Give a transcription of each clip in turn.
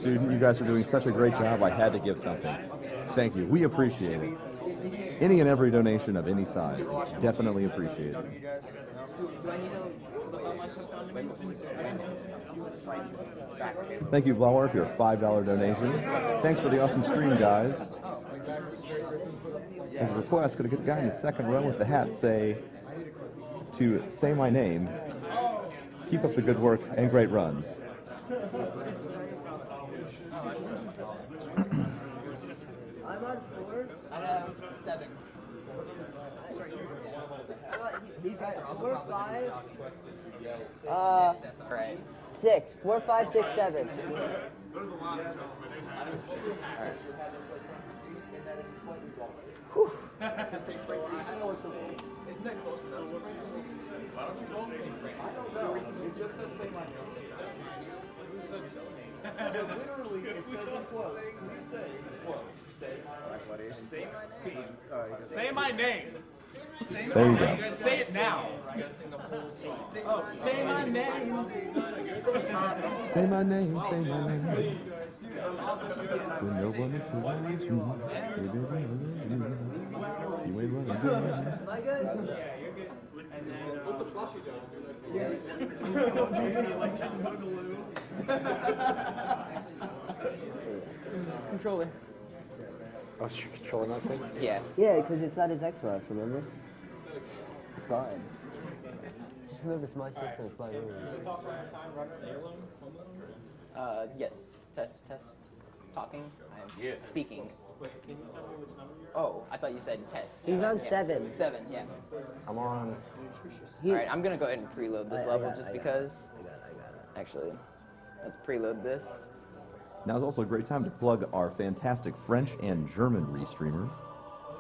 student. You guys are doing such a great job. I had to give something. Thank you. We appreciate it. Any and every donation of any size is definitely appreciated. Thank you, Blower, for your $5 donation. Thanks for the awesome stream, guys. As a request, could I get the guy in the second row with the hat say my name? Keep up the good work and great runs. I have 7. These guys are also 5. All right. 6. 4, 5, 6, 7. There's a lot of Alright. Isn't that close enough? Why don't you go? I don't know. It just says say my name. Literally, it says in quotes. Please say quote. Say my name. Say my name. There you go. Say it now. Oh, say my name. Say my name, say my name. When no one is around you, say baby, I love you. You ain't running good. Am I good? Yeah, you're good. Put the plushie down. Yes. Controller. Oh, so you're controlling that thing? Yeah. Yeah, because it's not his Xbox, remember? It's fine. Just remember, it's my system, it's my room. Yes. Test. Talking. I'm speaking. Oh, I thought you said test. He's on Yeah. 7. 7, yeah. I'm on. Alright, I'm gonna go ahead and preload this level just because. I got it. Actually, let's preload this. Now is also a great time to plug our fantastic French and German restreamer.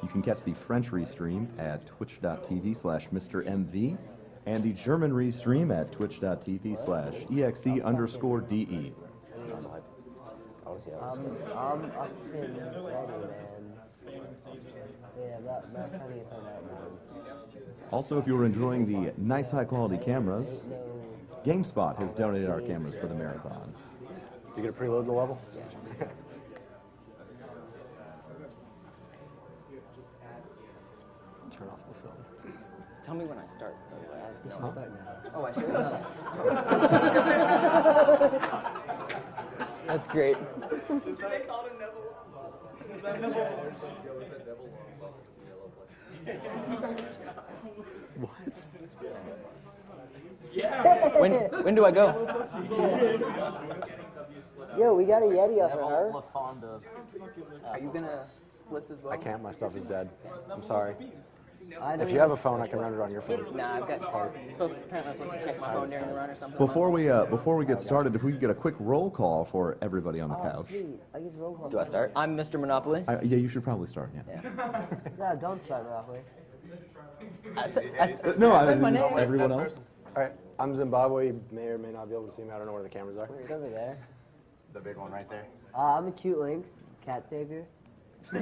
You can catch the French restream at twitch.tv/MrMV and the German restream at twitch.tv/exe_DE. I'm up to ready, man. Yeah, not trying to get on that, man. Also, if you're enjoying the nice high-quality cameras, GameSpot has donated our cameras for the marathon. You gonna preload the level? Yeah. Turn off the film. Tell me when I start. You should start now. Oh, I should have. That's great. Do they call him Neville? Is that Neville? What? Yeah. When do I go? Yo, we got a Yeti up for her. Are you gonna splits as well? I can't. My stuff is dead. I'm sorry. I If you have a phone, I can run it on your phone. Nah, I've got. Apparently, I'm supposed to check my phone during the run or something. Before we get started, if we could get a quick roll call for everybody on the Oh, couch. sweet. I guess roll call. Do I start? I'm Mr. Monopoly. Yeah, you should probably start. Yeah. No, don't start Monopoly. No, said my name. everyone else. All right. I'm Zimbabwe. You may or may not be able to see me. I don't know where the cameras are. It's over there. The big one right there. I'm a cute Lynx, cat savior. He's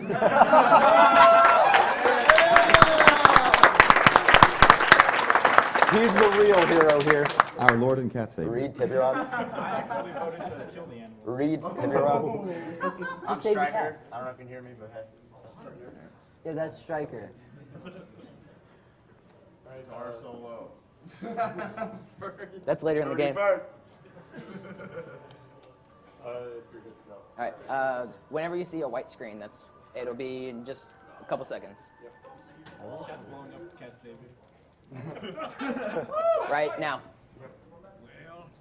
the real hero here. Our Lord and Cat Savior. Reed Tibirod. I actually voted to kill the animal. Reed Tibirod. Just save the cats. I don't know if you can hear me, but hey. Yeah, that's Striker. Guitar solo. That's later in the game. All right. Whenever you see a white screen, it'll be in just a couple seconds. Chat's blowing up Cat Savior. Right now.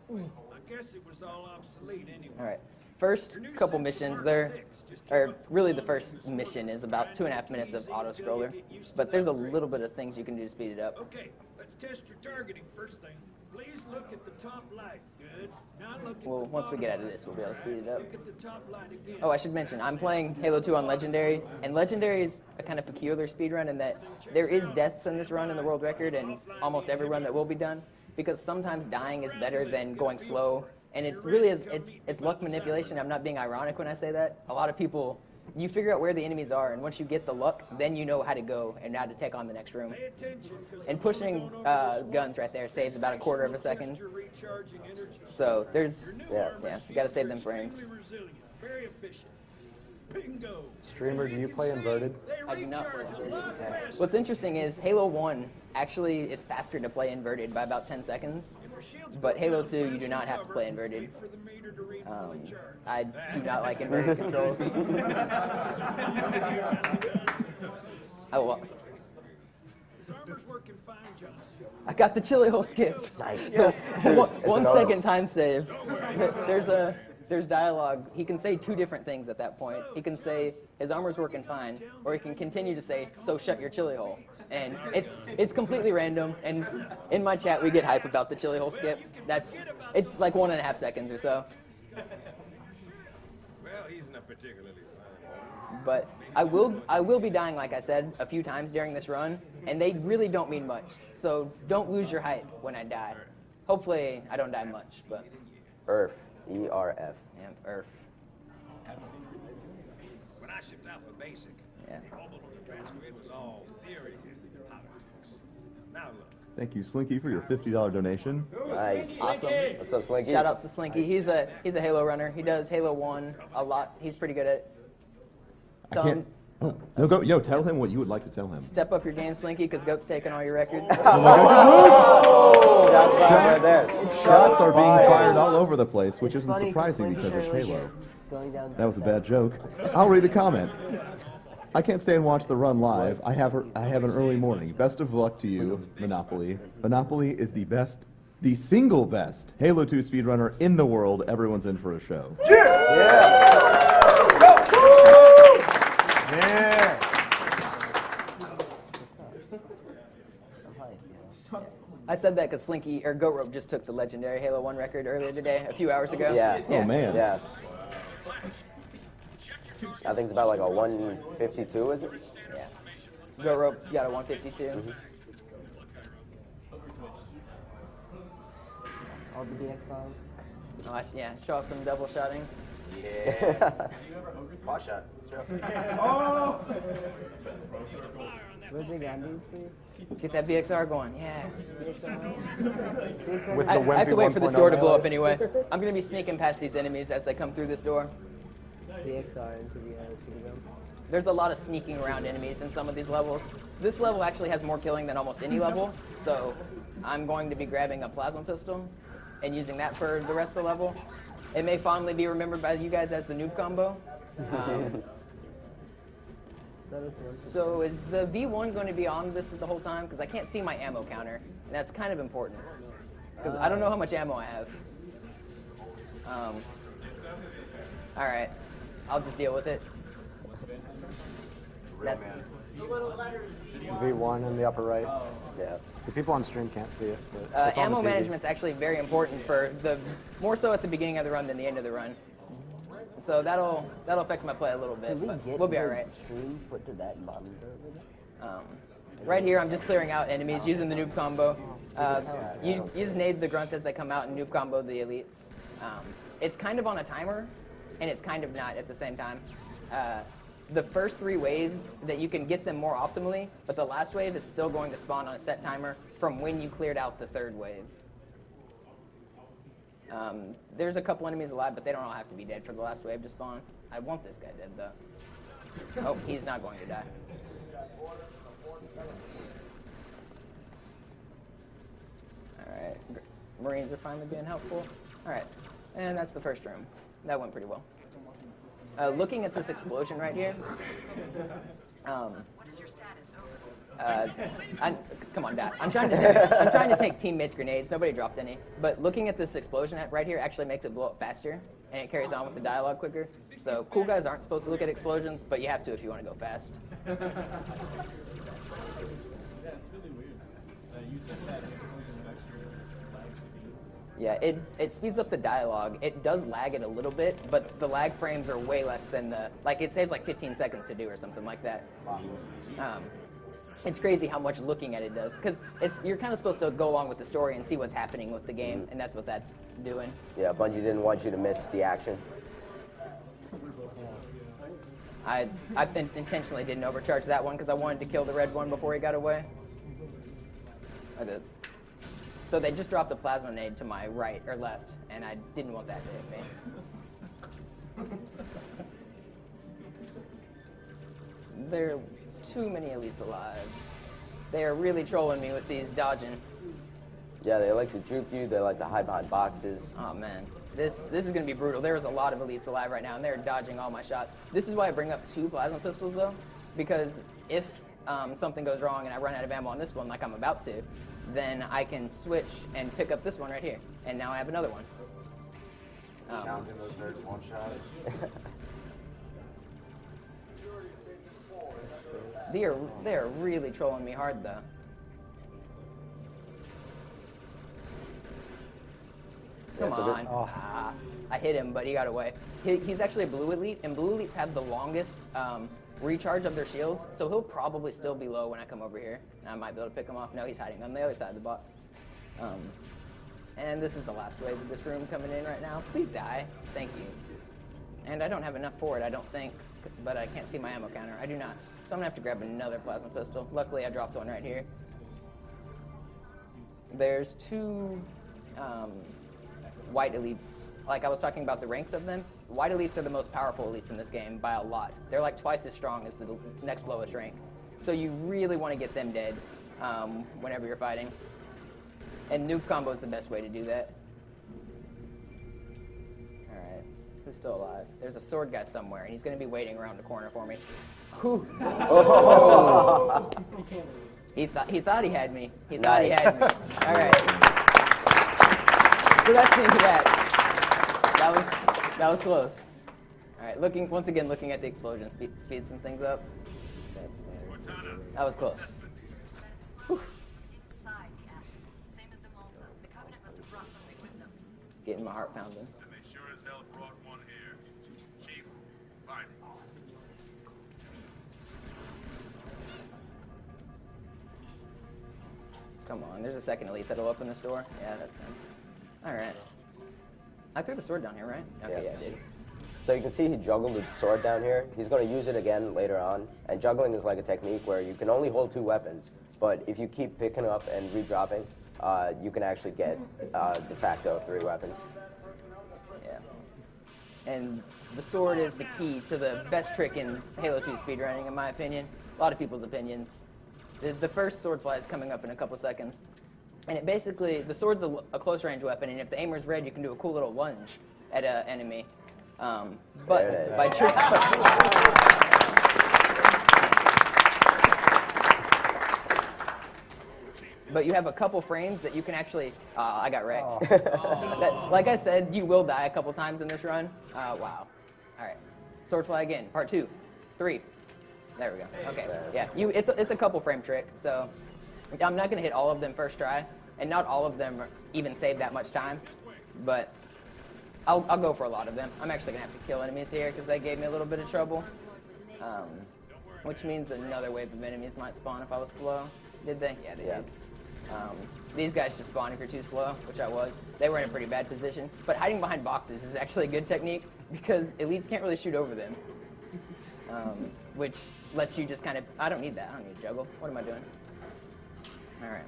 Well, I guess it was all obsolete anyway. All right. First couple missions there, or really the first mission is about 2.5 minutes of auto scroller, but there's a little bit of things you can do to speed it up. Okay, let's test your targeting first thing. Please look at the top light. Good. Now look at Well, the once we bottom get out of light. this, we'll be able to speed it up. Look at the top light again. Oh, I should mention, I'm playing Halo 2 on Legendary, and Legendary is a kind of peculiar speed run in that there is deaths in this run in the world record, and almost every run that will be done, because sometimes dying is better than going slow, and it really is, it's luck manipulation. I'm not being ironic when I say that. A lot of people you figure out where the enemies are, and once you get the luck, then you know how to go and how to take on the next room. Pay attention, 'cause And pushing guns right there saves about a quarter of a second. you're recharging energy. So there's, Yeah. you got to save them frames. Extremely resilient, very efficient. Bingo. Streamer, do you play inverted? They I do not play recharge a lot faster. What's interesting is Halo 1 actually is faster to play inverted by about 10 seconds, but Halo 2 you do not have to play inverted. For the meter to read fully charged. I do not like inverted controls. Oh, His armor's working fine, Johnson. I got the chili hole skip. Nice. So, Dude, one it's one an second time save. There's dialogue. He can say two different things at that point. He can say his armor's working fine, or he can continue to say, "So shut your chili hole." And it's completely random. And in my chat we get hype about the chili hole skip. It's like 1.5 seconds or so. Well, he's not particularly fine. But I will be dying, like I said, a few times during this run, and they really don't mean much. So don't lose your hype when I die. Hopefully I don't die much, but ERF. E-R-F. yeah, Earth. When I shipped out for basic, Yeah. almost the transcript was all theory and politics. Now look. Thank you, Slinky, for your $50 donation. Nice. Awesome. What's up, Slinky? Shout outs to Slinky. He's a Halo runner. He does Halo 1 a lot. He's pretty good at it. I Tell him, can't. No, go. Yo, tell him what you would like to tell him. step up your game, Slinky, because Goat's taking all your records. That's right there. Shots are being fired all over the place, which isn't Funny surprising when because it's you're Halo. Going down That was a bad joke. I'll read the comment. I can't stay and watch the run live. I have an early morning. Best of luck to you, Monopoli. Monopoly is the single best Halo 2 speedrunner in the world. Everyone's in for a show. I said that because Slinky or Goat Rope just took the legendary Halo 1 record earlier today, a few hours ago. Yeah. Oh man. Yeah. I think it's about like a 152, is it? Yeah. Goat Rope got a 152. All the DX songs. Oh, yeah, show off some double shotting. Spot shot. Where's the Gandhis, please? Let's get that BXR going. Yeah. With the I have to Wimpy wait for this 1.0 door to blow up melee. anyway. I'm going to be sneaking past these enemies as they come through this door. DXR into the city room. There's a lot of sneaking around enemies in some of these levels. This level actually has more killing than almost any level, so I'm going to be grabbing a plasma pistol and using that for the rest of the level. It may fondly be remembered by you guys as the noob combo. So is the V1 going to be on this the whole time? Because I can't see my ammo counter, and that's kind of important. Because I don't know how much ammo I have. All right, I'll just deal with it. That- V1 in the upper right. Yeah. The people on stream can't see it. But it's on ammo the TV. management's actually very important for more so at the beginning of the run than the end of the run. So that'll affect my play a little bit, Can we but get we'll be the all right. stream put to that monitor over there? Right here, I'm just clearing out enemies using the noob combo. You just nade the grunts as they come out and noob combo the elites. It's kind of on a timer, and it's kind of not at the same time. The first 3 waves that you can get them more optimally, but the last wave is still going to spawn on a set timer from when you cleared out the 3rd wave. There's a couple enemies alive, but they don't all have to be dead for the last wave to spawn. I want this guy dead, though. Oh, he's not going to die. Alright, Marines are finally being helpful. Alright, and that's the first room. That went pretty well. Looking at this explosion right here, What is your status? Over. come on, Dad. I'm trying to take teammates' grenades. Nobody dropped any. But looking at this explosion right here actually makes it blow up faster, and it carries on with the dialogue quicker. So cool guys aren't supposed to look at explosions, but you have to if you want to go fast. Yeah, it's really weird. You said that explosion actually lags the game. Yeah, it speeds up the dialogue. It does lag it a little bit, but the lag frames are way less than it saves like 15 seconds to do or something like that. It's crazy how much looking at it does, because you're kind of supposed to go along with the story and see what's happening with the game, and that's what that's doing. Yeah, Bungie didn't want you to miss the action. intentionally didn't overcharge that one because I wanted to kill the red one before he got away. So they just dropped the plasma nade to my right or left, and I didn't want that to hit me. There's too many elites alive. They are really trolling me with these dodging. Yeah, they like to juke you. They like to hide behind boxes. Oh man, this is gonna be brutal. There is a lot of elites alive right now, and they're dodging all my shots. This is why I bring up 2 plasma pistols though, because if something goes wrong and I run out of ammo on this one, like I'm about to, then I can switch and pick up this one right here, and now I have another one. Challenging those nerds one shot. They are really trolling me hard though. Come on. Ah, I hit him, but he got away. He's actually a blue elite, and blue elites have the longest recharge of their shields, so he'll probably still be low when I come over here. And I might be able to pick him off. No, he's hiding on the other side of the box. And this is the last wave of this room coming in right now. Please die. Thank you. And I don't have enough for it, I don't think, but I can't see my ammo counter. I do not. So I'm gonna have to grab another plasma pistol. Luckily, I dropped one right here. There's 2 white elites. Like I was talking about the ranks of them, white elites are the most powerful elites in this game by a lot. They're like twice as strong as the next lowest rank. So you really want to get them dead whenever you're fighting. And noob combo is the best way to do that. Alright, who's still alive? There's a sword guy somewhere, and he's going to be waiting around the corner for me. Whew. Oh. He thought he had me. He thought he had me. Alright. So that's the end of that. That was close. All right, once again looking at the explosion, speed some things up. That was close. Whew. Inside the Athens, same as the Malta. The Covenant must have brought something with them. Getting my heart pounding. And they sure as hell brought one here. Chief, fine. Come on, there's a second elite that'll open this door. Yeah, that's him. All right. I threw the sword down here, right? Okay, yeah I did. So you can see he juggled the sword down here. He's going to use it again later on. And juggling is like a technique where you can only hold 2 weapons, but if you keep picking up and redropping, you can actually get de facto 3 weapons. Yeah. And the sword is the key to the best trick in Halo 2 speedrunning, in my opinion. A lot of people's opinions. The first sword fly is coming up in a couple seconds. And it basically, the sword's a close range weapon, and if the aimer's red, you can do a cool little lunge at an enemy. But by trick, but you have a couple frames that you can actually. I got wrecked. Like I said, you will die a couple times in this run. Wow. All right, sword fly again. Part 2, 3. There we go. Okay. Yeah. It's a couple frame trick. So I'm not gonna hit all of them first try, and not all of them even save that much time, but. I'll go for a lot of them. I'm actually going to have to kill enemies here because they gave me a little bit of trouble. Which means another wave of enemies might spawn if I was slow. Did they? Yeah, they did. These guys just spawn if you're too slow, which I was. They were in a pretty bad position. But hiding behind boxes is actually a good technique because elites can't really shoot over them. Which lets you just kind of... I don't need that. I don't need to juggle. What am I doing? All right.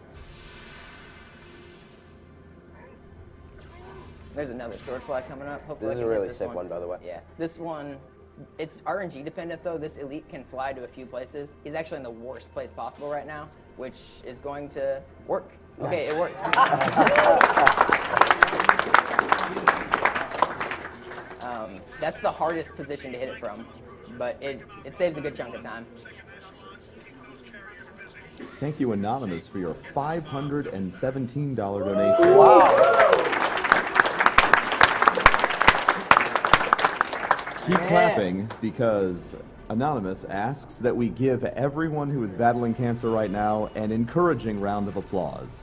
There's another sword fly coming up. Hopefully This is a really sick one, by the way. Yeah. This one, it's RNG dependent, though. This elite can fly to a few places. He's actually in the worst place possible right now, which is going to work. Okay, it worked. That's the hardest position to hit it from, but it saves a good chunk of time. Thank you, Anonymous, for your $517 donation. Wow. Keep clapping because Anonymous asks that we give everyone who is battling cancer right now an encouraging round of applause.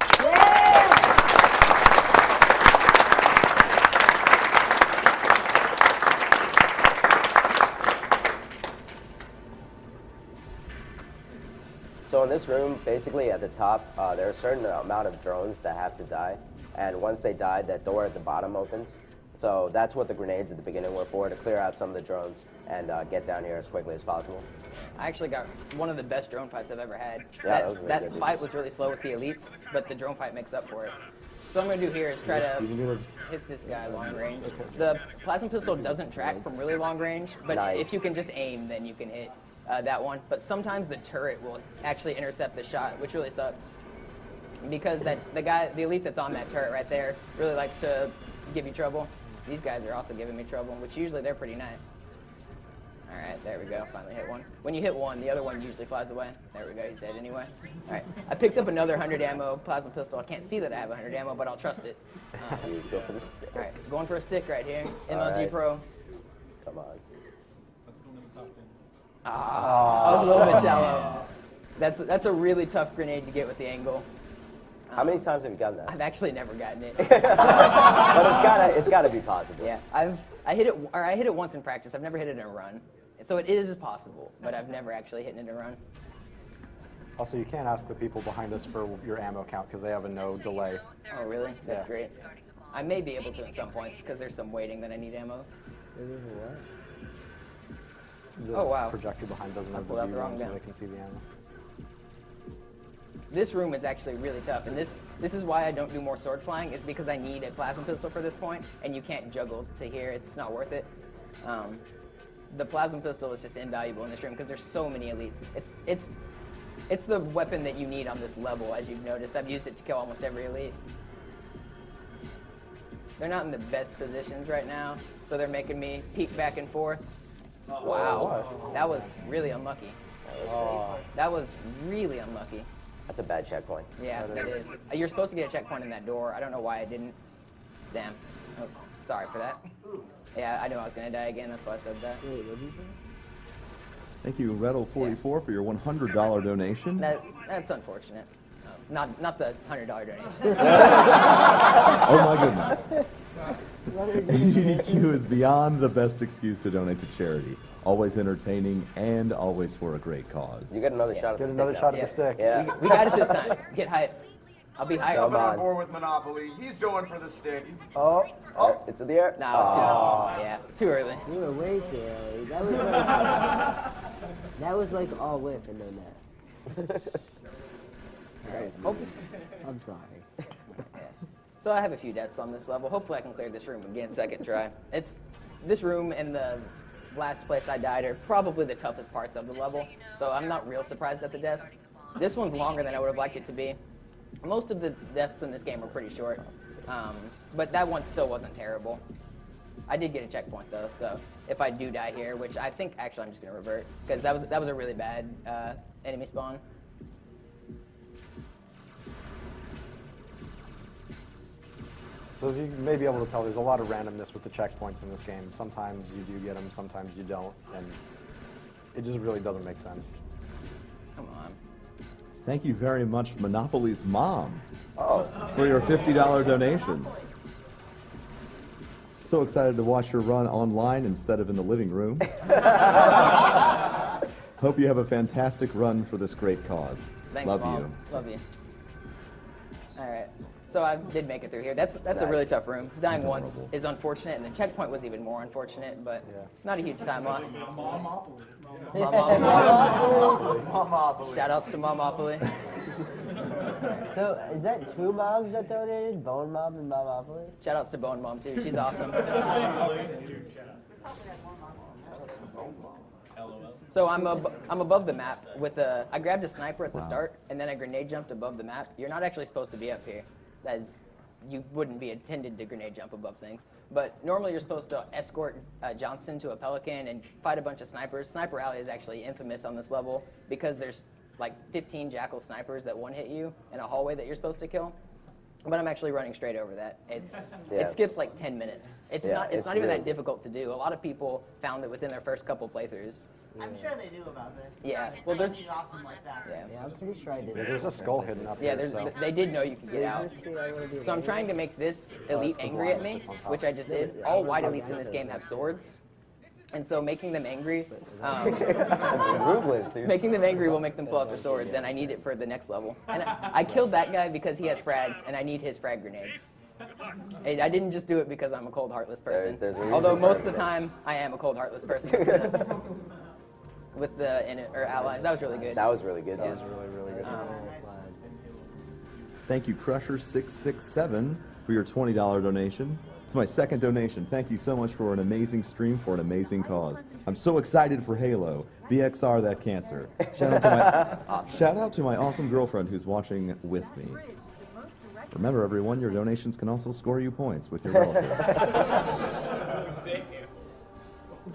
So in this room, basically at the top, there are a certain amount of drones that have to die. And once they die, that door at the bottom opens. So that's what the grenades at the beginning were for, to clear out some of the drones and get down here as quickly as possible. I actually got one of the best drone fights I've ever had. Yeah, that was really that good. fight was really slow with the elites, but the drone fight makes up for it. So what I'm going to do here is try to hit this guy long range. The plasma pistol doesn't track from really long range, but Nice. if you can just aim, then you can hit that one. But sometimes the turret will actually intercept the shot, which really sucks. Because the elite that's on that turret right there really likes to give you trouble. These guys are also giving me trouble, which usually they're pretty nice. All right, there we go. Finally hit one. When you hit one, the other one usually flies away. There we go. He's dead anyway. All right, I picked up another 100 ammo plasma pistol. I can't see that I have 100 ammo, but I'll trust it. You go for the stick. All right, going for a stick right here. All MLG right. Pro. Come on. Let's go to the top 10. I was a little bit shallow. That's a really tough grenade to get with the angle. How many times have you gotten that? I've actually never gotten it. But it's gotta be possible. Yeah, I hit it once in practice. I've never hit it in a run. So it is possible, but I've never actually hit it in a run. Also, you can't ask the people behind us for your ammo count because they have a no delay. Oh, really? That's Yeah. great. I may be able to at some points because there's some waiting that I need ammo. The Oh, wow. projector behind doesn't have pulled the out the view wrong on so gun. they can see the ammo. This room is actually really tough, and this is why I don't do more sword flying, is because I need a plasma pistol for this point, and you can't juggle to here. It's not worth it. The plasma pistol is just invaluable in this room because there's so many elites. It's the weapon that you need on this level, as you've noticed. I've used it to kill almost every elite. They're not in the best positions right now, so they're making me peek back and forth. Wow, that was really unlucky. That was really unlucky. That's a bad checkpoint. Yeah, that is. You're supposed to get a checkpoint in that door. I don't know why I didn't. Damn. Oh, sorry for that. Yeah, I knew I was going to die again. That's why I said that. Thank you, Rettle44, for your $100 donation. That's unfortunate. Not the $100 donation. Oh my goodness. AGDQ is beyond the best excuse to donate to charity. Always entertaining and always for a great cause. You get another shot at the Get stick another now. shot at the stick. Yeah. We got it this time. Get hype. I'll be hype. Come Coming on on. board with Monopoly. He's going for the stick. Oh, It's in the air. Nah, it was too, too early. You were way too early. That was like all whip and then that. I'm sorry. So I have a few deaths on this level. Hopefully I can clear this room again second try. This room and the last place I died are probably the toughest parts of the level, so I'm not real surprised at the deaths. This one's longer than I would have liked it to be. Most of the deaths in this game are pretty short, but that one still wasn't terrible. I did get a checkpoint though, so if I do die here, which I think actually I'm just gonna revert, because that was a really bad enemy spawn. so as you may be able to tell, there's a lot of randomness with the checkpoints in this game. Sometimes you do get them, sometimes you don't, and it just really doesn't make sense. Come on. Thank you very much, Monopoly's mom, for your $50 donation. So excited to watch her run online instead of in the living room. Hope you have a fantastic run for this great cause. Thanks, Love Mom. you. Love you. All right. So I did make it through here. That's Nice. a really tough room. Dying once is unfortunate, and the checkpoint was even more unfortunate, but not a huge time loss. Monopoly. Monopoly. Shout outs to Monopoly. So is that two mobs that donated? Bone Mob and Monopoly? Shout outs to Bone Mom too. She's awesome. So I'm above the map with I grabbed a sniper at the start, and then I grenade jumped above the map. You're not actually supposed to be up here. You wouldn't be intended to grenade jump above things. But normally you're supposed to escort Johnson to a Pelican and fight a bunch of snipers. Sniper Alley is actually infamous on this level because there's like 15 Jackal snipers that one-hit you in a hallway that you're supposed to kill. But I'm actually running straight over that. It skips like 10 minutes. It's not even really that difficult to do. A lot of people found it within their first couple playthroughs. I'm sure they do about this. Yeah. Well, there's awesome like that. Yeah, I'm pretty sure I did. There's a skull hidden up Yeah, here, so. they did know you could get out. So I'm trying to make this elite angry at me, which I just did. All white elites in this game have swords. And so making them angry, Ruthless, dude. making them angry will make them pull out their swords, and I need it for the next level. And I killed that guy because he has frags, and I need his frag grenades. Hey, I didn't just do it because I'm a cold, heartless person. There's a reason Although for most of the everything. time, I am a cold, heartless person. With the allies, that was really good. That was really good. That was really, really good. Thank you, Crusher667, for your $20 donation. It's my second donation. Thank you so much for an amazing stream for an amazing cause. I'm so excited for Halo. The XR that cancer. Shout out to my awesome girlfriend who's watching with me. Remember, everyone, your donations can also score you points with your relatives.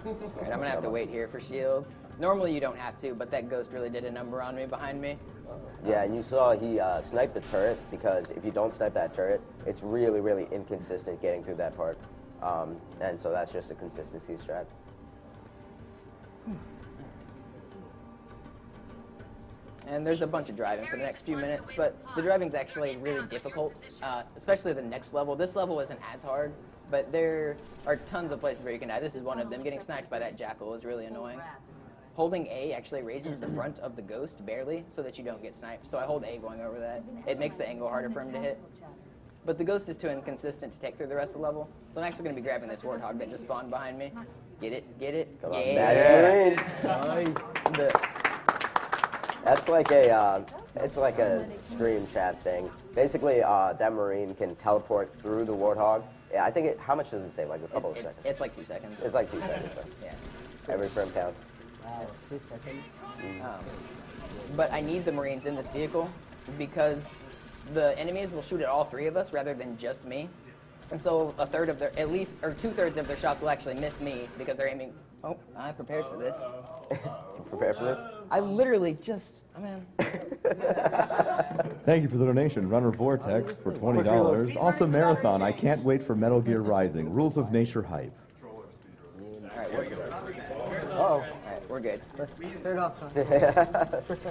All right, I'm gonna have to wait here for shields. Normally you don't have to, but that ghost really did a number on me behind me. Yeah, and you saw he sniped the turret, because if you don't snipe that turret, it's really, really inconsistent getting through that part. And so that's just a consistency strat. And there's a bunch of driving for the next few minutes, but the driving's actually really difficult, especially the next level. This level isn't as hard, but there are tons of places where you can die. This is one of them. Getting sniped by that jackal is really annoying. Holding A actually raises the front of the ghost barely so that you don't get sniped. So I hold A going over that. It makes the angle harder for him to hit. But the ghost is too inconsistent to take through the rest of the level. So I'm actually going to be grabbing this warthog that just spawned behind me. Get it? Get it? Come on, Yeah. Magic Marine. That's like a, it's like a stream chat thing. Basically, that Marine can teleport through the warthog. Yeah, I think it, how much does it say? Like a couple of seconds? It's like 2 seconds. It's like 2 seconds. So. Yeah. Every frame counts. Wow, 2 seconds. But I need the Marines in this vehicle because the enemies will shoot at all three of us rather than just me. And so a third of their, at least, or 2/3 of their shots will actually miss me because they're aiming. Oh, I prepared for this. Prepare for this? I literally just, oh man. Thank you for the donation, Runner Vortex, for $20. Awesome marathon. I can't wait for Metal Gear Rising. Rules of Nature hype. All right, what's it? Uh-oh. All right, we're good. Turn off. All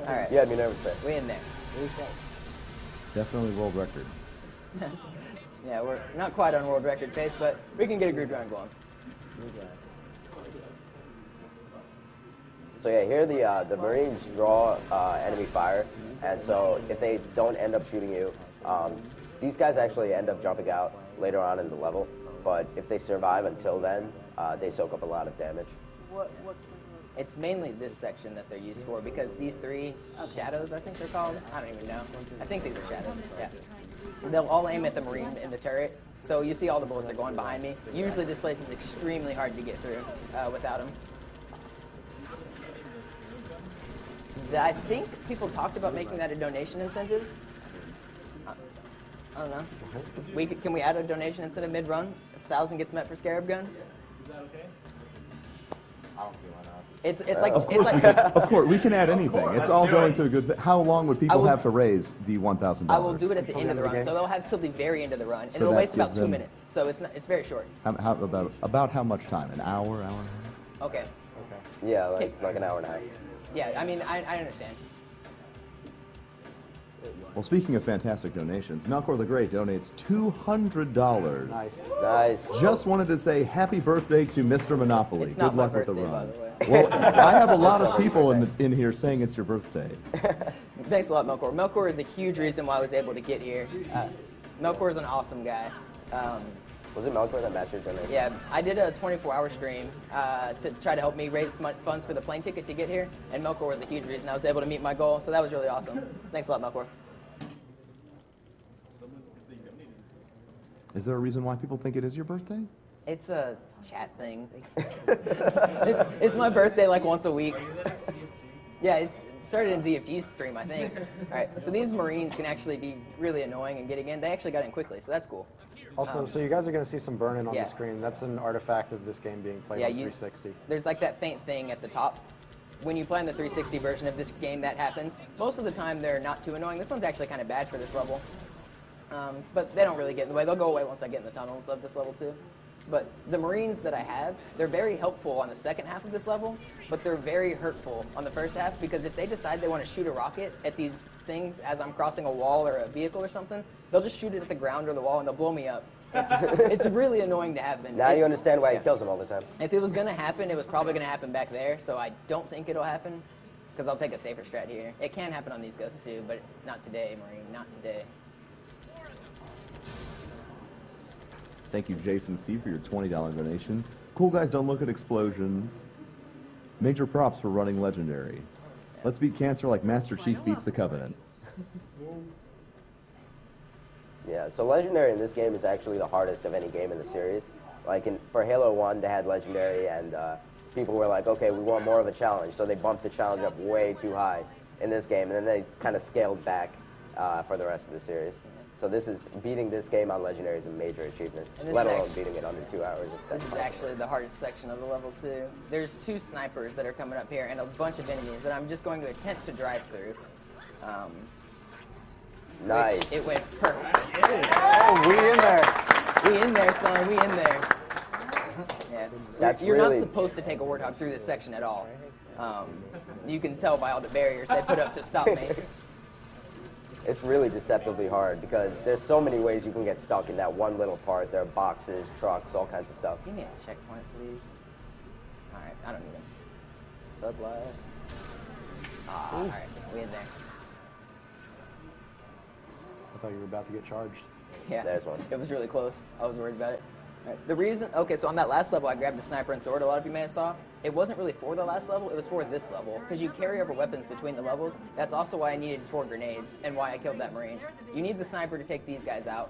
right. You had me nervous there. We in there. Definitely world record. Yeah, we're not quite on world record pace, but we can get a good round going. So yeah, here the Marines draw enemy fire, and so if they don't end up shooting you, these guys actually end up jumping out later on in the level. But if they survive until then, they soak up a lot of damage. It's mainly this section that they're used for because these three shadows, I think they're called. I don't even know. I think these are shadows. Yeah. They'll all aim at the Marine in the turret. So you see all the bullets are going behind me. Usually this place is extremely hard to get through without them. I think people talked about making that a donation incentive. I don't know. Can we add a donation incentive mid-run? If 1,000 gets met for Scarab Gun? Is that okay? I don't see why not. It's like Of course, of course, we can add anything. It's all going to a good thing. How long would people will- have to raise the $1,000? I will do it at the end of the run, so they'll have till the very end of the run, and So it'll that waste about gives 2 them- minutes. So it's very short. How about how much time? An hour, hour and a half? Okay. Yeah, like an hour and a half. Yeah, I mean, I understand. Well, speaking of fantastic donations, Melkor the Great donates $200. Nice. Just wanted to say happy birthday to Mr. Monopoly. It's not Good my luck with the birthday, by run. the way. Well, I have a lot of people in here saying it's your birthday. Thanks a lot, Melkor. Melkor is a huge reason why I was able to get here. Melkor is an awesome guy. Was it Melkor that matched your donation? Yeah, I did a 24-hour stream to try to help me raise funds for the plane ticket to get here, and Melkor was a huge reason I was able to meet my goal, so that was really awesome. Thanks a lot, Melkor. Is there a reason why people think it is your birthday? It's a chat thing. it's my birthday like once a week. Yeah, it started in ZFG's stream, I think. All right, so these Marines can actually be really annoying and getting in. They actually got in quickly, so that's cool. Also, so you guys are going to see some burn-in on yeah. the screen. That's an artifact of this game being played on 360. There's like that faint thing at the top. When you play on the 360 version of this game, that happens. Most of the time, they're not too annoying. This one's actually kind of bad for this level. But they don't really get in the way. They'll go away once I get in the tunnels of this level too. But the Marines that I have, they're very helpful on the second half of this level, but they're very hurtful on the first half because if they decide they want to shoot a rocket at these things as I'm crossing a wall or a vehicle or something, they'll just shoot it at the ground or the wall and they'll blow me up. It's really annoying to happen. Now you understand why he kills them all the time. If it was going to happen, it was probably going to happen back there, so I don't think it'll happen because I'll take a safer strat here. It can happen on these ghosts too, but not today, Marine, not today. Thank you, Jason C., for your $20 donation. Cool guys don't look at explosions. Major props for running Legendary. Let's beat Cancer like Master Chief beats the Covenant. Yeah, so Legendary in this game is actually the hardest of any game in the series. Like for Halo 1, they had Legendary, and people were like, okay, we want more of a challenge, so they bumped the challenge up way too high in this game, and then they kind of scaled back for the rest of the series. So beating this game on Legendary is a major achievement, let alone beating it under 2 hours. This is actually the hardest section of the level, too. There's 2 snipers that are coming up here and a bunch of enemies that I'm just going to attempt to drive through. Nice. It went perfect. Oh, we in there. We in there, son. We in there. Yeah. You're not supposed to take a Warthog through this section at all. You can tell by all the barriers they put up to stop me. It's really deceptively hard because there's so many ways you can get stuck in that one little part. There are boxes, trucks, all kinds of stuff. Give me a checkpoint, please. All right, I don't need it. Bud Light. All right, we in there. I thought you were about to get charged. Yeah, there's one. It was really close. I was worried about it. Right. The reason, okay, so on that last level, I grabbed the sniper and sword. A lot of you may have saw. It wasn't really for the last level. It was for this level because you carry over weapons between the levels. That's also why I needed 4 grenades and why I killed that Marine. You need the sniper to take these guys out,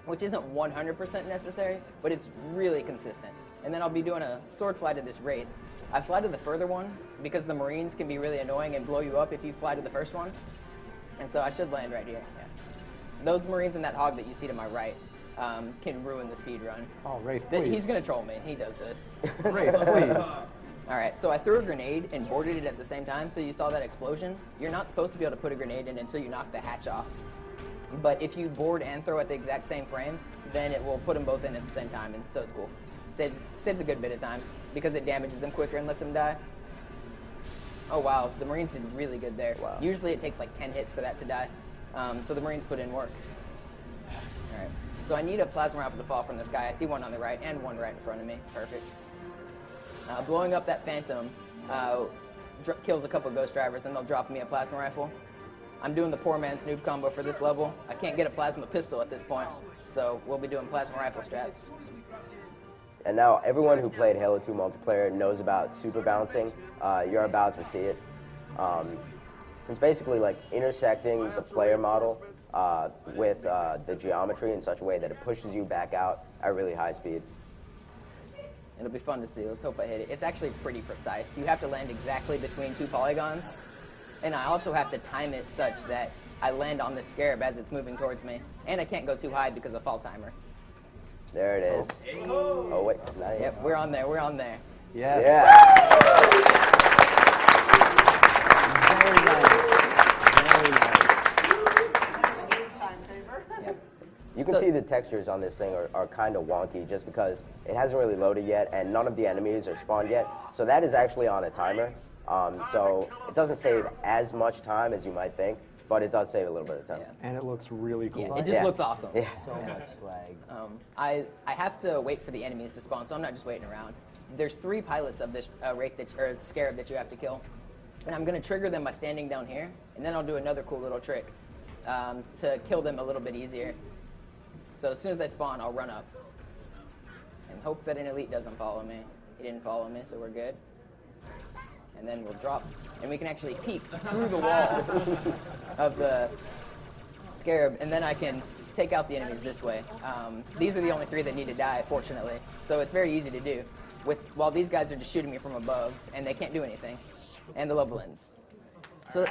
which isn't 100% necessary, but it's really consistent. And then I'll be doing a sword fly to this Wraith. I fly to the further one because the Marines can be really annoying and blow you up if you fly to the first one. And so I should land right here. Yeah. Those Marines and that hog that you see to my right can ruin the speed run. Oh, Wraith, please. He's going to troll me. He does this. Wraith, please. All right, so I threw a grenade and boarded it at the same time, so you saw that explosion. You're not supposed to be able to put a grenade in until you knock the hatch off. But if you board and throw at the exact same frame, then it will put them both in at the same time, and so it's cool. Saves a good bit of time because it damages them quicker and lets them die. Oh, wow, the Marines did really good there. Wow. Usually it takes like 10 hits for that to die, so the Marines put in work. All right, so I need a plasma rifle to fall from the sky. I see one on the right and one right in front of me. Perfect. Blowing up that Phantom kills a couple Ghost Drivers, and they'll drop me a plasma rifle. I'm doing the poor man's noob combo for this level. I can't get a plasma pistol at this point, so we'll be doing plasma rifle strats. And now everyone who played Halo 2 multiplayer knows about super bouncing. You're about to see it. It's basically like intersecting the player model with the geometry in such a way that it pushes you back out at really high speed. It'll be fun to see. Let's hope I hit it. It's actually pretty precise. You have to land exactly between 2 polygons. And I also have to time it such that I land on the scarab as it's moving towards me. And I can't go too high because of fall timer. There it is. Oh, wait. Not yet. Yep, we're on there. We're on there. Yes. Yeah. Very nice. Very nice. You can see the textures on this thing are kind of wonky just because it hasn't really loaded yet and none of the enemies are spawned yet. So that is actually on a timer. So it doesn't save as much time as you might think, but it does save a little bit of time. Yeah. And it looks really cool. Yeah, it just looks awesome. Yeah. So much swag. I have to wait for the enemies to spawn, so I'm not just waiting around. There's 3 pilots of this Wraith Scarab that you have to kill. And I'm going to trigger them by standing down here, and then I'll do another cool little trick to kill them a little bit easier. So as soon as they spawn, I'll run up and hope that an elite doesn't follow me. He didn't follow me, so we're good. And then we'll drop, and we can actually peek through the wall of the Scarab, and then I can take out the enemies this way. These are the only 3 that need to die, fortunately, so it's very easy to do. While these guys are just shooting me from above, and they can't do anything, and the level ends. So.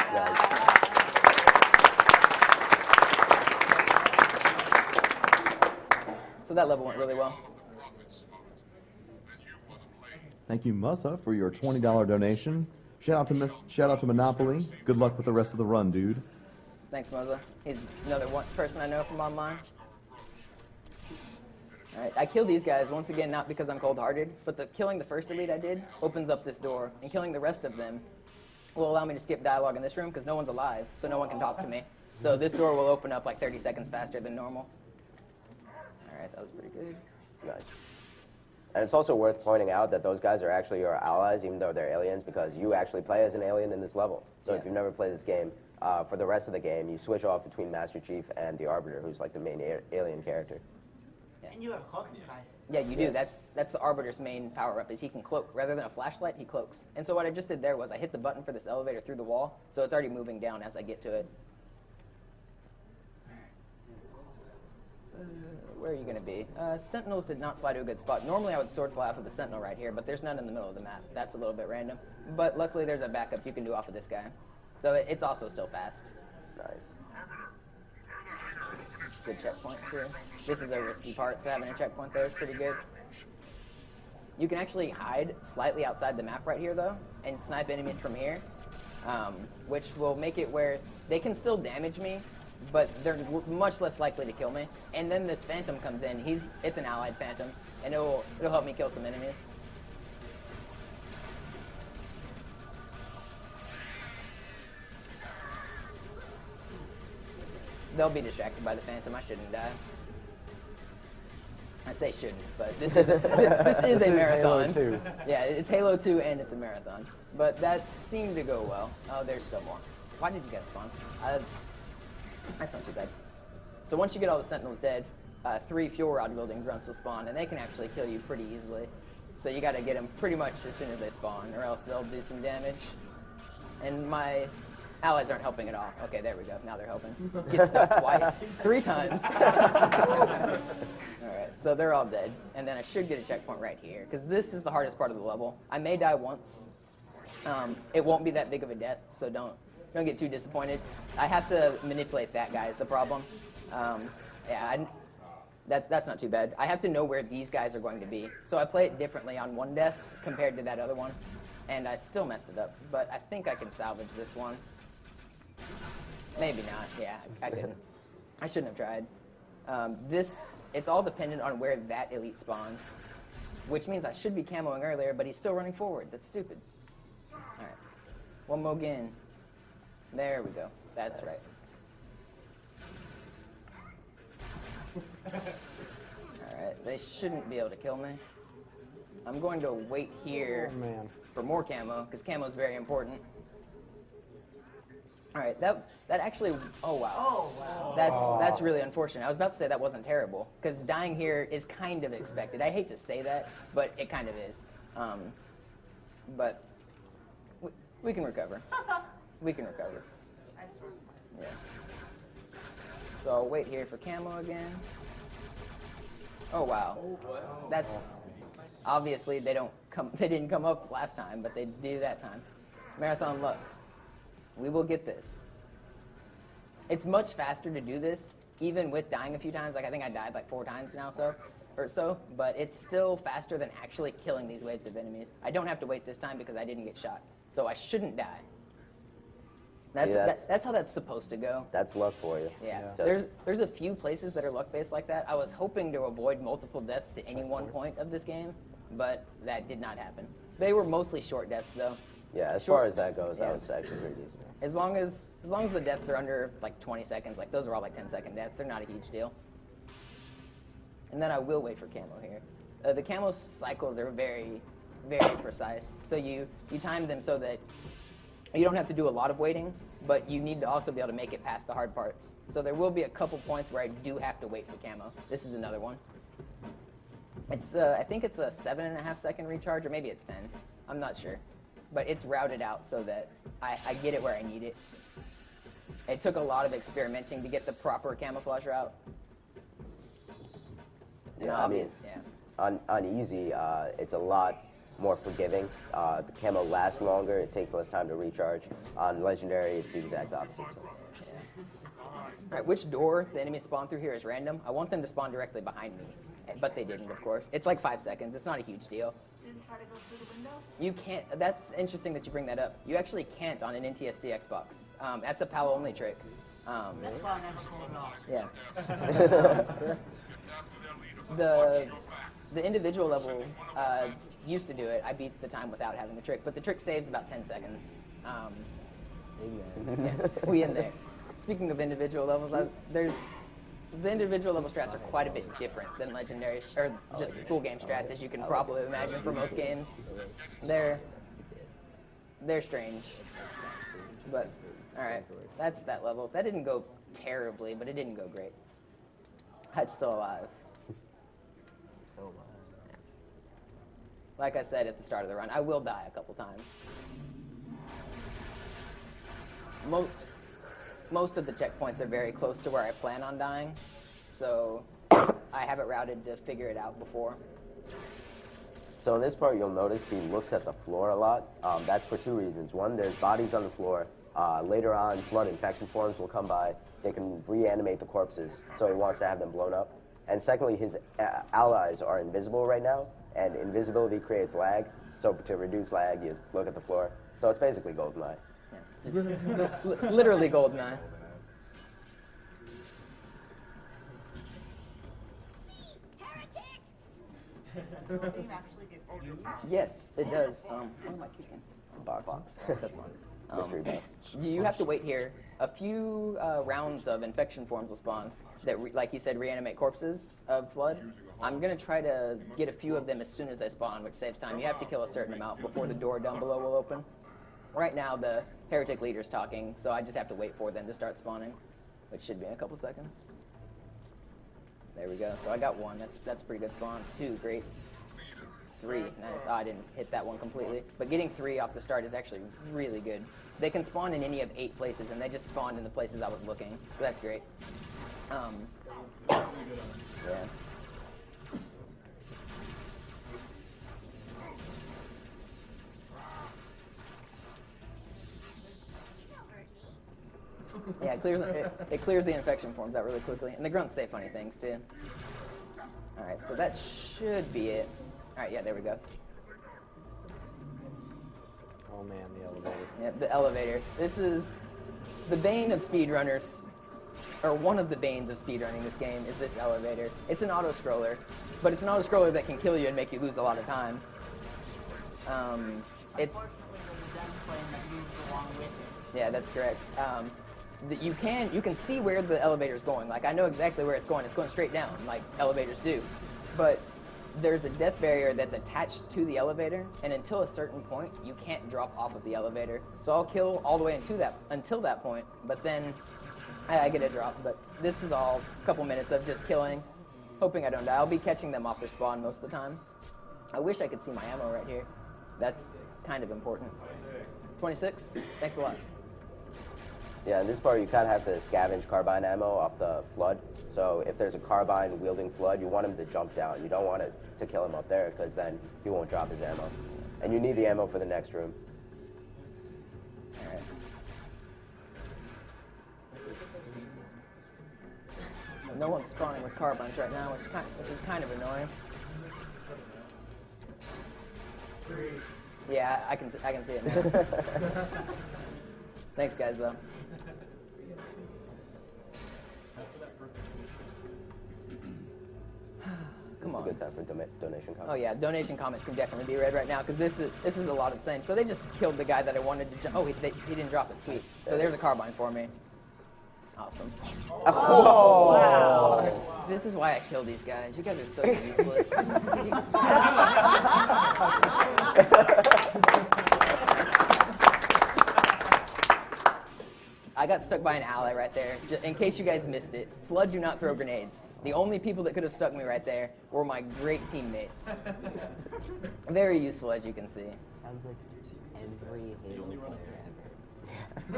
So that level went really well. Thank you, Musa, for your $20 donation. Shout out to Monopoly. Good luck with the rest of the run, dude. Thanks, Moza. He's another person I know from online. All right, I killed these guys once again, not because I'm cold-hearted, but killing the first elite I did opens up this door, and killing the rest of them will allow me to skip dialogue in this room because no one's alive, so no one can talk to me. So this door will open up like 30 seconds faster than normal. All right, that was pretty good. Nice. And it's also worth pointing out that those guys are actually your allies, even though they're aliens, because you actually play as an alien in this level. So if you've never played this game, for the rest of the game, you switch off between Master Chief and the Arbiter, who's like the main alien character. And you have cloaking device. Yeah, you do. That's the Arbiter's main power-up, is he can cloak. Rather than a flashlight, he cloaks. And so what I just did there was I hit the button for this elevator through the wall, so it's already moving down as I get to it. Where are you going to be? Sentinels did not fly to a good spot. Normally I would sword fly off of the Sentinel right here, but there's none in the middle of the map. That's a little bit random. But luckily there's a backup you can do off of this guy. So it's also still fast. Nice. Good checkpoint too. This is a risky part, so having a checkpoint there is pretty good. You can actually hide slightly outside the map right here though, and snipe enemies from here, which will make it where they can still damage me, but they're much less likely to kill me. And then this Phantom comes in. It's an allied Phantom, and it'll help me kill some enemies. They'll be distracted by the Phantom. I shouldn't die. I say shouldn't, but this is a marathon. Halo 2. Yeah, it's Halo 2 and it's a marathon. But that seemed to go well. Oh, there's still more. Why did you guys spawn? That's not too bad. So once you get all the Sentinels dead, 3 fuel rod wielding grunts will spawn, and they can actually kill you pretty easily. So you got to get them pretty much as soon as they spawn, or else they'll do some damage. And my allies aren't helping at all. Okay, there we go. Now they're helping. Get stuck twice, 3 times. All right, so they're all dead, and then I should get a checkpoint right here, because this is the hardest part of the level. I may die once. It won't be that big of a death, so don't get too disappointed. I have to manipulate that guy is the problem. That's not too bad. I have to know where these guys are going to be. So I play it differently on one death compared to that other one, and I still messed it up. But I think I can salvage this one. Maybe not. Yeah, I couldn't. I shouldn't have tried. It's all dependent on where that elite spawns, which means I should be camoing earlier, but he's still running forward. That's stupid. All right, one more again. There we go. That's right. Alright, they shouldn't be able to kill me. I'm going to wait here for more camo, because camo is very important. Alright, that actually, oh wow. Oh, wow. That's really unfortunate. I was about to say that wasn't terrible, because dying here is kind of expected. I hate to say that, but it kind of is. But we can recover. We can recover. Yeah. So I'll wait here for camo again. Oh wow. That's obviously they didn't come up last time, but they do that time. Marathon luck. We will get this. It's much faster to do this, even with dying a few times. Like I think I died like 4 times now or so, but it's still faster than actually killing these waves of enemies. I don't have to wait this time because I didn't get shot. So I shouldn't die. That's how that's supposed to go. That's luck for you. Yeah. There's a few places that are luck-based like that. I was hoping to avoid multiple deaths to any one point of this game, but that did not happen. They were mostly short deaths, though. Yeah, as far as that goes, that was actually pretty easy. As long as the deaths are under like 20 seconds, like those are all like 10-second deaths, they're not a huge deal. And then I will wait for camo here. The camo cycles are very, very precise. So you time them so that you don't have to do a lot of waiting, but you need to also be able to make it past the hard parts. So there will be a couple points where I do have to wait for camo. This is another one. It's I think it's a 7.5 second recharge, or maybe it's 10. I'm not sure. But it's routed out so that I get it where I need it. It took a lot of experimenting to get the proper camouflage route. Yeah, I mean, on easy, it's a lot more forgiving. The camo lasts longer. It takes less time to recharge. On legendary, it's the exact opposite. All right, which door the enemy spawn through here is random. I want them to spawn directly behind me, but they didn't, of course. It's like 5 seconds. It's not a huge deal. Didn't try to go through the window? You can't. That's interesting that you bring that up. You actually can't on an NTSC Xbox. That's a PAL only trick. That's why I never pulled it off. Yeah. The individual level used to do it. I beat the time without having the trick, but the trick saves about 10 seconds. We in there. Speaking of individual levels, the individual level strats are quite a bit different than legendary, or just full game strats, as you can probably imagine for most games. They're strange. But, alright, that's that level. That didn't go terribly, but it didn't go great. I'm still alive. Oh, wow. Like I said at the start of the run, I will die a couple times. Most of the checkpoints are very close to where I plan on dying, so I have it routed to figure it out before. So in this part, you'll notice he looks at the floor a lot. That's for two reasons. One, there's bodies on the floor. Later on, blood infection forms will come by. They can reanimate the corpses, so he wants to have them blown up. And secondly, his allies are invisible right now, and invisibility creates lag. So to reduce lag, you look at the floor. So it's basically GoldenEye. Yeah, just literally GoldenEye. Yes, it does. What am I kicking? Box. That's fine. Mystery box. You have to wait here. A few rounds of infection forms will spawn that, like you said, reanimate corpses of Flood. I'm going to try to get a few of them as soon as they spawn, which saves time. You have to kill a certain amount before the door down below will open. Right now, the heretic leader's talking, so I just have to wait for them to start spawning, which should be in a couple seconds. There we go. So I got one. That's a pretty good spawn. 2, great. 3, nice. Oh, I didn't hit that one completely. But getting 3 off the start is actually really good. They can spawn in any of 8 places, and they just spawned in the places I was looking. So that's great. Yeah. Yeah, it clears the infection forms out really quickly. And the grunts say funny things, too. All right, so that should be it. All right, yeah, there we go. Oh man, the elevator. Yeah, the elevator. This is the bane of speedrunners, or one of the banes of speedrunning this game is this elevator. It's an auto-scroller, but it's an auto-scroller that can kill you and make you lose a lot of time. Yeah, that's correct. You can see where the elevator's going. Like, I know exactly where it's going. It's going straight down, like elevators do. But there's a death barrier that's attached to the elevator, and until a certain point, you can't drop off of the elevator. So I'll kill all the way until that point, but then I get a drop. But this is all a couple minutes of just killing, hoping I don't die. I'll be catching them off their spawn most of the time. I wish I could see my ammo right here. That's kind of important. 26? Thanks a lot. Yeah, in this part, you kind of have to scavenge carbine ammo off the Flood. So if there's a carbine wielding Flood, you want him to jump down. You don't want it to kill him up there, because then he won't drop his ammo. And you need the ammo for the next room. All right. No one's spawning with carbines right now, which is kind of annoying. Yeah, I can see it now. Thanks, guys, though. This is a good time for donation comments. Oh yeah, donation comments can definitely be read right now, because this is a lot of the same. So they just killed the guy that I wanted to jump. Oh, he didn't drop it. Sweet. So there's a carbine for me. Awesome. Oh, wow. This is why I kill these guys. You guys are so useless. I got stuck by an ally right there, in case you guys missed it. Flood do not throw grenades. The only people that could have stuck me right there were my great teammates. Very useful, as you can see. Sounds like every Halo player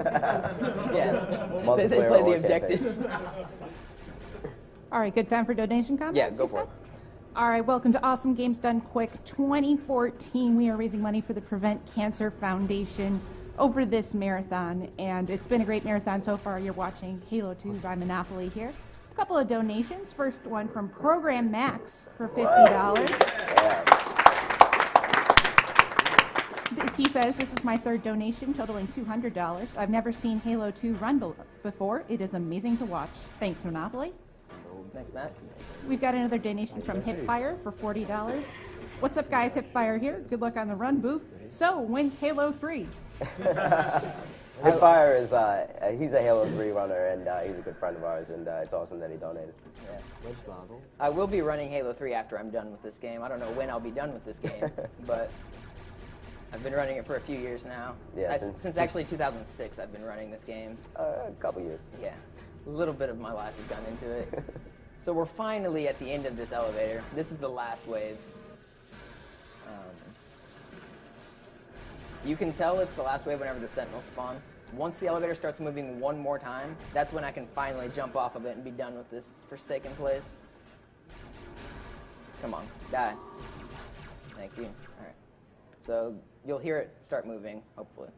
ever. Yeah, they play the objective. All right, good time for donation comments? Yeah, go for it. All right, welcome to Awesome Games Done Quick 2014. We are raising money for the Prevent Cancer Foundation over this marathon, and it's been a great marathon so far. You're watching Halo 2 by Monopoly here. A couple of donations. First one from Program Max for $50. He says, this is my third donation, totaling $200. I've never seen Halo 2 run before. It is amazing to watch. Thanks, Monopoly. Thanks, Max. We've got another donation from Hipfire for $40. What's up, guys? Hipfire here. Good luck on the run, Boof. So, when's Halo 3? Hipfire is he's a Halo 3 runner, and he's a good friend of ours, and it's awesome that he donated. Yeah. I will be running Halo 3 after I'm done with this game. I don't know when I'll be done with this game, but I've been running it for a few years now. Yeah, since actually 2006 I've been running this game. A couple years. Yeah. A little bit of my life has gone into it. So we're finally at the end of this elevator. This is the last wave. You can tell it's the last wave whenever the sentinels spawn. Once the elevator starts moving one more time, that's when I can finally jump off of it and be done with this forsaken place. Come on, die. Thank you. All right. So you'll hear it start moving, hopefully.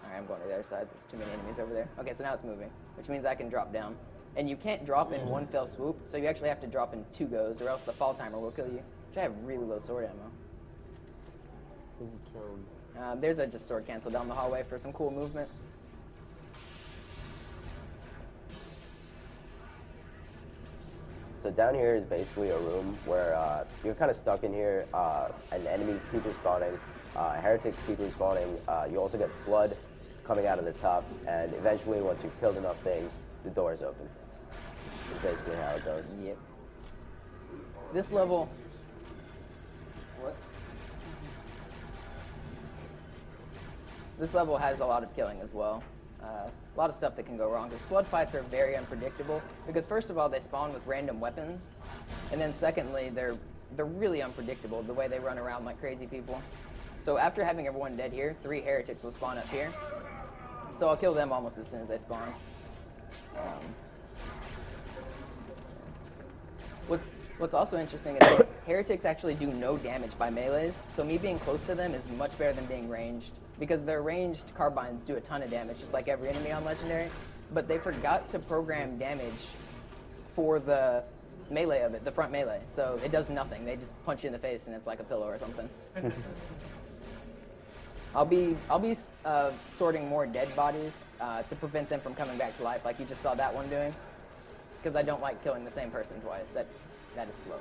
All right, I'm going to the other side. There's too many enemies over there. Okay, so now it's moving, which means I can drop down. And you can't drop in one fell swoop, so you actually have to drop in 2 goes, or else the fall timer will kill you, which I have really low sword ammo. There's a just sword cancel down the hallway for some cool movement. So down here is basically a room where you're kind of stuck in here, and enemies keep respawning, heretics keep respawning. You also get blood coming out of the top, and eventually, once you've killed enough things, the doors open. That's basically how it goes. Yep. This level... What? This level has a lot of killing as well. A lot of stuff that can go wrong, because flood fights are very unpredictable, because first of all, they spawn with random weapons, and then secondly, they're really unpredictable, the way they run around like crazy people. So after having everyone dead here, 3 heretics will spawn up here. So I'll kill them almost as soon as they spawn. What's also interesting is that heretics actually do no damage by melees, so me being close to them is much better than being ranged, because their ranged carbines do a ton of damage, just like every enemy on Legendary, but they forgot to program damage for the melee of it, the front melee, so it does nothing. They just punch you in the face and it's like a pillow or something. I'll be sorting more dead bodies to prevent them from coming back to life, like you just saw that one doing, because I don't like killing the same person twice. That is slow.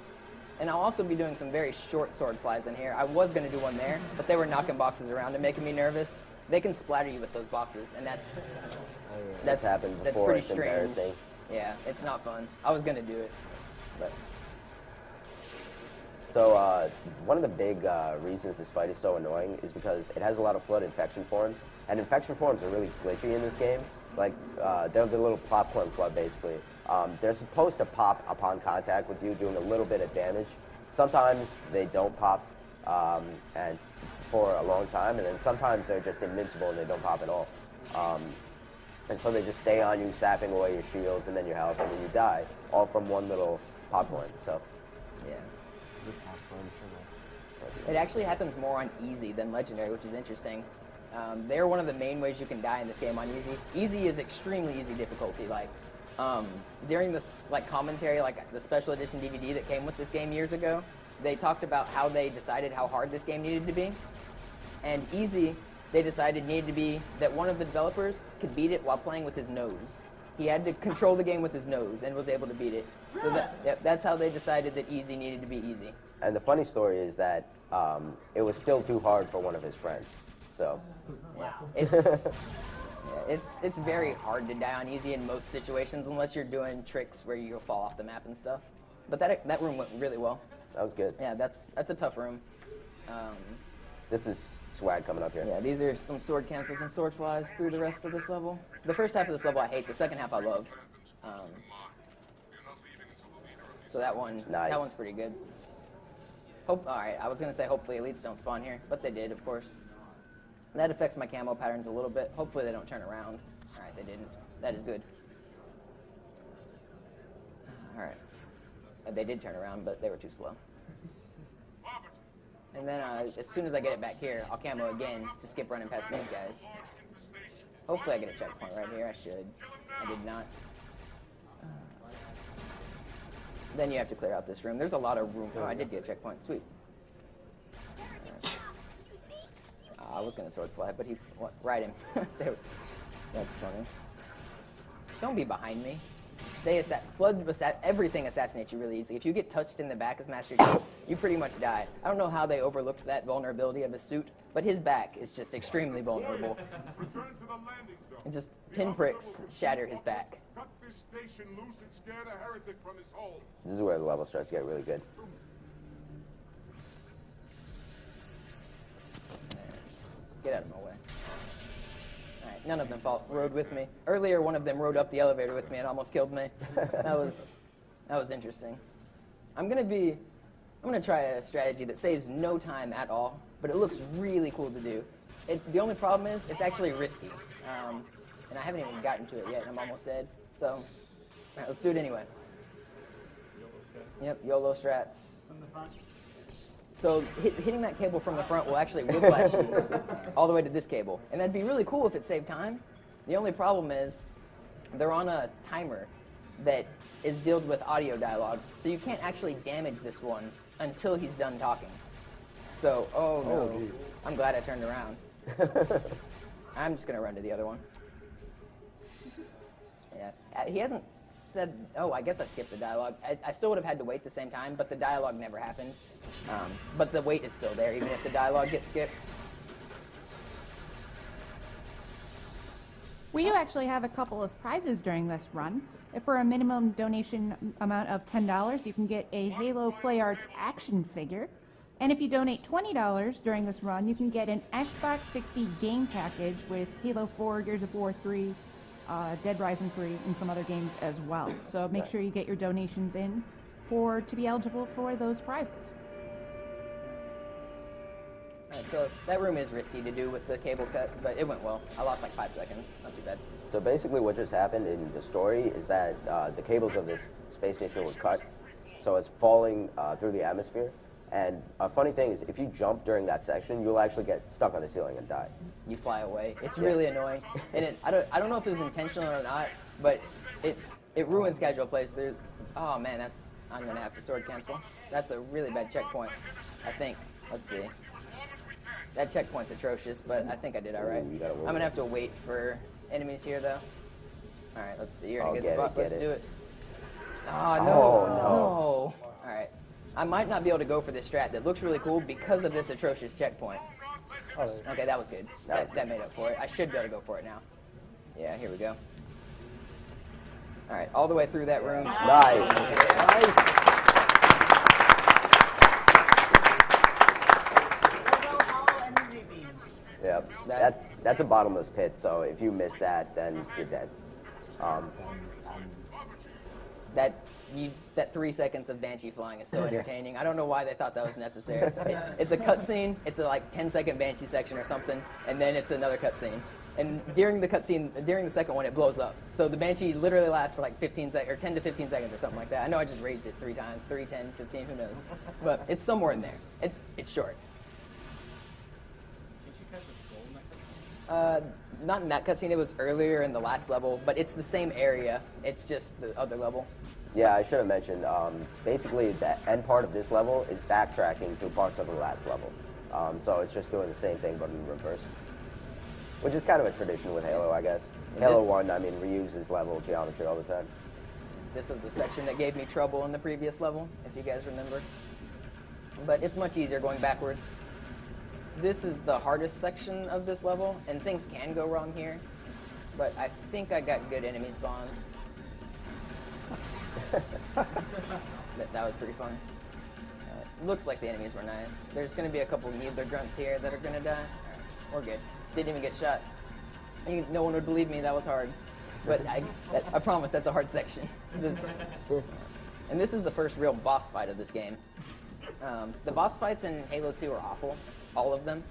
And I'll also be doing some very short sword flies in here. I was going to do one there, but they were knocking boxes around and making me nervous. They can splatter you with those boxes, and that's happened before. pretty it's strange. embarrassing. Yeah, it's not fun. I was going to do it, but... So one of the big reasons this fight is so annoying is because it has a lot of flood infection forms, and infection forms are really glitchy in this game. Like, they're the little popcorn flood, basically. They're supposed to pop upon contact with you, doing a little bit of damage. Sometimes they don't pop and for a long time, and then sometimes they're just invincible and they don't pop at all. And so they just stay on you, sapping away your shields and then your health, and then you die, all from one little popcorn. So, yeah. It actually happens more on easy than legendary, which is interesting. They're one of the main ways you can die in this game on easy. Easy is extremely easy difficulty. Like during this commentary, like the special edition DVD that came with this game years ago, they talked about how they decided how hard this game needed to be. And easy, they decided needed to be that one of the developers could beat it while playing with his nose. He had to control the game with his nose and was able to beat it. So that's how they decided that easy needed to be easy. And the funny story is that it was still too hard for one of his friends. So, yeah, it's very hard to die on easy in most situations unless you're doing tricks where you fall off the map and stuff. But that room went really well. That was good. Yeah, that's a tough room. This is swag coming up here. Yeah, these are some sword cancels and sword flies through the rest of this level. The first half of this level I hate. The second half I love. So that one's pretty good. All right, I was gonna say hopefully elites don't spawn here, but they did, of course. That affects my camo patterns a little bit. Hopefully they don't turn around. All right, they didn't. That is good. All right. They did turn around, but they were too slow. And then as soon as I get it back here, I'll camo again to skip running past these guys. Hopefully I get a checkpoint right here. I should. I did not. Then you have to clear out this room. There's a lot of room. Oh, I did get a checkpoint. Sweet. I was going to sword fly, but he... What? Ride him. That's funny. Don't be behind me. Everything assassinates you really easily. If you get touched in the back as Master Chief, you pretty much die. I don't know how they overlooked that vulnerability of his suit, but his back is just extremely vulnerable. And just pinpricks shatter his back. Cut this station loose and scare the heretic from his hole. This is where the level starts to get really good. Get out of my way. Alright, none of them rode with me. Earlier, one of them rode up the elevator with me and almost killed me. That was That was interesting. I'm gonna try a strategy that saves no time at all, but it looks really cool to do. The only problem is it's actually risky, and I haven't even gotten to it yet, and I'm almost dead. So, all right, let's do it anyway. Yep, YOLO strats. From the front. So hitting that cable from the front will actually whiplash you all the way to this cable. And that'd be really cool if it saved time. The only problem is they're on a timer that is dealt with audio dialogue. So you can't actually damage this one until he's done talking. So, oh no. geez. I'm glad I turned around. I'm just going to run to the other one. Yeah, he hasn't said, oh, I guess I skipped the dialogue. I still would have had to wait the same time, but the dialogue never happened. But the wait is still there, even if the dialogue gets skipped. We do actually have a couple of prizes during this run. If for a minimum donation amount of $10, you can get a Halo Play Arts action figure. And if you donate $20 during this run, you can get an Xbox 60 game package with Halo 4, Gears of War 3, Dead Rising 3, and some other games as well. So make sure you get your donations in to be eligible for those prizes. So that room is risky to do with the cable cut, but it went well. I lost like 5 seconds. Not too bad. So basically what just happened in the story is that the cables of this space station were cut, so it's falling through the atmosphere. And a funny thing is, if you jump during that section, you'll actually get stuck on the ceiling and die. You fly away. It's really annoying. And I don't know if it was intentional or not, but it ruins casual plays. Oh man, I'm gonna have to sword cancel. That's a really bad checkpoint, I think. Let's see. That checkpoint's atrocious, but I think I did all right. I'm gonna have to wait for enemies here though. All right, let's see. You're in a good spot. Let's do it. Oh no! No! All right. I might not be able to go for this strat that looks really cool because of this atrocious checkpoint. Okay, that was good. That made up for it. I should be able to go for it now. Yeah, here we go. All right, all the way through that room. Nice. Yeah, that's a bottomless pit, so if you miss that, then you're dead. That 3 seconds of Banshee flying is so entertaining. I don't know why they thought that was necessary. It's a cutscene. It's a like 10-second Banshee section or something, and then it's another cutscene. And during the cutscene, during the second one, it blows up. So the Banshee literally lasts for like 15 seconds, or 10 to 15 seconds or something like that. I know I just raged it 3 times, 3, 10, 15, who knows. But it's somewhere in there. It's short. Did you catch a skull in that cutscene? Not in that cutscene. It was earlier in the last level, but it's the same area. It's just the other level. Yeah, I should have mentioned, basically the end part of this level is backtracking through parts of the last level. So it's just doing the same thing but in reverse. Which is kind of a tradition with Halo, I guess. Halo 1, I mean, reuses level geometry all the time. This was the section that gave me trouble in the previous level, if you guys remember. But it's much easier going backwards. This is the hardest section of this level, and things can go wrong here. But I think I got good enemy spawns. That was pretty fun. Looks like the enemies were nice. There's going to be a couple needler grunts here that are going to die. We're good. Didn't even get shot. No one would believe me. That was hard. But I promise that's a hard section. And this is the first real boss fight of this game. The boss fights in Halo 2 are awful. All of them.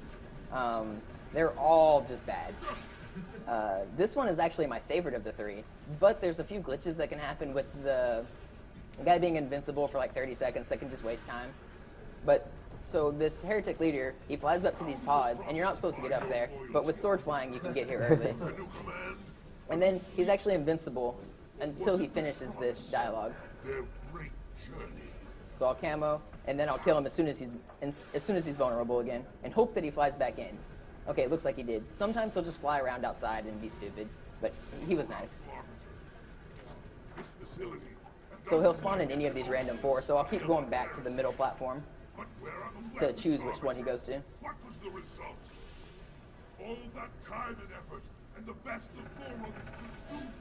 They're all just bad. This one is actually my favorite of the 3, but there's a few glitches that can happen with the guy being invincible for like 30 seconds that can just waste time. But so this heretic leader, he flies up to these pods, and you're not supposed to get up there, but with sword flying, you can get here early. And then he's actually invincible until he finishes this dialogue. So I'll camo, and then I'll kill him as soon as he's vulnerable again, and hope that he flies back in. Okay, it looks like he did. Sometimes he'll just fly around outside and be stupid, but he was nice. So he'll spawn in any of these random 4, so I'll keep going back to the middle platform to choose which one he goes to. What was the result? All that time and effort, and the best of 4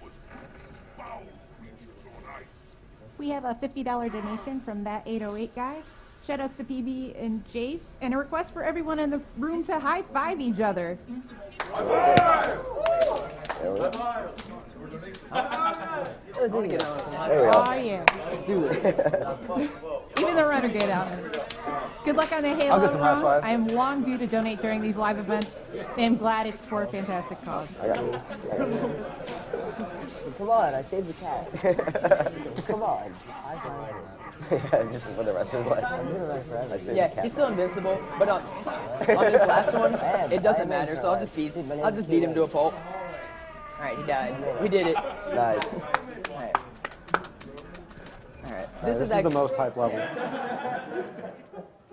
was these foul creatures on ice. We have a $50 donation from that 808 guy. Shoutouts to PB and Jace, and a request for everyone in the room to high-five each other. There we go. I wanna get on with some There we go. Oh, yeah. Let's do this. Even the runner get out. Good luck on the Halo I'll get some high run. fives. I am long due to donate during these live events. I am glad it's for a fantastic cause. I got it. Come on, I saved the cat. Come on. High five. Just for the rest of his life. I'm gonna run forever. I saved the Yeah, cat. he's still invincible, but on this last one, it doesn't matter. So I'll just beat him to a pulp. All right, he died. We did it. Nice. All right. All right. This is the most hype level.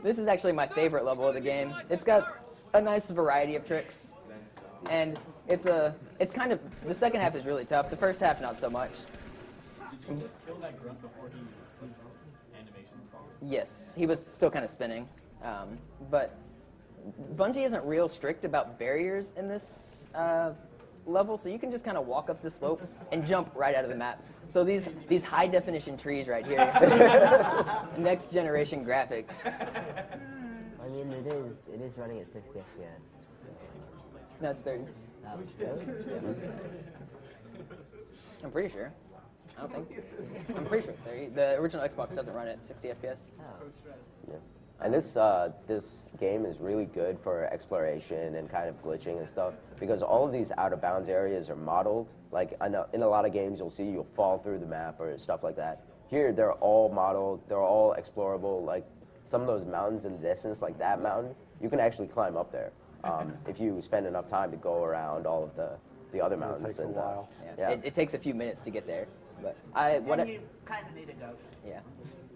This is actually my favorite level of the game. It's got a nice variety of tricks, and it's kind of, the second half is really tough. The first half, not so much. Did you just kill that grunt before his animations fall? Yes, he was still kind of spinning, but Bungie isn't real strict about barriers in this level, so you can just kind of walk up the slope and jump right out of the map. So these high definition trees right here, next generation graphics. I mean, it is running at 60 FPS. No, it's 30. Oh, really? I'm pretty sure. I don't think. I'm pretty sure it's 30. The original Xbox doesn't run at 60 FPS. Oh. Yeah. And this game is really good for exploration and kind of glitching and stuff because all of these out of bounds areas are modeled. Like in a lot of games, you'll fall through the map or stuff like that. Here, they're all modeled. They're all explorable. Like some of those mountains in the distance, like that mountain, you can actually climb up there if you spend enough time to go around all of the other mountains. It takes a while. Yeah. It takes a few minutes to get there, but You kind of need a ghost. yeah.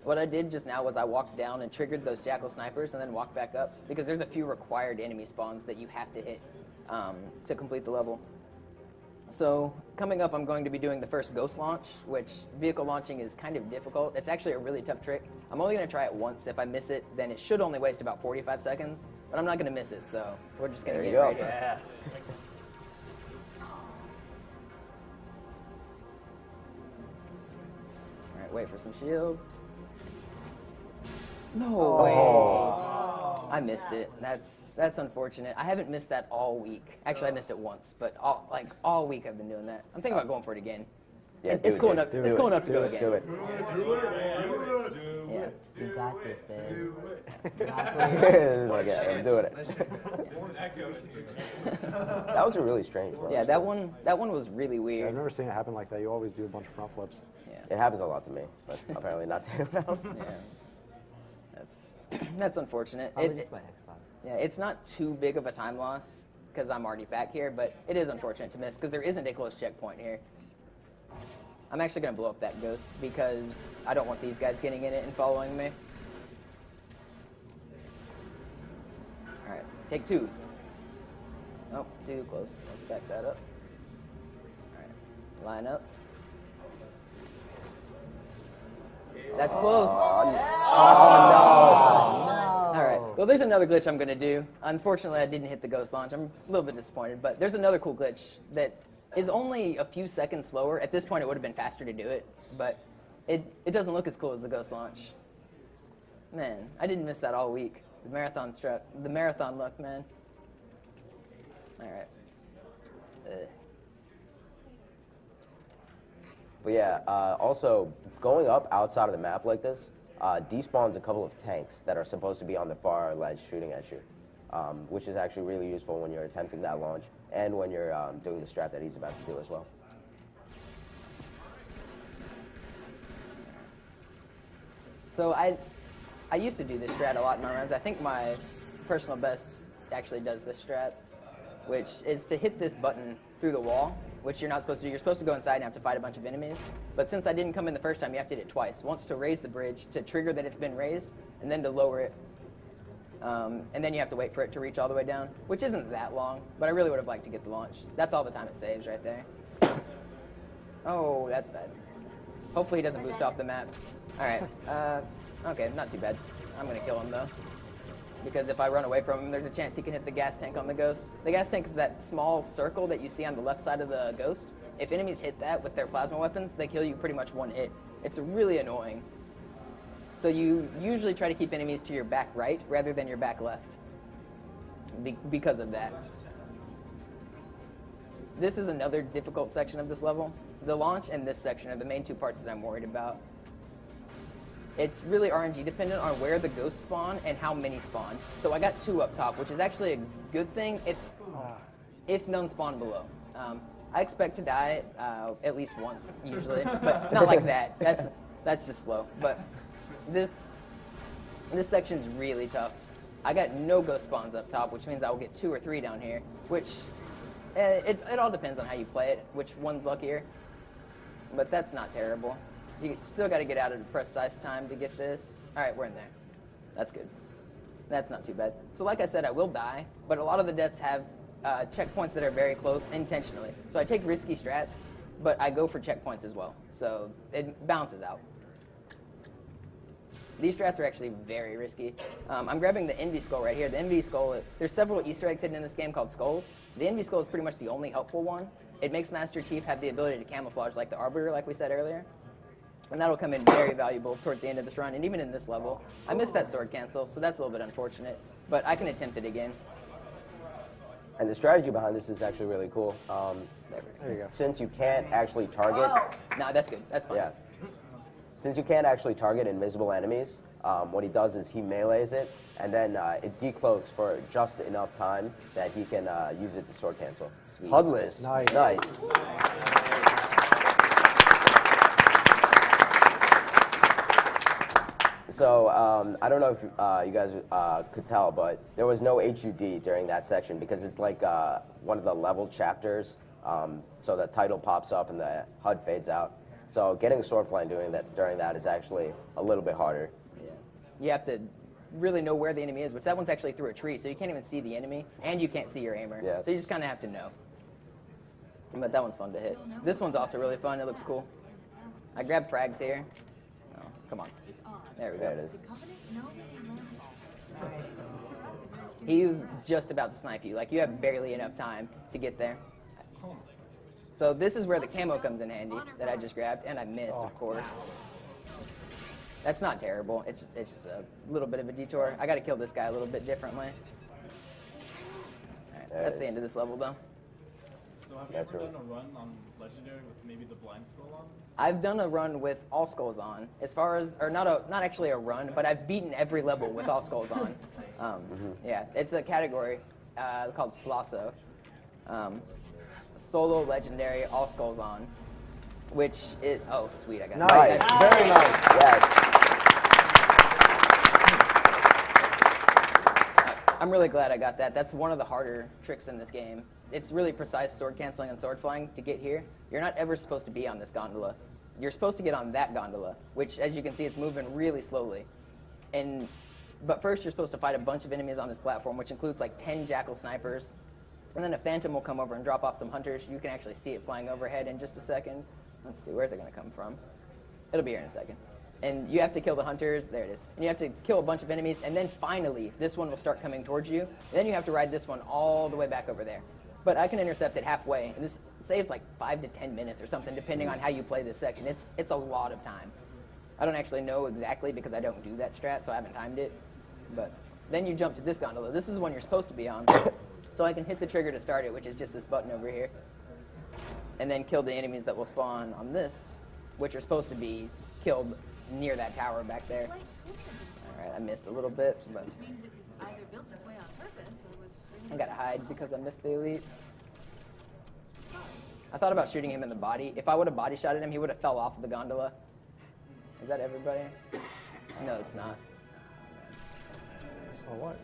What I did just now was I walked down and triggered those jackal snipers and then walked back up because there's a few required enemy spawns that you have to hit to complete the level. So coming up, I'm going to be doing the first ghost launch, which vehicle launching is kind of difficult. It's actually a really tough trick. I'm only going to try it once. If I miss it, then it should only waste about 45 seconds, but I'm not going to miss it, so we're just going to get right in. Yeah. All right, wait for some shields. No way. I missed it. That's unfortunate. I haven't missed that all week. Actually, I missed it once, but all week I've been doing that. I'm thinking about going for it again. Yeah, It's cool enough. It's cool enough to go again. Do it. Yeah. You got this, man. It's like, yeah, I'm doing it. That was a really strange one. Yeah, that one was really Yeah, weird. I've never seen it happen like that. You always do a bunch of front flips. Yeah. It happens a lot to me, but apparently not to anyone else. Yeah. That's unfortunate. Probably just my Xbox. Yeah, it's not too big of a time loss because I'm already back here, but it is unfortunate to miss because there isn't a close checkpoint here. I'm actually going to blow up that ghost because I don't want these guys getting in it and following me. All right, take two. Oh, too close. Let's back that up. All right, line up. That's close. Oh, All right. Well, there's another glitch I'm going to do. Unfortunately, I didn't hit the ghost launch. I'm a little bit disappointed, but there's another cool glitch that is only a few seconds slower. At this point, it would have been faster to do it, but it doesn't look as cool as the ghost launch. Man, I didn't miss that all week. The marathon luck, man. All right. But yeah, also going up outside of the map like this despawns a couple of tanks that are supposed to be on the far ledge shooting at you, which is actually really useful when you're attempting that launch and when you're doing the strat that he's about to do as well. So I used to do this strat a lot in my runs. I think my personal best actually does this strat, which is to hit this button through the wall, which you're not supposed to do. You're supposed to go inside and have to fight a bunch of enemies. But since I didn't come in the first time, you have to hit it twice. Once to raise the bridge, to trigger that it's been raised, and then to lower it. And then you have to wait for it to reach all the way down, which isn't that long, but I really would have liked to get the launch. That's all the time it saves right there. Oh, that's bad. Hopefully he doesn't boost off the map. All right. Okay, not too bad. I'm going to kill him, though. Because if I run away from him, there's a chance he can hit the gas tank on the ghost. The gas tank is that small circle that you see on the left side of the ghost. If enemies hit that with their plasma weapons, they kill you pretty much one hit. It's really annoying. So you usually try to keep enemies to your back right rather than your back left. Because of that. This is another difficult section of this level. The launch and this section are the main two parts that I'm worried about. It's really RNG dependent on where the ghosts spawn and how many spawn. So I got 2 up top, which is actually a good thing if none spawn below. I expect to die at least once usually, but not like that. That's just slow. But this section's really tough. I got no ghost spawns up top, which means I will get 2 or 3 down here, which it all depends on how you play it, which one's luckier. But that's not terrible. You still got to get out at a precise time to get this. All right, we're in there. That's good. That's not too bad. So like I said, I will die, but a lot of the deaths have checkpoints that are very close intentionally. So I take risky strats, but I go for checkpoints as well. So it balances out. These strats are actually very risky. I'm grabbing the Envy Skull right here. The Envy Skull, there's several Easter eggs hidden in this game called skulls. The Envy Skull is pretty much the only helpful one. It makes Master Chief have the ability to camouflage like the Arbiter, like we said earlier. And that'll come in very valuable towards the end of this run, and even in this level. I missed that sword cancel, so that's a little bit unfortunate, but I can attempt it again. And the strategy behind this is actually really cool. There you go. Since you can't actually target... No, that's good. That's fine. Yeah. Since you can't actually target invisible enemies, what he does is he melees it, and then it decloaks for just enough time that he can use it to sword cancel. Sweet. HUDless. Nice. Nice. So, I don't know if you guys could tell, but there was no HUD during that section because it's like one of the level chapters. So the title pops up and the HUD fades out. So getting a sword flying during that is actually a little bit harder. Yeah. You have to really know where the enemy is, which that one's actually through a tree, so you can't even see the enemy, and you can't see your aimer. Yeah. So you just kind of have to know. But that one's fun to hit. This one's also really fun. It looks cool. I grabbed frags here. Oh, come on. There we go. There it is. He was just about to snipe you. Like, you have barely enough time to get there. So this is where the camo comes in handy that I just grabbed, and I missed, of course. That's not terrible. It's just a little bit of a detour. I got to kill this guy a little bit differently. All right, that's the end of this level, though. So have you ever done a run on Legendary with maybe the blind skull on? I've done a run with all skulls on. As far as, or not actually a run, but I've beaten every level with all skulls on. Yeah, it's a category called Slasso. Solo Legendary, all skulls on, which is, oh sweet, I got it. Nice, very nice, yes. I'm really glad I got that. That's one of the harder tricks in this game. It's really precise sword canceling and sword flying to get here. You're not ever supposed to be on this gondola. You're supposed to get on that gondola, which, as you can see, it's moving really slowly. But first, you're supposed to fight a bunch of enemies on this platform, which includes like 10 jackal snipers. And then a phantom will come over and drop off some hunters. You can actually see it flying overhead in just a second. Let's see, where's it going to come from? It'll be here in a second. And you have to kill the hunters. There it is. And you have to kill a bunch of enemies. And then finally, this one will start coming towards you. And then you have to ride this one all the way back over there. But I can intercept it halfway. And this saves like 5 to 10 minutes or something, depending on how you play this section. It's a lot of time. I don't actually know exactly because I don't do that strat, so I haven't timed it. But then you jump to this gondola. This is the one you're supposed to be on. So I can hit the trigger to start it, which is just this button over here. And then kill the enemies that will spawn on this, which are supposed to be killed near that tower back there. All right, I missed a little bit, but I gotta hide because I missed the elites. I thought about shooting him in the body. If I would have body shotted him, he would have fell off of the gondola. Is that everybody? No, it's not. Oh, what?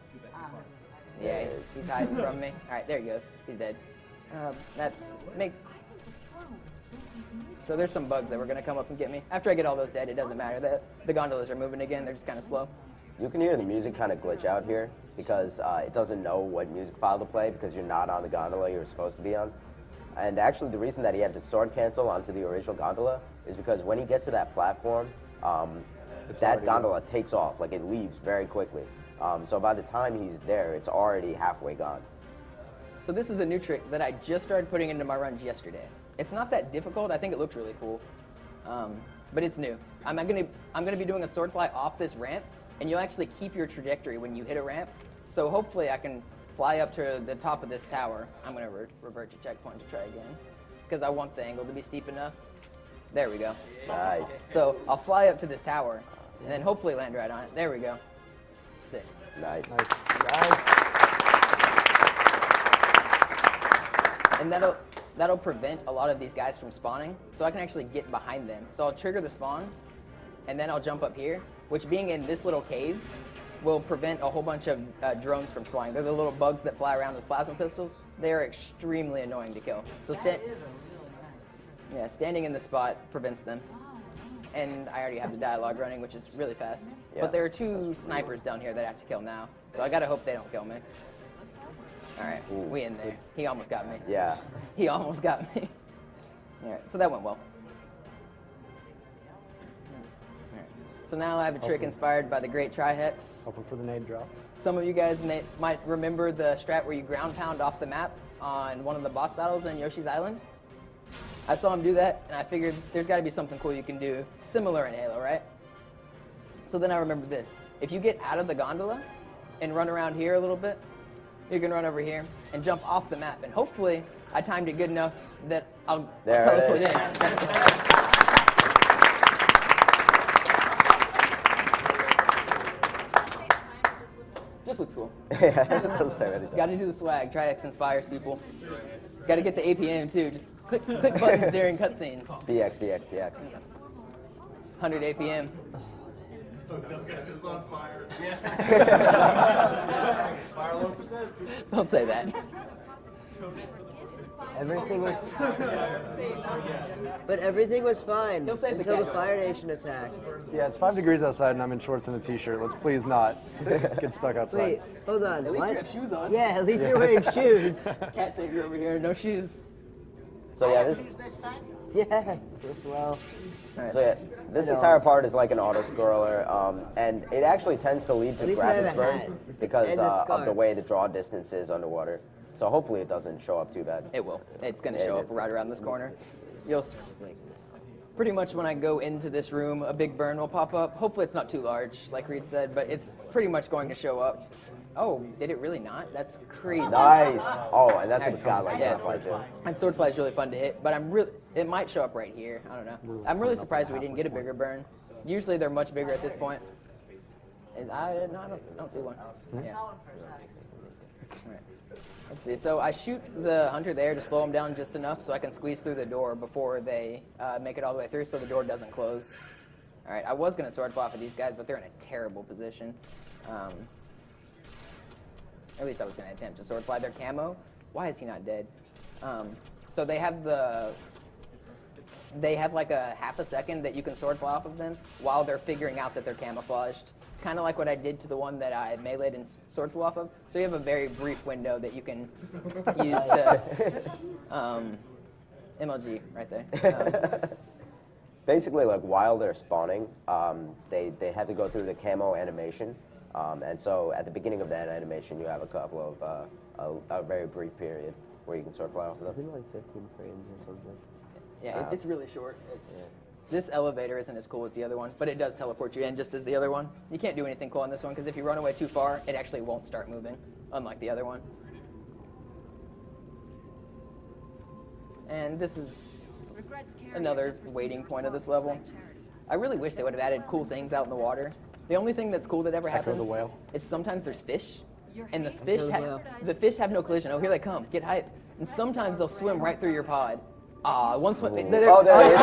Yeah, he's hiding from me. All right, there he goes. He's dead. That makes... So there's some bugs that were going to come up and get me. After I get all those dead, it doesn't matter. The gondolas are moving again. They're just kind of slow. You can hear the music kind of glitch out here because it doesn't know what music file to play because you're not on the gondola you're supposed to be on. And actually, the reason that he had to sword cancel onto the original gondola is because when he gets to that platform, that gondola takes off. Like, it leaves very quickly. So by the time he's there, it's already halfway gone. So this is a new trick that I just started putting into my runs yesterday. It's not that difficult. I think it looks really cool, but it's new. I'm gonna be doing a sword fly off this ramp, and you'll actually keep your trajectory when you hit a ramp. So hopefully I can, if I hit a ramp, I can sword fly off this ramp, and then sword fly back onto the gondola. So hopefully I can fly up to the top of this tower. I'm going to revert to checkpoint to try again because I want the angle to be steep enough. There we go. Nice. So I'll fly up to this tower and then hopefully land right on it. There we go. Sick. Nice. And that'll prevent a lot of these guys from spawning, so I can actually get behind them. So I'll trigger the spawn, and then I'll jump up here, which being in this little cave will prevent a whole bunch of drones from spawning. They're the little bugs that fly around with plasma pistols. They are extremely annoying to kill. So standing in the spot prevents them. And I already have the dialogue running, which is really fast. Yeah. But there are 2 snipers down here that I have to kill now, so I gotta hope they don't kill me. All right, we in there. He almost got me. Yeah. He almost got me. All right, so that went well. All right. So now I have a trick inspired by the great Trihex. Hoping for the nade drop. Some of you guys might remember the strat where you ground pound off the map on one of the boss battles in Yoshi's Island. I saw him do that, and I figured there's got to be something cool you can do similar in Halo, right? So then I remembered this. If you get out of the gondola and run around here a little bit, you can run over here and jump off the map. And hopefully, I timed it good enough that I'll teleport in. Just looks cool. Yeah, it doesn't say anything. Got to do the swag. Trihex inspires people. Got to get the APM too. Just click buttons during cutscenes. BX. 100 APM. Hotel catches on fire. Fire alarm percent. Don't say that. Everything was, but everything was fine He'll save the until the cat. Fire Nation attacked. Yeah, it's 5 degrees outside and I'm in shorts and a t-shirt. Let's please not get stuck outside. Wait, hold on. At least what? you have shoes on. Yeah, at least you're wearing shoes. Cat savior over here, no shoes. So yeah, this entire part is like an auto scroller, and it actually tends to lead to At least I have graphics a burn hat. because And a of the scarf. way the draw distance is underwater. So hopefully it doesn't show up too bad. It will. It's going to show up right around this corner. You'll pretty much when I go into this room, a big burn will pop up. Hopefully it's not too large, like Reed said, but it's pretty much going to show up. Oh, did it really not? That's crazy. Nice. Oh, and that's a god like Swordfly too. And Swordfly is really fun to hit, but it might show up right here. I don't know. I'm really surprised we didn't get a bigger burn. Usually they're much bigger at this point. And I don't see one. Yeah. All right. Let's see. So I shoot the hunter there to slow them down just enough so I can squeeze through the door before they make it all the way through, so the door doesn't close. All right. I was going to sword fly for these guys, but they're in a terrible position. At least I was going to attempt to sword fly their camo. Why is he not dead? So they have like a half a second that you can sword fly off of them while they're figuring out that they're camouflaged. Kind of like what I did to the one that I meleeed and sword flew off of. So you have a very brief window that you can use to MLG right there. Basically, like while they're spawning, they have to go through the camo animation, and so at the beginning of that animation, you have a couple of a very brief period where you can sort of fly off of them. Isn't it like 15 frames or something? Yeah, it's really short. This elevator isn't as cool as the other one, but it does teleport you in just as the other one. You can't do anything cool on this one because if you run away too far, it actually won't start moving, unlike the other one. And this is another waiting point of this level. I really wish they would have added cool things out in the water. The only thing that's cool that ever happens the whale. is sometimes there's fish, and the fish have no collision. Oh, here they come. Get hype. And sometimes they'll swim right through your pod. One swim. Oh, there he is.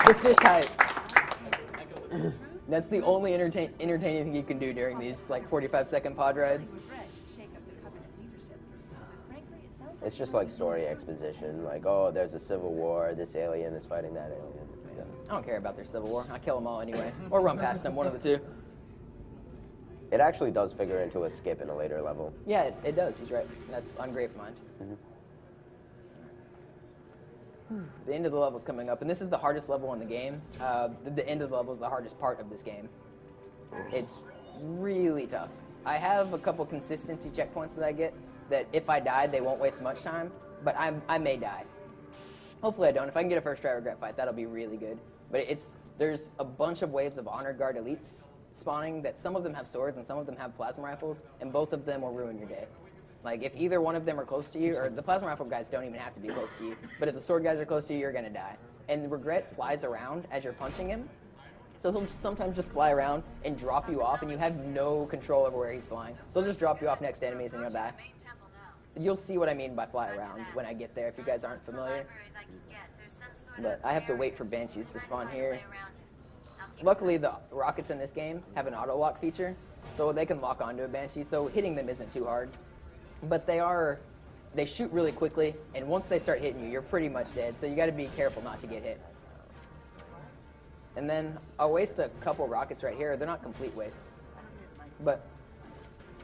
The fish hype. That's the only entertaining thing you can do during these like 45-second pod rides. It's just like story exposition, like, oh, there's a civil war, this alien is fighting that alien. Yeah. I don't care about their civil war. I kill them all anyway, or run past them, one of the two. It actually does figure into a skip in a later level. Yeah, it does. He's right. That's on Grape Mind. The end of the level's coming up, and this is the hardest level in the game. The end of the level is the hardest part of this game. It's really tough. I have a couple consistency checkpoints that I get that if I die, they won't waste much time, but I may die. Hopefully I don't. If I can get a first try regret fight, that'll be really good. But there's a bunch of waves of Honor Guard elites spawning that some of them have swords and some of them have plasma rifles, and both of them will ruin your day. Like, if either one of them are close to you, or the plasma rifle guys don't even have to be close to you, but if the sword guys are close to you, you're going to die. And Regret flies around as you're punching him, so he'll sometimes just fly around and drop you off, and you have no control over where he's flying. So he'll just drop you off next to enemies, and you'll die. You'll see what I mean by fly around when I get there, if you guys aren't familiar. But I have to wait for Banshees to spawn here. Luckily, the rockets in this game have an auto-lock feature, so they can lock onto a Banshee, so hitting them isn't too hard. But they shoot really quickly, and once they start hitting you, you're pretty much dead, so you gotta be careful not to get hit. And then I'll waste a couple rockets right here. They're not complete wastes, but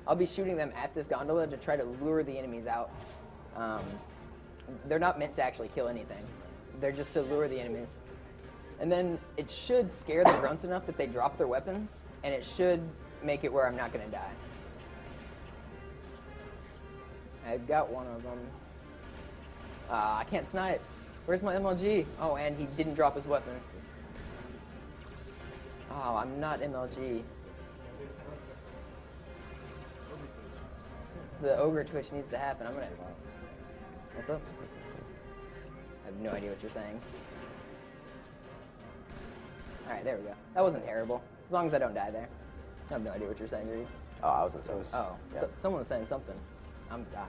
I'll be shooting them at this gondola to try to lure the enemies out. They're not meant to actually kill anything. They're just to lure the enemies. And then it should scare the grunts enough that they drop their weapons, and it should make it where I'm not gonna die. I got one of them. I can't snipe. Where's my MLG? Oh, and he didn't drop his weapon. Oh, I'm not MLG. The ogre twitch needs to happen. I'm gonna... What's up? I have no idea what you're saying. Alright, there we go. That wasn't terrible. As long as I don't die there. I have no idea what you're saying, Rudy. Oh, I wasn't so. Oh, Yeah. so, someone was saying something. I don't know.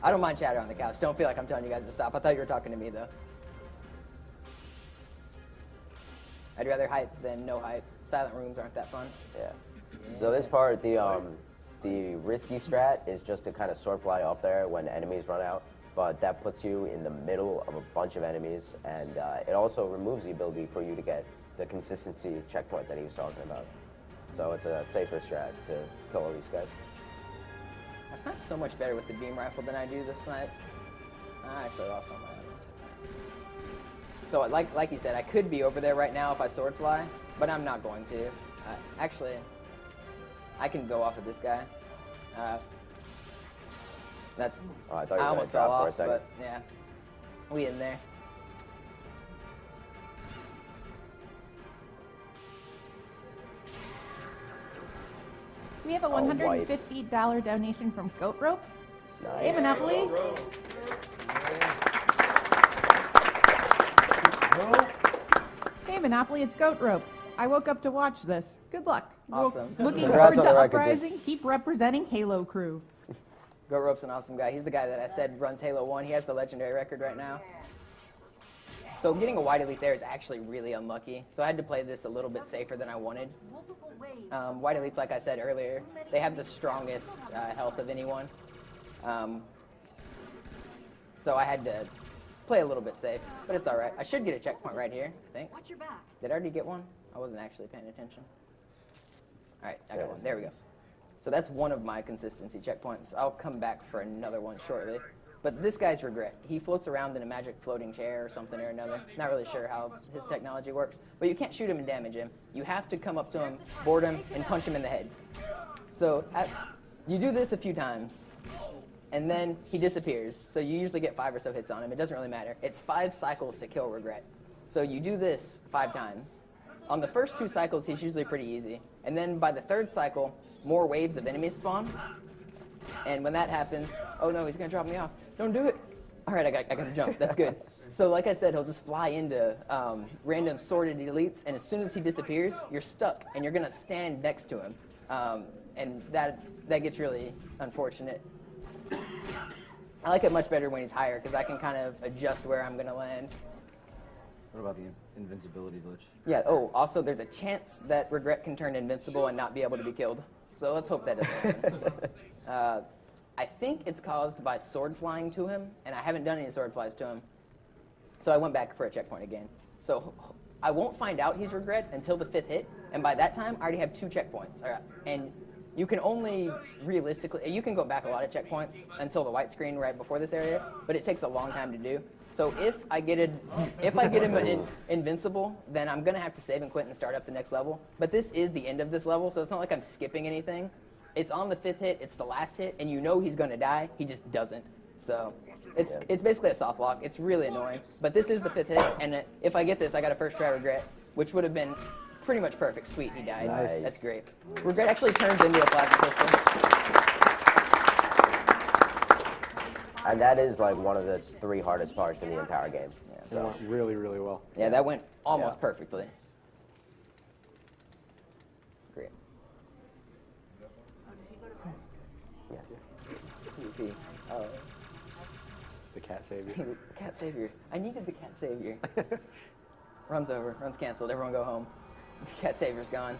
I don't mind chatter on the couch. Don't feel like I'm telling you guys to stop. I thought you were talking to me, though. I'd rather hype than no hype. Silent rooms aren't that fun. Yeah. So this part, the risky strat is just to kind of sword fly up there when enemies run out, but that puts you in the middle of a bunch of enemies, and it also removes the ability for you to get the consistency checkpoint that he was talking about. So it's a safer strat to kill all these guys. I snipe so much better with the beam rifle than I do this snipe. I actually lost all my ammo. So like you said, I could be over there right now if I sword fly, but I'm not going to. Actually, I can go off of this guy. That's. Oh, I thought you were almost gonna fell drop for a off, second. but yeah, we in there. We have a $150 donation from Goat Rope. Nice. Hey, Monopoly. Hey, Monopoly, it's Goat Rope. I woke up to watch this. Good luck. Awesome. Looking Congrats forward on to the record, Uprising. Keep representing Halo Crew. Goat Rope's an awesome guy. He's the guy that I said runs Halo 1. He has the legendary record right now. So getting a wide elite there is actually really unlucky. So I had to play this a little bit safer than I wanted. Wide elites, like I said earlier, they have the strongest health of anyone. So I had to play a little bit safe, but it's all right. I should get a checkpoint right here, I think. Watch your back. Did I already get one? I wasn't actually paying attention. All right, I got one. There we go. So that's one of my consistency checkpoints. I'll come back for another one shortly. But this guy's Regret. He floats around in a magic floating chair or something or another. Not really sure how his technology works. But you can't shoot him and damage him. You have to come up to him, board him, and punch him in the head. So you do this a few times, and then he disappears. So you usually get 5 or so hits on him. It doesn't really matter. It's 5 cycles to kill Regret. So you do this 5 times. On the first 2 cycles, he's usually pretty easy. And then by the 3rd cycle, more waves of enemies spawn. And when that happens, oh no, he's gonna drop me off. Don't do it. All right, I gotta jump. That's good. So like I said, he'll just fly into random sorted elites, and as soon as he disappears, you're stuck, and you're gonna stand next to him, and that gets really unfortunate. I like it much better when he's higher because I can kind of adjust where I'm gonna land. What about the invincibility glitch? Yeah. Oh, also there's a chance that Regret can turn invincible and not be able to be killed. So let's hope that doesn't happen. I think it's caused by sword flying to him, and I haven't done any sword flies to him. So I went back for a checkpoint again. So I won't find out he's Regret until the 5th hit, and by that time I already have 2 checkpoints. And you can only realistically, you can go back a lot of checkpoints until the white screen right before this area, but it takes a long time to do. So if I get him invincible, then I'm gonna have to save and quit and start up the next level. But this is the end of this level, so it's not like I'm skipping anything. It's on the 5th hit, it's the last hit, and you know he's gonna die, he just doesn't. So it's basically a soft lock. It's really annoying. But this is the 5th hit, and if I get this, I got a first try Regret, which would have been pretty much perfect. Sweet, he died. Nice. That's great. Regret actually turns into a plasma pistol. And that is like one of the 3 hardest parts in the entire game. Yeah, So it went really, really well. Yeah, that went almost perfectly. Great. yeah. Oh, The cat savior. cat savior. I needed the cat savior. Run's over. Run's canceled. Everyone go home. Cat savior's gone.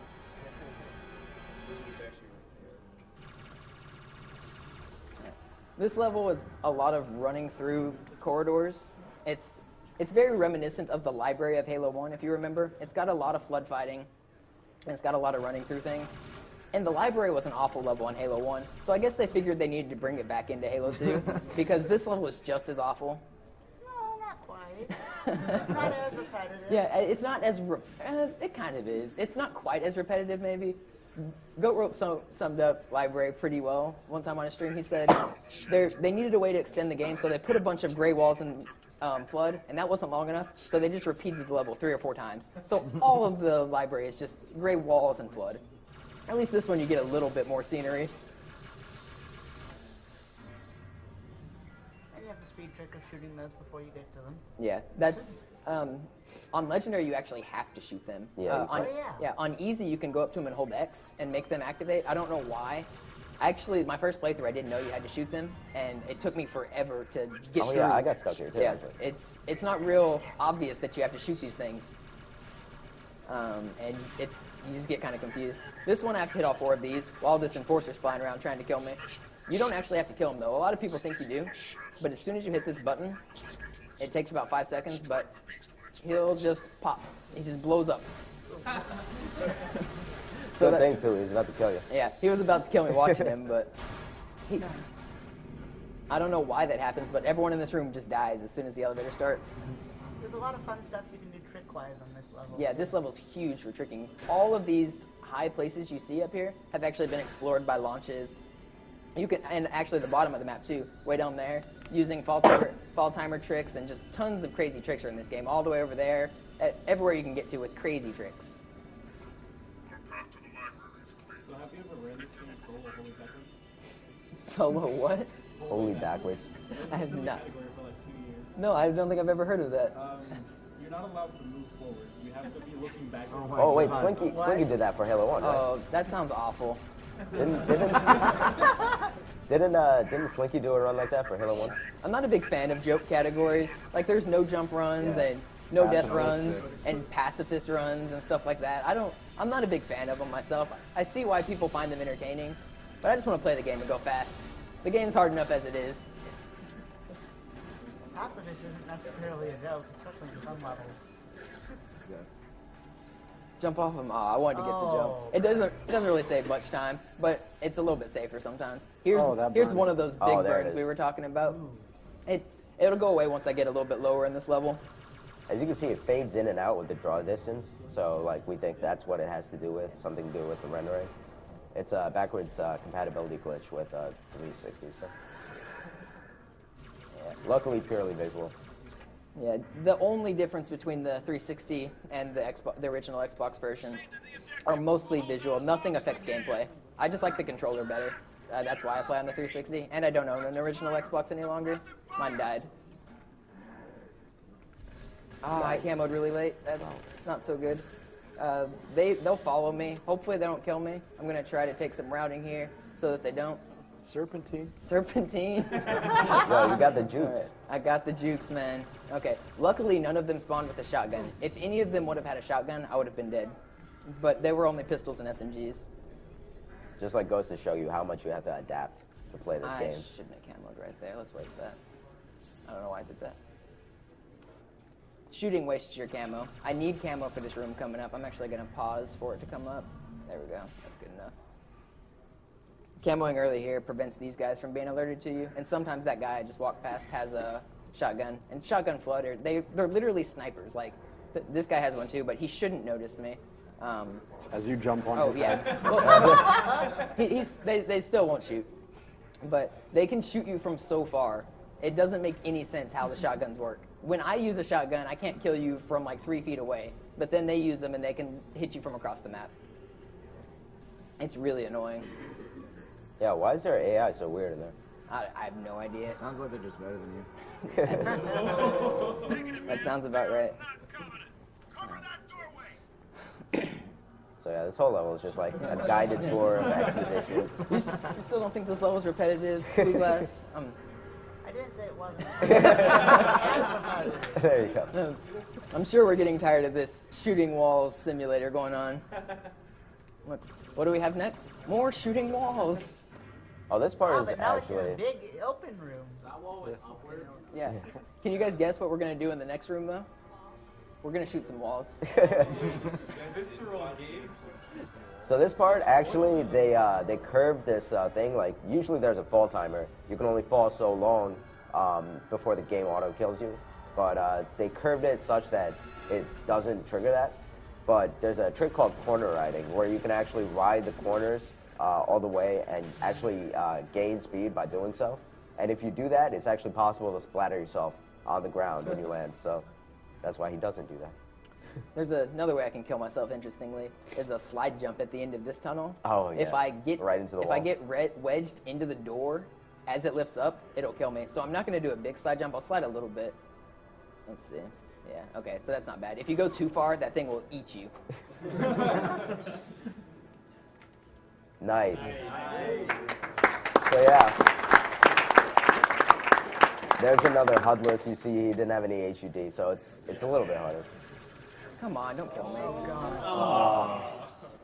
This level was a lot of running through corridors. It's very reminiscent of the library of Halo 1, if you remember. It's got a lot of flood fighting, and it's got a lot of running through things. And the library was an awful level in Halo 1, so I guess they figured they needed to bring it back into Halo 2, because this level is just as awful. No, not quite. It's not as repetitive. Yeah, it's not as, it kind of is. It's not quite as repetitive, maybe. Goat Rope summed up Library pretty well. One time on a stream, he said they needed a way to extend the game, so they put a bunch of gray walls in Flood, and that wasn't long enough, so they just repeated the level 3 or 4 times. So all of the library is just gray walls and Flood. At least this one, you get a little bit more scenery. And you have the speed trick of shooting those before you get to them. Yeah, that's on Legendary. You actually have to shoot them. Yeah, on Easy, you can go up to them and hold X and make them activate. I don't know why. Actually, my first playthrough, I didn't know you had to shoot them, and it took me forever to get through. Yeah, I got stuck here too. Yeah, it's not real obvious that you have to shoot these things, and you just get kind of confused. This one, I have to hit all 4 of these while this Enforcer's flying around trying to kill me. You don't actually have to kill him though. A lot of people think you do, but as soon as you hit this button, it takes about 5 seconds, but he'll just pop. He just blows up. So good thing too, he's about to kill you. Yeah, he was about to kill me watching him, but I don't know why that happens, but everyone in this room just dies as soon as the elevator starts. There's a lot of fun stuff you can do trick-wise on this level. Yeah, this level's huge for tricking. All of these high places you see up here have actually been explored by launches. You can, and actually the bottom of the map too, way down there, using fall timer tricks, and just tons of crazy tricks are in this game. All the way over there, everywhere you can get to with crazy tricks. So have you ever ran this game solo only backwards? Solo what? Only backwards. I have not. For like 2 years. No, I don't think I've ever heard of that. You're not allowed to move forward. You have to be looking backwards. Oh wait, Slinky did that for Halo 1, right? Oh, that sounds awful. Didn't Slinky do a run like that for Halo 1? I'm not a big fan of joke categories. Like, there's no jump runs and no death runs and pacifist runs and stuff like that. I'm not a big fan of them myself. I see why people find them entertaining, but I just want to play the game and go fast. The game's hard enough as it is. Pacifist isn't necessarily a joke, especially in some levels. Jump off him. Oh, I wanted to get the jump. It doesn't really save much time, but it's a little bit safer sometimes. Here's one of those big burns we were talking about. It'll go away once I get a little bit lower in this level. As you can see, it fades in and out with the draw distance. So, like, we think that's what it has to do with, something to do with the rendering. It's a backwards compatibility glitch with 360. So. Yeah. Luckily, purely visual. Yeah, the only difference between the 360 and the original Xbox version are mostly visual. Nothing affects gameplay. I just like the controller better. That's why I play on the 360, and I don't own an original Xbox any longer. Mine died. Oh, I camoed really late. That's not so good. They'll follow me. Hopefully they don't kill me. I'm going to try to take some routing here so that they don't. Serpentine. Serpentine. Yo, you got the jukes. Right. I got the jukes, man. Okay. Luckily, none of them spawned with a shotgun. If any of them would have had a shotgun, I would have been dead. But they were only pistols and SMGs. Just like goes to show you how much you have to adapt to play this game. I shouldn't have camoed right there. Let's waste that. I don't know why I did that. Shooting wastes your camo. I need camo for this room coming up. I'm actually going to pause for it to come up. There we go. That's good enough. Camoing early here prevents these guys from being alerted to you, and sometimes that guy I just walked past has a shotgun. And shotgun flood, they're literally snipers. Like, this guy has one too, but he shouldn't notice me. As you jump on his head. Well, they still won't shoot, but they can shoot you from so far. It doesn't make any sense how the shotguns work. When I use a shotgun, I can't kill you from like 3 feet away, but then they use them and they can hit you from across the map. It's really annoying. Yeah, why is their AI so weird in there? I have no idea. Sounds like they're just better than you. That sounds about right. So yeah, this whole level is just like a guided tour of exposition. You still don't think this level's repetitive, Blue Glass? I didn't say it wasn't. There you go. I'm sure we're getting tired of this shooting walls simulator going on. What do we have next? More shooting walls. Oh, this part is but now actually. it's in a big open room. That wall went upwards. Yeah. Can you guys guess what we're going to do in the next room, though? We're going to shoot some walls. Visceral game. So this part, actually, they curved this thing. Like, usually there's a fall timer. You can only fall so long before the game auto kills you. But they curved it such that it doesn't trigger that. But there's a trick called corner riding, where you can actually ride the corners all the way and actually gain speed by doing so. And if you do that, it's actually possible to splatter yourself on the ground when you land. So that's why he doesn't do that. There's another way I can kill myself, interestingly, is a slide jump at the end of this tunnel. Oh, yeah. If I get right into the if wall. I get wedged into the door as it lifts up, it'll kill me. So I'm not going to do a big slide jump. I'll slide a little bit. Let's see. Yeah, okay, so that's not bad. If you go too far, that thing will eat you. Nice. So yeah, there's another HUDless. You see, he didn't have any HUD, so it's a little bit harder. Come on, don't kill me. All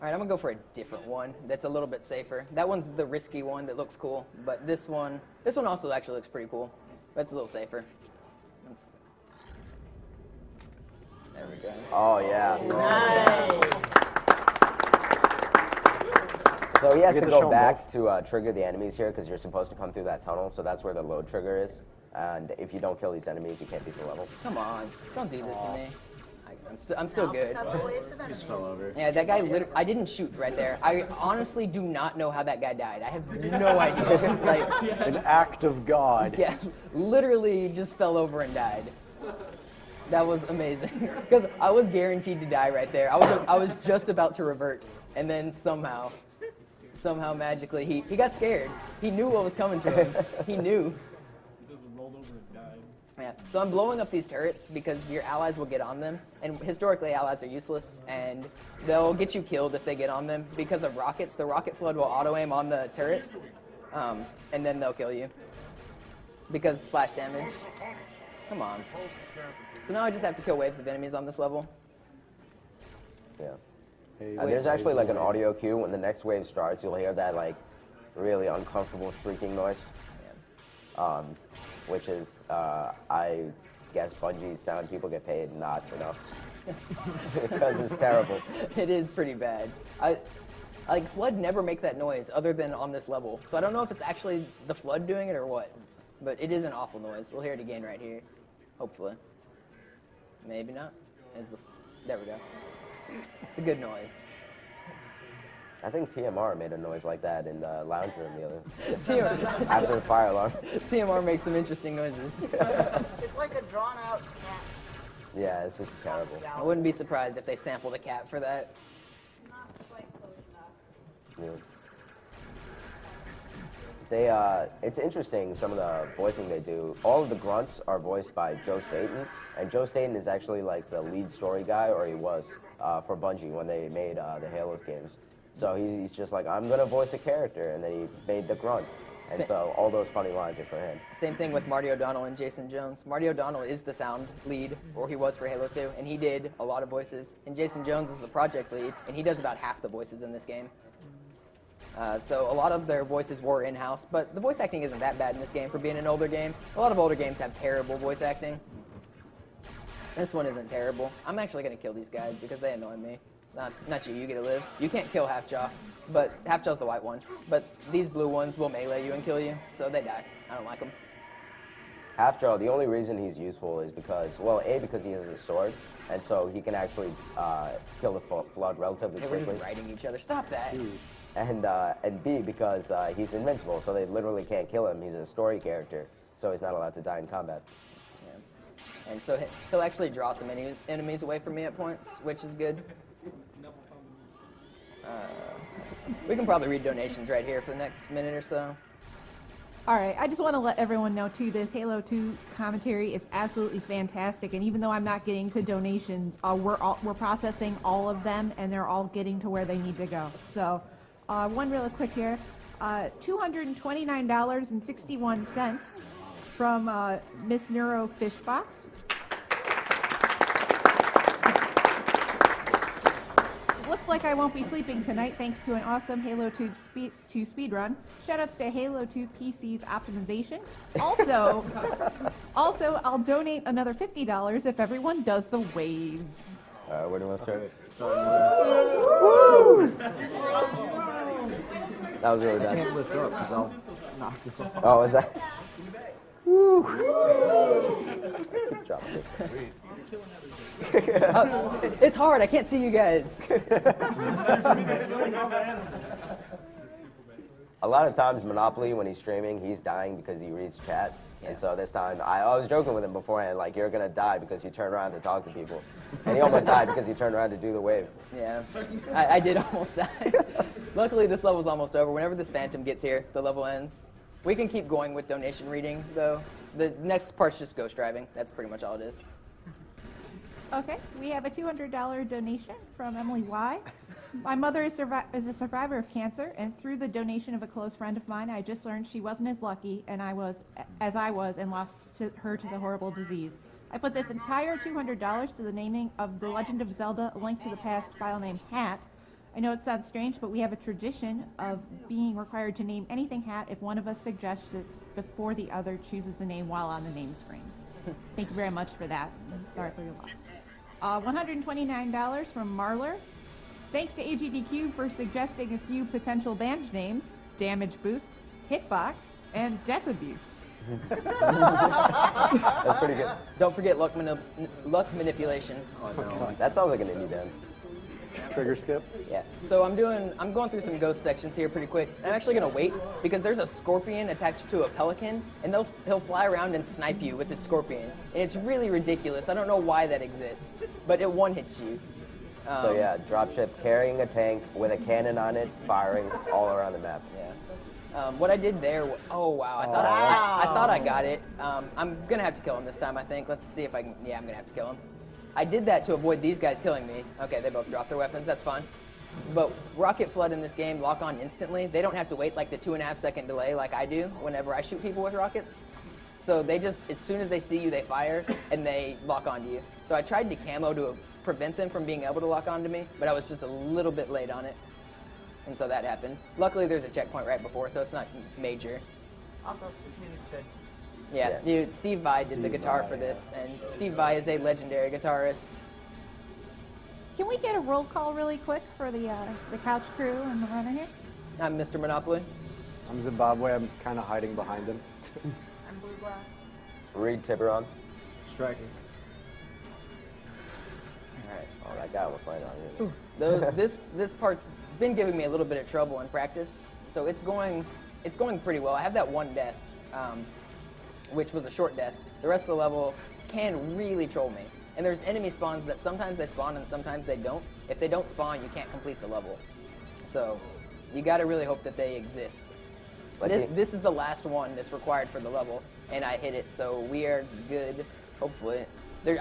right, I'm gonna go for a different one that's a little bit safer. That one's the risky one that looks cool, but this one also actually looks pretty cool. That's a little safer. There we go. Oh yeah. Nice. So he has You to get to show go 'em back to trigger the enemies here because you're supposed to come through that tunnel. So that's where the load trigger is. And if you don't kill these enemies, you can't beat the level. Come on, don't do this to me. I'm still good. Just fell over. Yeah, that guy. I didn't shoot right there. I honestly do not know how that guy died. I have no idea. Like An act of God. yeah, literally just fell over and died. That was amazing because I was guaranteed to die right there. I was just about to revert, and then somehow magically he got scared. He knew what was coming to him. He knew. Just rolled over and died. Yeah. So I'm blowing up these turrets because your allies will get on them, and historically allies are useless, and they'll get you killed if they get on them because of rockets. The rocket flood will auto aim on the turrets, and then they'll kill you because splash damage. Come on. So now I just have to kill waves of enemies on this level. Yeah. Hey, There's actually like an audio cue. When the next wave starts, you'll hear that like really uncomfortable shrieking noise, which is, I guess Bungie's sound people get paid not enough because it's terrible. It is pretty bad. Like Flood never make that noise other than on this level. So I don't know if it's actually the Flood doing it or what, but it is an awful noise. We'll hear it again right here, hopefully. Maybe not. There we go. It's a good noise. I think TMR made a noise like that in the lounge room the other TMR, after the fire alarm. TMR makes some interesting noises. It's like a drawn out cat. Yeah, it's just terrible. I wouldn't be surprised if they sampled a cat for that. Not quite close enough. Yeah. It's interesting, some of the voicing they do. All of the grunts are voiced by Joe Staten, and Joe Staten is actually like the lead story guy, or he was, for Bungie when they made the Halos games. So he's just like, I'm gonna voice a character, and then he made the grunt. And so all those funny lines are for him. Same thing with Marty O'Donnell and Jason Jones. Marty O'Donnell is the sound lead, or he was for Halo 2, and he did a lot of voices. And Jason Jones was the project lead, and he does about half the voices in this game. So a lot of their voices were in-house, but the voice acting isn't that bad in this game for being an older game. A lot of older games have terrible voice acting. This one isn't terrible. I'm actually going to kill these guys because they annoy me. Not you, you get to live. You can't kill Halfjaw, but Halfjaw's the white one. But these blue ones will melee you and kill you, so they die. I don't like them. Halfjaw, the only reason he's useful is because, well, A, because he has a sword, and so he can actually kill the Flood relatively Hey, we're quickly. just riding each other. Stop that. And B, because he's invincible, so they literally can't kill him. He's a story character. so he's not allowed to die in combat. Yeah. And so he'll actually draw some enemies away from me at points, which is good. We can probably read donations right here for the next minute or so. All right, I just want to let everyone know, too, this Halo 2 commentary is absolutely fantastic, and even though I'm not getting to donations, we're processing all of them, and they're all getting to where they need to go. So, one really quick here, $229.61 from Miss Neuro Fishbox. Looks like I won't be sleeping tonight thanks to an awesome Halo 2 speedrun. Shoutouts to Halo 2 PC's optimization. Also, I'll donate another $50 if everyone does the wave. Where do you want to start? That was really bad. I can't lift up because I'll knock this off. Oh, is that? Woo! Good job, Chris. Sweet. It's hard. I can't see you guys. A lot of times, Monopoly, when he's streaming, he's dying because he reads chat. Yeah. And so this time, I was joking with him beforehand, like, you're going to die because you turn around to talk to people. And he almost died because he turned around to do the wave. Yeah, I did almost die. Luckily, this level's almost over. Whenever this Phantom gets here, the level ends. We can keep going with donation reading, though. The next part's just ghost driving. That's pretty much all it is. Okay, we have a $200 donation from Emily Y. My mother is a survivor of cancer, and through the donation of a close friend of mine, I just learned she wasn't as lucky as I was and lost her to the horrible disease. I put this entire $200 to the naming of The Legend of Zelda: A Link to the Past file name Hat. I know it sounds strange, but we have a tradition of being required to name anything Hat if one of us suggests it before the other chooses the name while on the name screen. Thank you very much for that. Sorry for your loss. $129 from Marler. Thanks to AGDQ for suggesting a few potential band names: Damage Boost, Hitbox, and Death Abuse. That's pretty good. Don't forget luck manipulation. Oh, no. That sounds like an indie band. Trigger skip? Yeah. So I'm going through some ghost sections here pretty quick. I'm actually gonna wait because there's a scorpion attached to a pelican, and he'll fly around and snipe you with his scorpion, and it's really ridiculous. I don't know why that exists, but it one-hits you. So yeah, dropship carrying a tank with a cannon on it, firing all around the map. Yeah. What I did there, oh wow, I thought I got it. I'm gonna have to kill him this time, I think. Let's see if I can. Yeah, I'm gonna have to kill him. I did that to avoid these guys killing me. Okay, they both dropped their weapons, that's fine. But Rocket Flood in this game lock on instantly. They don't have to wait like the 2.5 second delay like I do whenever I shoot people with rockets. So they just, as soon as they see you, they fire and they lock onto you. So I tried to camo to prevent them from being able to lock onto me, but I was just a little bit late on it. And so that happened. Luckily there's a checkpoint right before, so it's not major. Also, this music's good. Yeah, Steve Vai did the guitar for this, and Steve Vai is a legendary guitarist. Can we get a roll call really quick for the couch crew and the runner here? I'm Mr. Monopoly. I'm Zimbabwe. I'm kind of hiding behind him. I'm Blue Glass. Reed Tiburon. Striking. All right. Oh, that guy almost landed on you. This part's been giving me a little bit of trouble in practice, so it's going pretty well. I have that one death, which was a short death. The rest of the level can really troll me. And there's enemy spawns that sometimes they spawn and sometimes they don't. If they don't spawn, you can't complete the level. So you gotta really hope that they exist. This is the last one that's required for the level, and I hit it, so we are good, hopefully.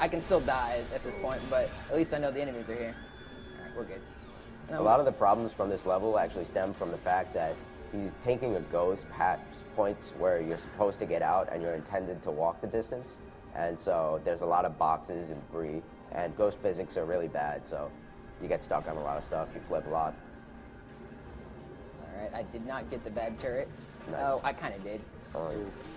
I can still die at this point, but at least I know the enemies are here. All right, we're good. A lot of the problems from this level actually stem from the fact that he's taking a ghost past points where you're supposed to get out and you're intended to walk the distance. And so there's a lot of boxes and debris, and ghost physics are really bad, so you get stuck on a lot of stuff, you flip a lot. All right, I did not get the bad turret. Nice. Oh, I kind of did. Oh.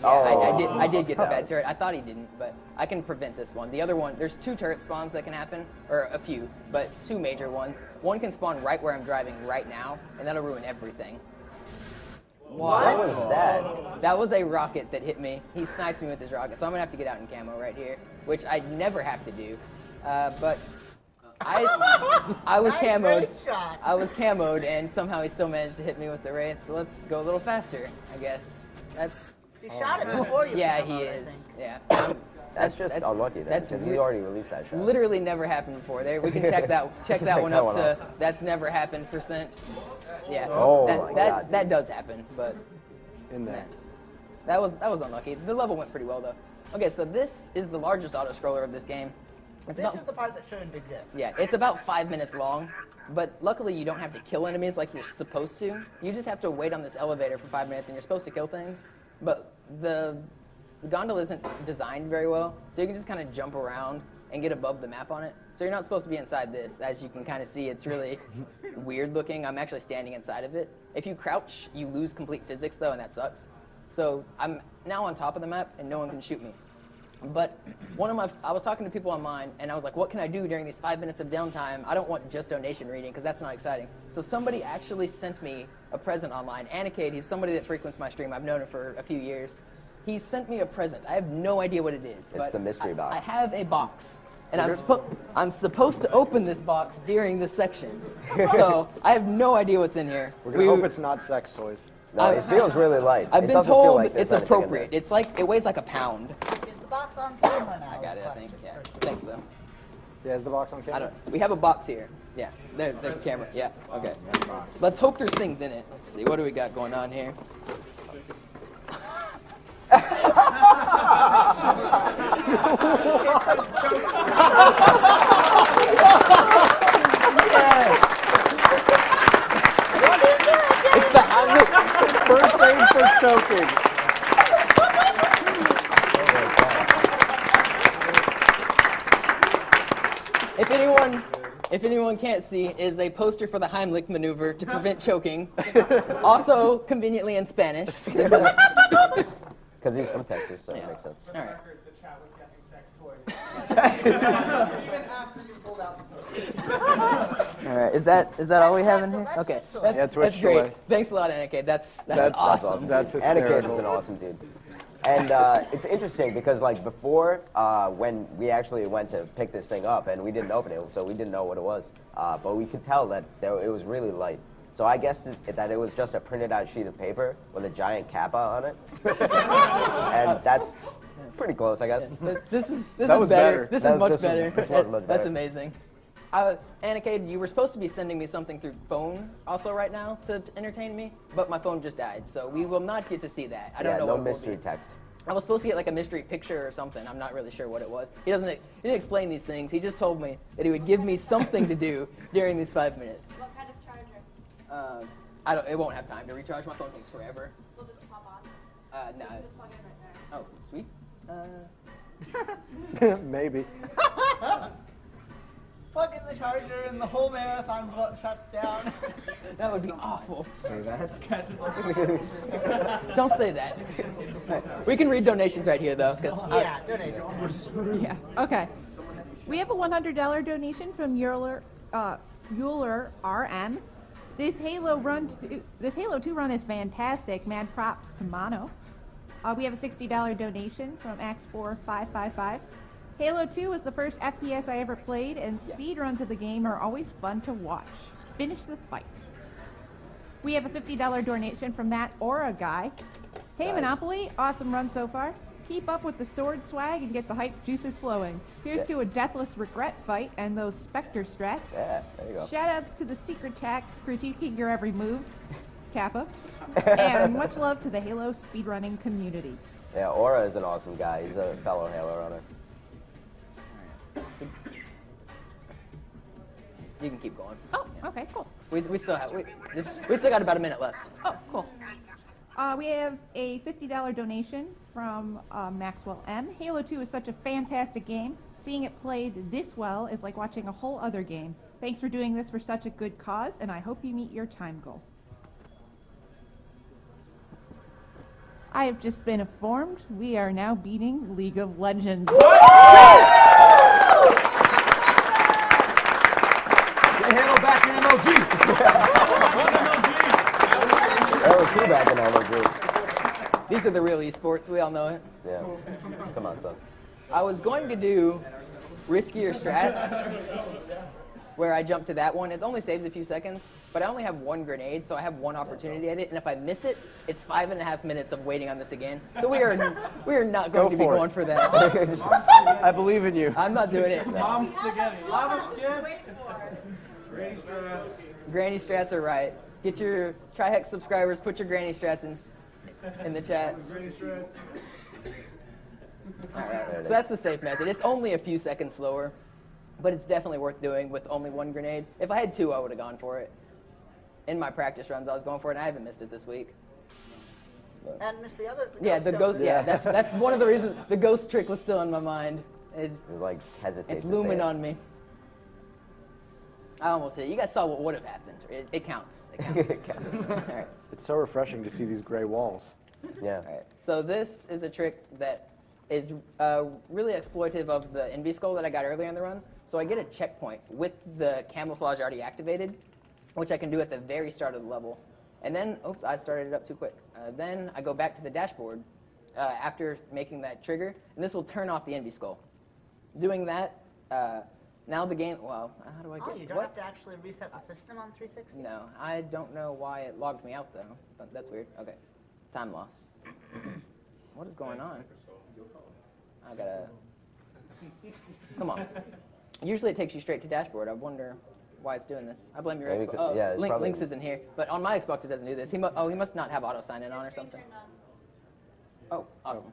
I did get the bad turret. I thought he didn't, but I can prevent this one. The other one, there's 2 turret spawns that can happen, or a few, but 2 major ones. One can spawn right where I'm driving right now, and that'll ruin everything. What was that? That was a rocket that hit me. He sniped me with his rocket, so I'm gonna have to get out in camo right here, which I never have to do. But I was camoed. I was camoed, and somehow he still managed to hit me with the wraith. So let's go a little faster, I guess. He shot it before you. Yeah, came he out, I is. think. Yeah. That's just unlucky then, because we already released that shot. Literally never happened before. There, we can check that one up to that's never happened %. Yeah. Oh my God. That does happen, but In there. that was unlucky. The level went pretty well though. Okay, so this is the largest auto scroller of this game. This is the part that shouldn't exist. Yeah, it's about 5 minutes long, but luckily you don't have to kill enemies like you're supposed to. You just have to wait on this elevator for 5 minutes and you're supposed to kill things. But the gondola isn't designed very well, so you can just kind of jump around and get above the map on it. So you're not supposed to be inside this. As you can kind of see, it's really weird looking. I'm actually standing inside of it. If you crouch, you lose complete physics though, and that sucks. So I'm now on top of the map and no one can shoot me. But I was talking to people online and I was like, what can I do during these 5 minutes of downtime? I don't want just donation reading because that's not exciting. So somebody actually sent me a present online. Anikade, he's somebody that frequents my stream. I've known him for a few years. He sent me a present. I have no idea what it is. It's the mystery box. I have a box. And I'm supposed to open this box during this section. So I have no idea what's in here. We're going to hope it's not sex toys. No, it feels really light. I've It been doesn't feel told like there's it's anything in appropriate. there. It weighs like a pound. Is the box on camera now? I got it, I think. Yeah. Thanks, though. Yeah, is the box on camera? We have a box here. Yeah, there's the camera. Yeah, okay. Let's hope there's things in it. Let's see, what do we got going on here? It's the first aid for choking. If anyone can't see, is a poster for the Heimlich maneuver to prevent choking. Also conveniently in Spanish. This is Because he's from Texas, so it makes sense. all right. The chat was guessing sex toys. Even after you pulled out the poster. All right, is that all we have in here? Okay, that's Twitch great. away. Thanks a lot, Anikade. That's That's awesome. That's Anikade hysterical. is an awesome dude. And it's interesting because like before, when we actually went to pick this thing up and we didn't open it, so we didn't know what it was, but we could tell that it was really light. So I guess that it was just a printed out sheet of paper with a giant kappa on it. And that's pretty close, I guess. This is was better. better. This That is was- much better. this was much That's better. amazing. Anikade, you were supposed to be sending me something through phone also right now to entertain me, but my phone just died, so we will not get to see that. I don't know no what it will mystery be. text. I was supposed to get like a mystery picture or something. I'm not really sure what it was. He didn't explain these things. He just told me that he would give me something to do during these 5 minutes. What kind of charger? It won't have time to recharge. My phone takes forever. We'll just pop on. No. Just plug in right there. Oh, sweet. Maybe. Plug in the charger and the whole marathon shuts down. That would be awful. Say that. Don't say that. We can read donations right here, though. Yeah, donate. Yeah. Okay. We have a $100 donation from Euler RM. This Halo 2 run is fantastic. Mad props to Mono. We have a $60 donation from Ax4555. Halo 2 was the first FPS I ever played, and speed runs of the game are always fun to watch. Finish the fight. We have a $50 donation from that Aura guy. Hey, Nice. Monopoly, awesome run so far. Keep up with the sword swag and get the hype juices flowing. Here's to a deathless regret fight and those Spectre strats. Yeah, there you go. Shoutouts to the secret tech critiquing your every move, Kappa. And much love to the Halo speedrunning community. Yeah, Aura is an awesome guy. He's a fellow Halo runner. You can keep going. Oh, okay, cool. We still got about a minute left. Oh, cool. We have a $50 donation from Maxwell M. Halo 2 is such a fantastic game. Seeing it played this well is like watching a whole other game. Thanks for doing this for such a good cause, and I hope you meet your time goal. I have just been informed we are now beating League of Legends. Halo back in MLG. Halo 2 back in MLG. These are the real esports. We all know it. Yeah. Come on, son. I was going to do riskier strats, where I jump to that one. It only saves a few seconds, but I only have one grenade, so I have one opportunity at it. And if I miss it, it's 5.5 minutes of waiting on this again. So we are not going to be going for that. I believe in you. I'm not doing it. Mom spaghetti. Lava skip. Granny strats. Granny strats are right. Get your Trihex subscribers. Put your granny strats in the chat. Granny strats. All right. So that's the safe method. It's only a few seconds slower, but it's definitely worth doing with only one grenade. If I had two, I would have gone for it. In my practice runs, I was going for it, and I haven't missed it this week. And missed the other. Yeah, the ghost. Yeah, that's one of the reasons the ghost trick was still in my mind. It was like hesitate. It's looming on me. I almost hit it. You guys saw what would have happened. It counts. It counts. All right. It's so refreshing to see these gray walls. Yeah. All right. So this is a trick that is really exploitive of the Envy Skull that I got earlier in the run. So I get a checkpoint with the camouflage already activated, which I can do at the very start of the level. And then, oops, I started it up too quick. Then I go back to the dashboard after making that trigger, and this will turn off the Envy Skull. Doing that, now the game, well, how do I get, you don't have to actually reset the system on 360? No, I don't know why it logged me out though, but that's weird. Okay, time loss. What is going on? I gotta, come on. Usually it takes you straight to dashboard. I wonder why it's doing this. I blame your Xbox. Oh, yeah, Links isn't here, but on my Xbox it doesn't do this. He must not have auto sign in on or something. Oh, awesome.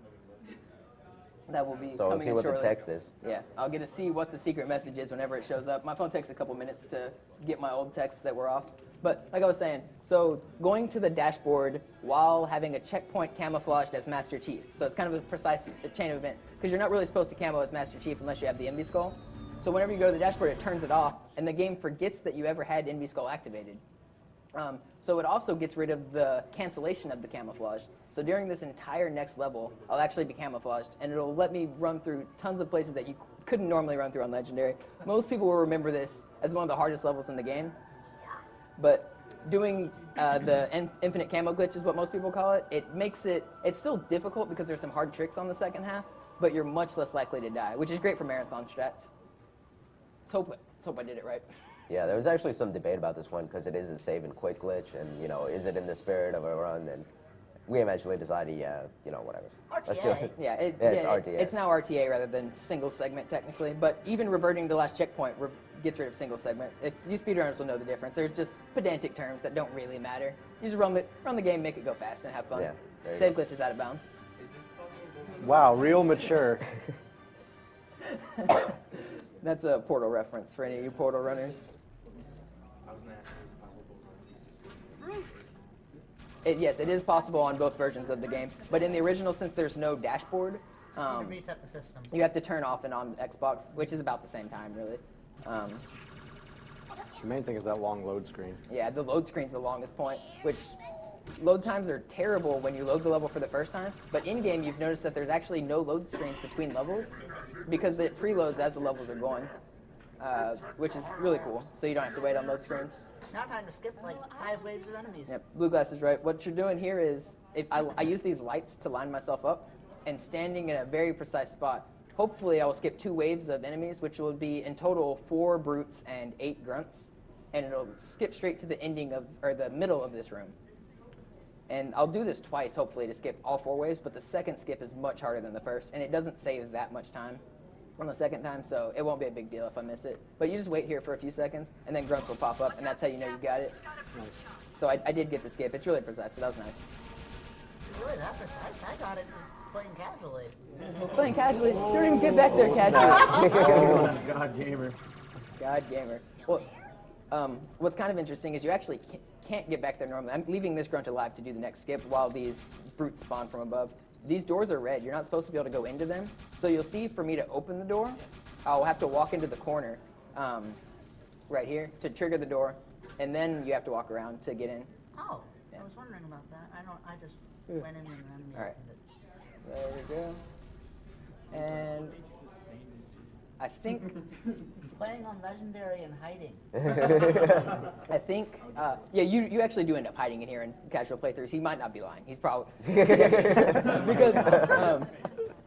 That will be So coming we'll see in what shortly. the text is. Yeah, I'll get to see what the secret message is whenever it shows up. My phone takes a couple minutes to get my old texts that were off. But like I was saying, so going to the dashboard while having a checkpoint camouflaged as Master Chief. So it's kind of a precise chain of events, because you're not really supposed to camo as Master Chief unless you have the Envy Skull. So whenever you go to the dashboard, it turns it off, and the game forgets that you ever had Envy Skull activated. So it also gets rid of the cancellation of the camouflage. So during this entire next level, I'll actually be camouflaged, and it'll let me run through tons of places that you couldn't normally run through on Legendary. Most people will remember this as one of the hardest levels in the game. But doing the infinite camo glitch is what most people call it. It makes it's still difficult because there's some hard tricks on the second half, but you're much less likely to die, which is great for marathon strats. Let's hope I did it right. Yeah, there was actually some debate about this one because it is a save and quit glitch, and is it in the spirit of a run? And we eventually decided, whatever. Let's do it. Yeah, it's RTA. It's now RTA rather than single segment technically, but even reverting to last checkpoint gets rid of single segment. If you speedrunners will know the difference. They're just pedantic terms that don't really matter. You just run the game, make it go fast, and have fun. Yeah, there you Save go. glitch is out of bounds. Wow, real mature. That's a Portal reference for any of you Portal runners. Yes, it is possible on both versions of the game, but in the original, since there's no dashboard, You reset the system. you have to turn off and on Xbox, which is about the same time, really. The main thing is that long load screen. Yeah, the load screen's the longest point, which load times are terrible when you load the level for the first time, but in-game you've noticed that there's actually no load screens between levels because it preloads as the levels are going, which is really cool, so you don't have to wait on load screens. Now time to skip like 5 waves of enemies. Yep, Blue Glass is right. What you're doing here is I use these lights to line myself up, and standing in a very precise spot. Hopefully I will skip 2 waves of enemies, which will be in total 4 brutes and 8 grunts, and it'll skip straight to the ending or the middle of this room. And I'll do this twice, hopefully, to skip all 4 waves, but the second skip is much harder than the first, and it doesn't save that much time on the second time, so it won't be a big deal if I miss it. But you just wait here for a few seconds, and then grunts will pop up, and that's how you know you got it. So I did get the skip. It's really precise, so that was nice. Really, that precise? I got it playing casually. Playing casually? You don't even get back there casually. God gamer. God gamer. Well, what's kind of interesting is you actually can't get back there normally. I'm leaving this grunt alive to do the next skip while these brutes spawn from above. These doors are red. You're not supposed to be able to go into them. So you'll see for me to open the door, I'll have to walk into the corner right here to trigger the door, and then you have to walk around to get in. Oh, Yeah. I was wondering about that. I just went in and then All right. opened it. There we go. And I think Playing on Legendary and hiding. yeah, you actually do end up hiding in here in casual playthroughs. He might not be lying. He's probably because.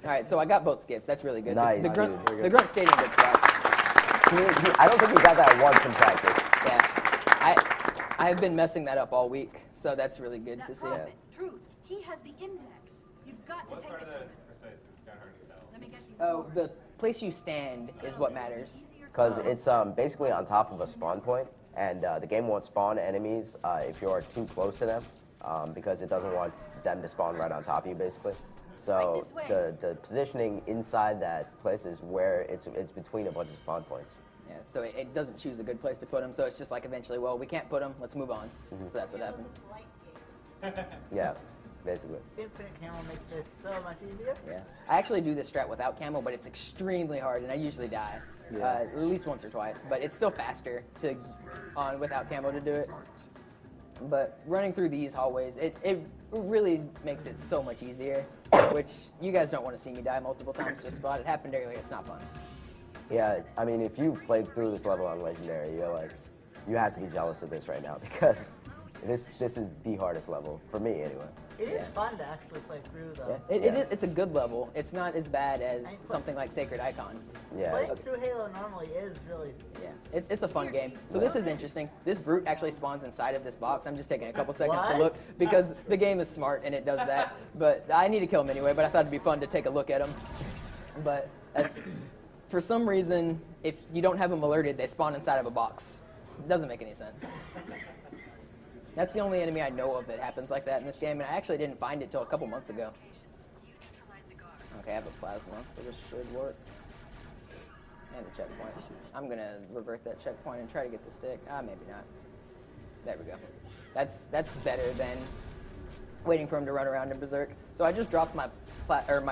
All right, so I got both skips. That's really good. Nice, The grunt, dude. the grunt stayed in a good spot. I don't think he got that once in practice. Yeah, I've been messing that up all week, so that's really good to see. Profit, truth. He has the index. You've got to take it. Let me guess. Oh, the place you stand is what matters. Because it's basically on top of a spawn point, and the game won't spawn enemies if you're too close to them, because it doesn't want them to spawn right on top of you, basically. So the positioning inside that place is where it's between a bunch of spawn points. Yeah, so it doesn't choose a good place to put them, so it's just like eventually, well, we can't put them, let's move on. So that's what happened. Yeah, basically. Infinite camo makes this so much easier. Yeah, I actually do this strat without camo, but it's extremely hard, and I usually die. At least once or twice, but it's still faster without camo to do it. But running through these hallways, it really makes it so much easier, which you guys don't want to see me die multiple times to a spot. It happened earlier, it's not fun. Yeah, I mean, if you played through this level on Legendary, you have to be jealous of this right now, because this is the hardest level, for me anyway. It is fun to actually play through, though. Yeah. It's a good level. It's not as bad as something like Sacred Icon. Yeah. Playing through Halo normally is really... Yeah, it's a fun game. So this is interesting. This brute actually spawns inside of this box. I'm just taking a couple seconds to look, because the game is smart and it does that. But I need to kill him anyway, but I thought it'd be fun to take a look at him. But that's... For some reason, if you don't have them alerted, they spawn inside of a box. It doesn't make any sense. That's the only enemy I know of that happens like that in this game, and I actually didn't find it till a couple months ago. Okay, I have a plasma, so this should work. And a checkpoint. I'm gonna revert that checkpoint and try to get the stick. Maybe not. There we go. That's better than waiting for him to run around in Berserk. So I just dropped my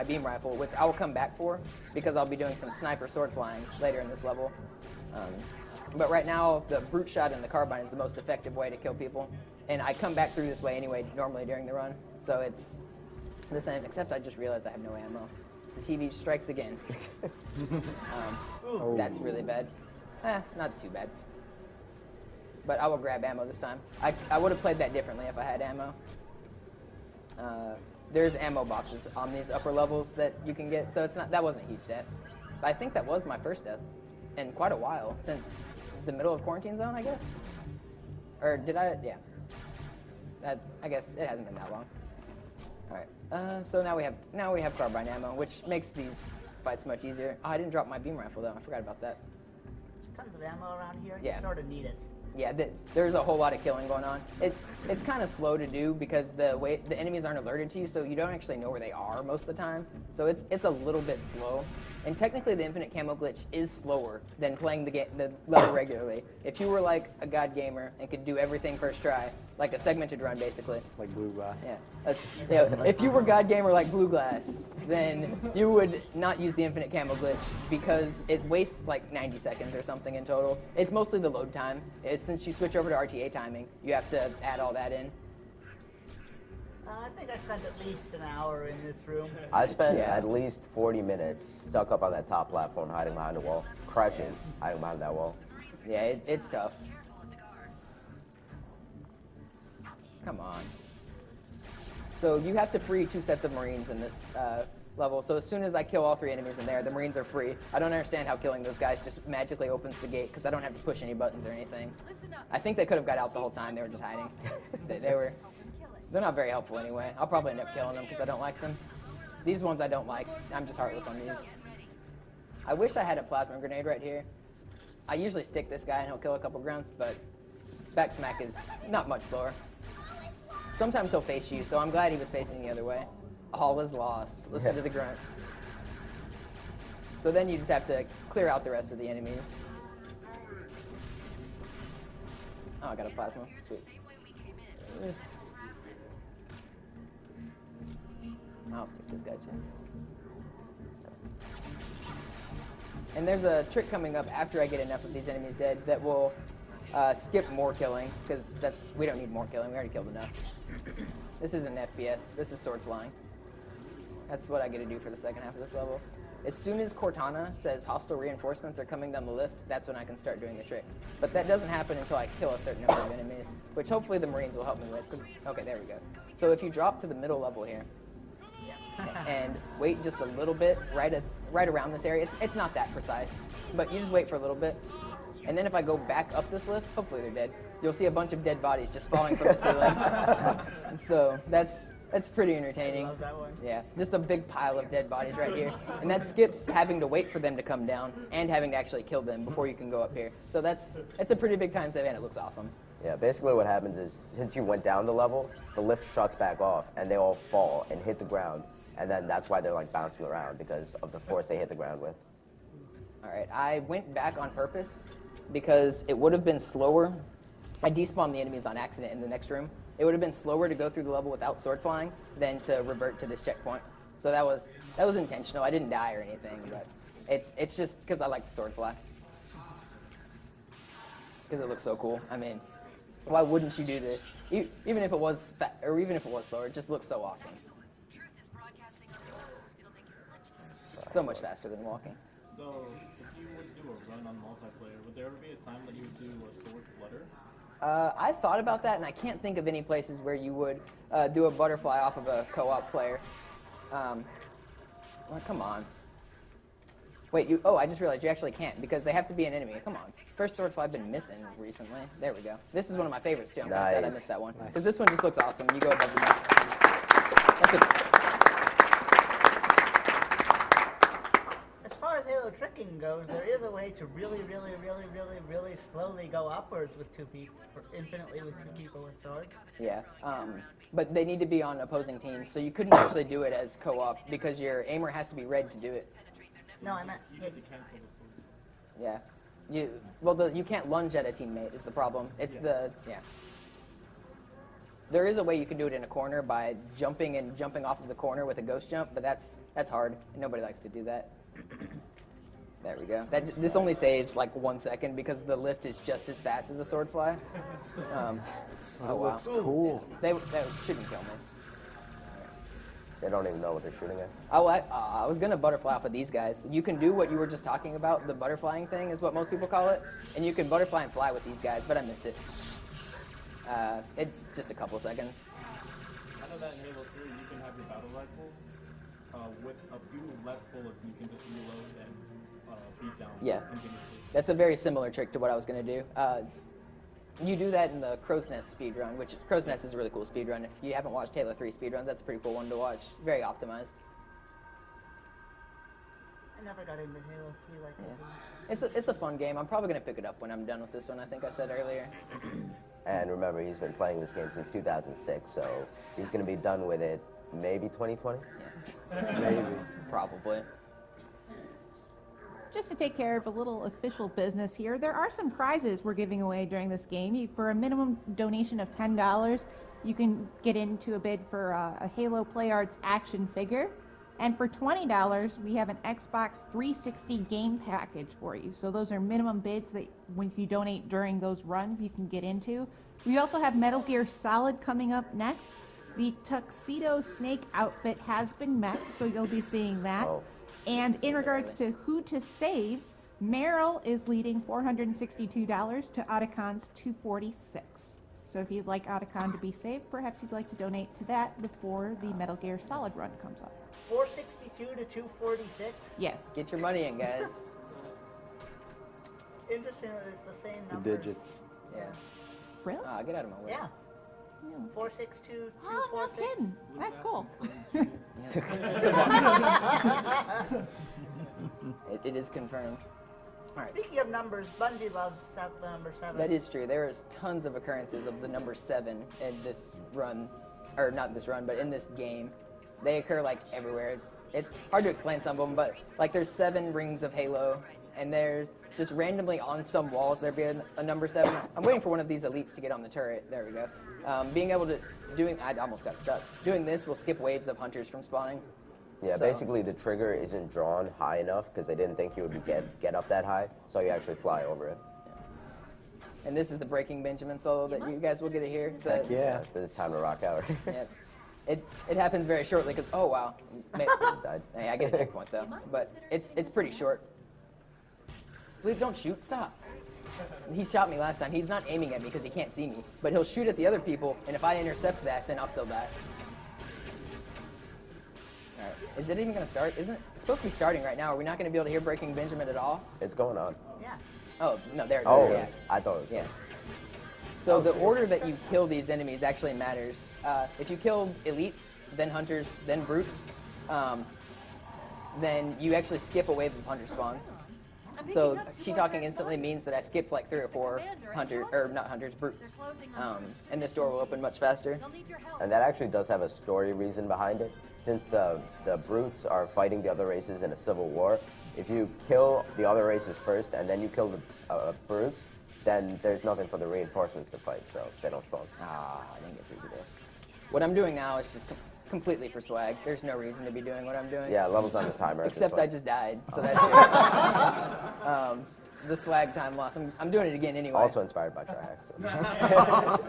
beam rifle, which I will come back for, because I'll be doing some sniper sword flying later in this level. But right now, the brute shot and the carbine is the most effective way to kill people. And I come back through this way anyway, normally during the run. So it's the same, except I just realized I have no ammo. The TV strikes again. That's really bad. Not too bad. But I will grab ammo this time. I would have played that differently if I had ammo. There's ammo boxes on these upper levels that you can get, so that wasn't a huge death. But I think that was my first death in quite a while, since the middle of quarantine zone, I guess. Or did I? Yeah. I guess it hasn't been that long. All right. So now we have carbine ammo, which makes these fights much easier. Oh, I didn't drop my beam rifle though. I forgot about that. Tons of ammo around here. Yeah. You sort of need it. Yeah, there's a whole lot of killing going on. It's kind of slow to do because the enemies aren't alerted to you, so you don't actually know where they are most of the time. So it's a little bit slow. And technically, the infinite camo glitch is slower than playing the level regularly. If you were like a god gamer and could do everything first try, like a segmented run, basically. Like Blue Glass. Yeah. If you were god gamer like Blue Glass, then you would not use the infinite camo glitch because it wastes like 90 seconds or something in total. It's mostly the load time. Since you switch over to RTA timing, you have to add all that in. I think I spent at least an hour in this room. I spent at least 40 minutes stuck up on that top platform, hiding behind a wall, crouching, hiding behind that wall. Yeah, it's tough. Come on. So you have to free 2 sets of Marines in this level. So as soon as I kill all 3 enemies in there, the Marines are free. I don't understand how killing those guys just magically opens the gate because I don't have to push any buttons or anything. I think they could have got out the whole time. They were just hiding. They're not very helpful anyway. I'll probably end up killing them because I don't like them. These ones I don't like. I'm just heartless on these. I wish I had a plasma grenade right here. I usually stick this guy and he'll kill a couple grunts, but backsmack is not much slower. Sometimes he'll face you, so I'm glad he was facing the other way. All is lost. Listen to the grunt. So then you just have to clear out the rest of the enemies. Oh, I got a plasma. Sweet. I'll stick this guy too. And there's a trick coming up after I get enough of these enemies dead that will skip more killing, because we don't need more killing. We already killed enough. This isn't an FPS. This is sword flying. That's what I get to do for the second half of this level. As soon as Cortana says hostile reinforcements are coming down the lift, that's when I can start doing the trick. But that doesn't happen until I kill a certain number of enemies, which hopefully the Marines will help me with. Okay, there we go. So if you drop to the middle level here, and wait just a little bit right around this area. It's not that precise, but you just wait for a little bit. And then if I go back up this lift, hopefully they're dead, you'll see a bunch of dead bodies just falling from the ceiling. And so that's pretty entertaining. I love that one. Yeah, just a big pile of dead bodies right here. And that skips having to wait for them to come down and having to actually kill them before you can go up here. So it's a pretty big time save, and it looks awesome. Yeah, basically what happens is, since you went down the level, the lift shuts back off, and they all fall and hit the ground. And then that's why they're like bouncing around, because of the force they hit the ground with. All right, I went back on purpose because it would have been slower. I despawned the enemies on accident in the next room. It would have been slower to go through the level without sword flying than to revert to this checkpoint. So that was intentional. I didn't die or anything, but it's just because I like to sword fly. Because it looks so cool. I mean, why wouldn't you do this? Even if it was even if it was slower, it just looks so awesome. So much faster than walking. So, if you would do a run on multiplayer, would there ever be a time that you would do a sword flutter? I thought about that, and I can't think of any places where you would do a butterfly off of a co-op player. Well, come on. Wait, I just realized you actually can't, because they have to be an enemy. Come on. First sword fly I've been missing recently. There we go. This is one of my favorites, too. I'm kind of sad I missed that one. Because this one just looks awesome. You go above the map. As far as Halo tricking goes, there is a way to really slowly go upwards with two people, or infinitely with two people with swords. Yeah, but they need to be on opposing teams, so you couldn't actually do it as co-op because your aimer has to be red to do it. No, I meant. Yeah, you can't lunge at a teammate is the problem. It's There is a way you can do it in a corner by jumping off of the corner with a ghost jump, but that's hard, and nobody likes to do that. There we go. This only saves like 1 second because the lift is just as fast as a sword fly. That looks cool. They shouldn't kill me. They don't even know what they're shooting at. Oh, I was gonna butterfly off of these guys. You can do what you were just talking about. The butterflying thing is what most people call it, and you can butterfly and fly with these guys. But I missed it. It's just a couple seconds. I know that in Halo 3 you can have your battle rifle with a few less bullets, and you can just reload and beat down continuously. That's a very similar trick to what I was gonna do. You do that in the Crow's Nest speedrun, which Crow's Nest is a really cool speedrun. If you haven't watched Halo 3 speedruns, that's a pretty cool one to watch. Very optimized. I never got into Halo 3 like that. It's a fun game. I'm probably going to pick it up when I'm done with this one, I think I said earlier. And remember, he's been playing this game since 2006, so he's going to be done with it maybe 2020? Yeah. Maybe. Probably. Just to take care of a little official business here, there are some prizes we're giving away during this game. For a minimum donation of $10, you can get into a bid for a Halo Play Arts action figure. And for $20, we have an Xbox 360 game package for you. So those are minimum bids that when you donate during those runs, you can get into. We also have Metal Gear Solid coming up next. The Tuxedo Snake outfit has been met, so you'll be seeing that. Oh. And in regards to who to save, Meryl is leading $462 to Otacon's $246. So if you'd like Otacon to be saved, perhaps you'd like to donate to that before the Metal Gear Solid run comes up. 462 to 246? Yes. Get your money in, guys. Interesting that it's the same The numbers. digits. Yeah. Really? Get out of my way. Yeah. 462 Oh, no 246. kidding. That's cool. It is confirmed. All right. Speaking of numbers, Bungie loves the number 7. That is true. There is tons of occurrences of the number 7 in this run, or not this run, but in this game. They occur like everywhere. It's hard to explain some of them, but like there's 7 rings of Halo, and they're just randomly on some walls there'd be a number 7. I'm waiting for one of these elites to get on the turret. There we go. Being able to I almost got stuck. Doing this will skip waves of hunters from spawning. Yeah, basically the trigger isn't drawn high enough because they didn't think you would get up that high, so you actually fly over it. Yeah. And this is the Breaking Benjamin solo that you guys will get to hear. Heck yeah. This is time to rock out. Yeah. It happens very shortly because, oh wow. Died. Hey, I get a checkpoint though, but it's pretty short. Please don't shoot, stop. He shot me last time. He's not aiming at me because he can't see me, but he'll shoot at the other people, and if I intercept that, then I'll still die. All right. Is it even going to start? Isn't it? It's supposed to be starting right now. Are we not going to be able to hear Breaking Benjamin at all? It's going on. Yeah. Oh, no, there it Oh, is. Yeah. I thought it was. Yeah. So the order that you kill these enemies actually matters. If you kill elites, then hunters, then brutes, then you actually skip a wave of hunter spawns. So she talking instantly means that I skipped like 3 or 4 brutes. And this door will open much faster. And that actually does have a story reason behind it. Since the brutes are fighting the other races in a civil war, if you kill the other races first and then you kill the brutes, then there's nothing for the reinforcements to fight, so they don't spawn. I didn't get through today. What I'm doing now is just completely for swag. There's no reason to be doing what I'm doing. Yeah, levels on the timer. Except I just died, so that's the swag time loss. I'm doing it again anyway. Also inspired by Triax. So.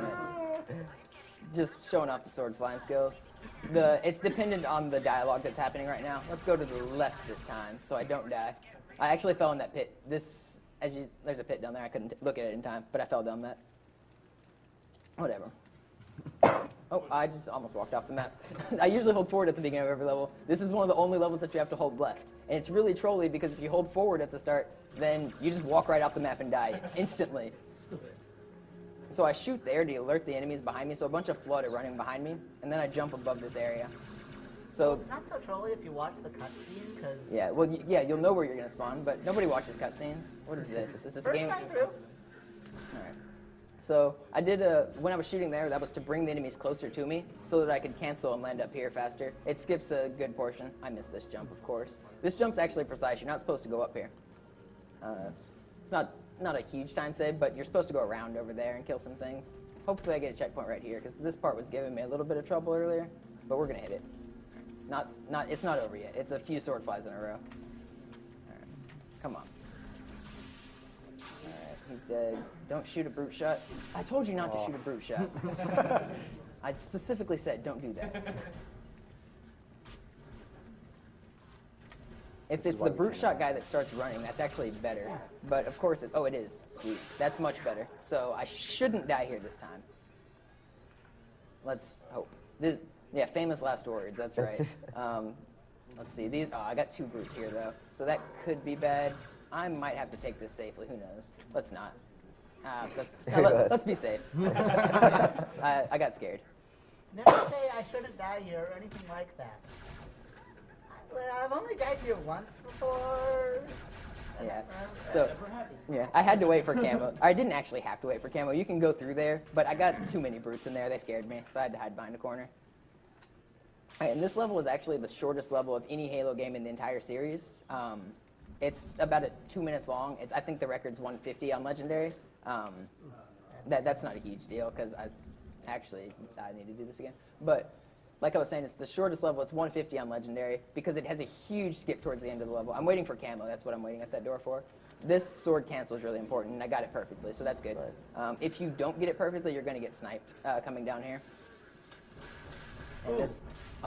Just showing off the sword flying skills. It's dependent on the dialogue that's happening right now. Let's go to the left this time, so I don't die. I actually fell in that pit. There's a pit down there. I couldn't look at it in time, but I fell down that. Whatever. Oh, I just almost walked off the map. I usually hold forward at the beginning of every level. This is one of the only levels that you have to hold left. And it's really trolly because if you hold forward at the start, then you just walk right off the map and die instantly. So I shoot there to alert the enemies behind me, so a bunch of flood are running behind me, and then I jump above this area. So It's not so trolly if you watch the cutscene, because... yeah, well, yeah, you'll know where you're going to spawn, but nobody watches cutscenes. What is this? Is this a game? First time through. All right. So I did when I was shooting there, that was to bring the enemies closer to me so that I could cancel and land up here faster. It skips a good portion. I missed this jump, of course. This jump's actually precise. You're not supposed to go up here. It's not a huge time save, but you're supposed to go around over there and kill some things. Hopefully I get a checkpoint right here, because this part was giving me a little bit of trouble earlier, but we're going to hit it. It's not over yet. It's a few sword flies in a row. All right. Come on. All right, he's dead. Don't shoot a brute shot. I told you not to shoot a brute shot. I specifically said don't do that. If it's the brute shot guy that starts running, that's actually better. But of course, it is. Sweet. That's much better. So I shouldn't die here this time. Let's hope. Yeah, famous last words. That's right. Let's see. I got 2 brutes here, though. So that could be bad. I might have to take this safely. Who knows? Let's not. Let's be safe. I got scared. Never say I shouldn't die here or anything like that. I've only died here once before. Yeah. So, yeah, I had to wait for camo. I didn't actually have to wait for camo. You can go through there, but I got too many brutes in there. They scared me, so I had to hide behind a corner. All right, and this level is actually the shortest level of any Halo game in the entire series. It's about 2 minutes long. I think the record's 150 on Legendary. That's not a huge deal because I need to do this again. But like I was saying, it's the shortest level. It's 150 on Legendary because it has a huge skip towards the end of the level. I'm waiting for camo. That's what I'm waiting at that door for. This sword cancel is really important, and I got it perfectly, so that's good. Nice. If you don't get it perfectly, you're going to get sniped coming down here.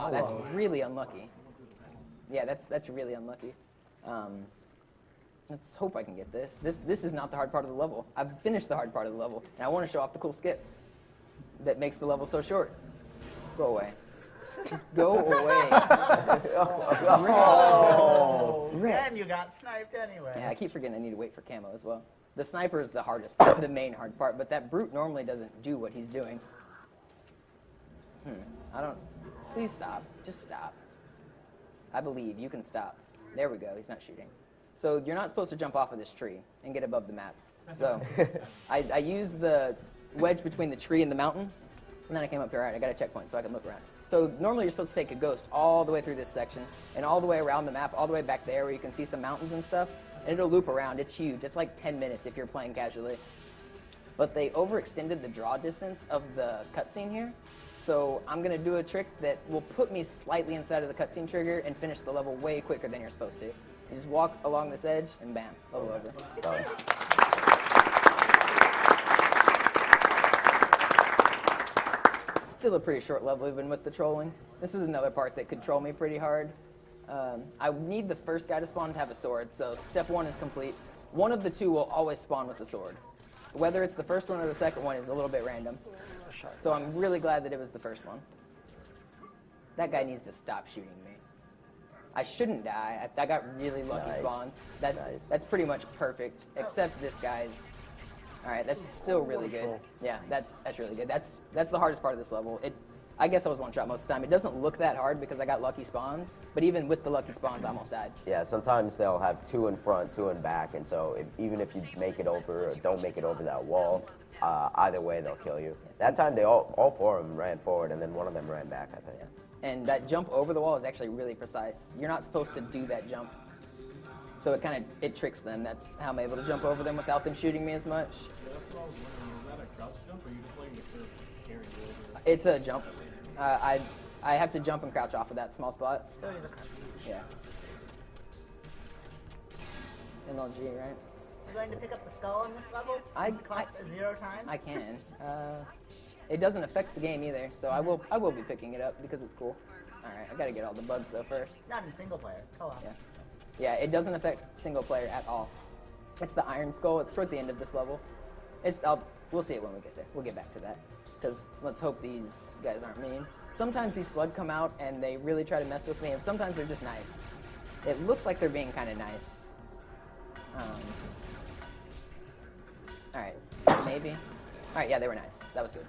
Oh, that's really unlucky. Yeah, that's really unlucky. Let's hope I can get this. This is not the hard part of the level. I've finished the hard part of the level, and I want to show off the cool skip that makes the level so short. Go away. Just go away. And you got sniped anyway. Yeah, I keep forgetting I need to wait for camo as well. The sniper is the hardest part, the main hard part, but that brute normally doesn't do what he's doing. Please stop. Just stop. I believe you can stop. There we go. He's not shooting. So you're not supposed to jump off of this tree and get above the map. So I used the wedge between the tree and the mountain, and then I came up here. All right, I got a checkpoint so I can look around. So normally you're supposed to take a ghost all the way through this section and all the way around the map, all the way back there where you can see some mountains and stuff, and it'll loop around. It's huge. It's like 10 minutes if you're playing casually. But they overextended the draw distance of the cutscene here. So I'm going to do a trick that will put me slightly inside of the cutscene trigger and finish the level way quicker than you're supposed to. You just walk along this edge and bam, level over. Done. Still a pretty short level even with the trolling. This is another part that could troll me pretty hard. I need the first guy to spawn to have a sword, so step 1 is complete. One of the 2 will always spawn with the sword. Whether it's the first one or the second one is a little bit random. So I'm really glad that it was the first one. That guy needs to stop shooting me. I shouldn't die. I got really lucky Nice. spawns. Nice. That's pretty much perfect, except this guy's. All right, that's still really good. Yeah, that's really good. That's the hardest part of this level. I guess I was one shot most of the time. It doesn't look that hard because I got lucky spawns, but even with the lucky spawns, I almost died. Yeah, sometimes they'll have 2 in front, 2 in back, and so even if you make it over or don't make it over that wall, either way they'll kill you. That time they all 4 of them ran forward, and then one of them ran back, I think. And that jump over the wall is actually really precise. You're not supposed to do that jump. So it tricks them. That's how I'm able to jump over them without them shooting me as much. Yeah, that's what I was wondering. Is that a crouch jump, or are you just letting the curve carry you over? It's a jump. I have to jump and crouch off of that small spot. Yeah. MLG, right? You're going to pick up the skull in this level? It costs 0 time? I can. It doesn't affect the game either, so I will be picking it up because it's cool. All right, I gotta get all the bugs though first. Not in single player. Co-op. Yeah, it doesn't affect single player at all. It's the Iron Skull. It's towards the end of this level. We'll see it when we get there. We'll get back to that. Because let's hope these guys aren't mean. Sometimes these Flood come out and they really try to mess with me, and sometimes they're just nice. It looks like they're being kind of nice. Alright, maybe. Alright, yeah, they were nice. That was good.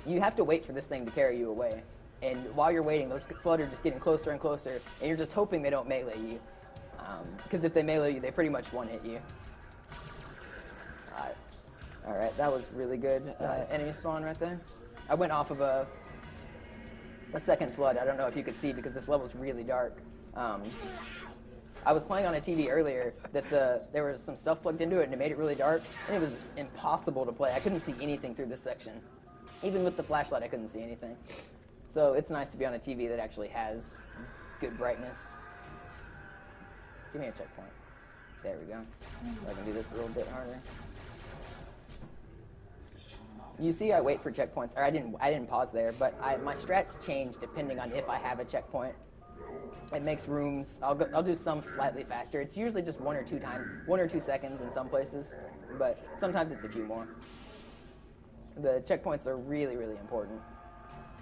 You have to wait for this thing to carry you away. And while you're waiting, those Flood are just getting closer and closer, and you're just hoping they don't melee you. Because if they melee you, they pretty much one-hit you. Alright, that was really good. Enemy spawn right there. I went off of a second Flood. I don't know if you could see because this level's really dark. I was playing on a TV earlier that there was some stuff plugged into it and it made it really dark, and it was impossible to play. I couldn't see anything through this section. Even with the flashlight, I couldn't see anything. So it's nice to be on a TV that actually has good brightness. Give me a checkpoint. There we go. I can do this a little bit harder. You see, I wait for checkpoints, or I didn't pause there, but my strats change depending on if I have a checkpoint. It makes rooms. I'll do some slightly faster. It's usually just 1 or 2 seconds in some places, but sometimes it's a few more. The checkpoints are really, really important.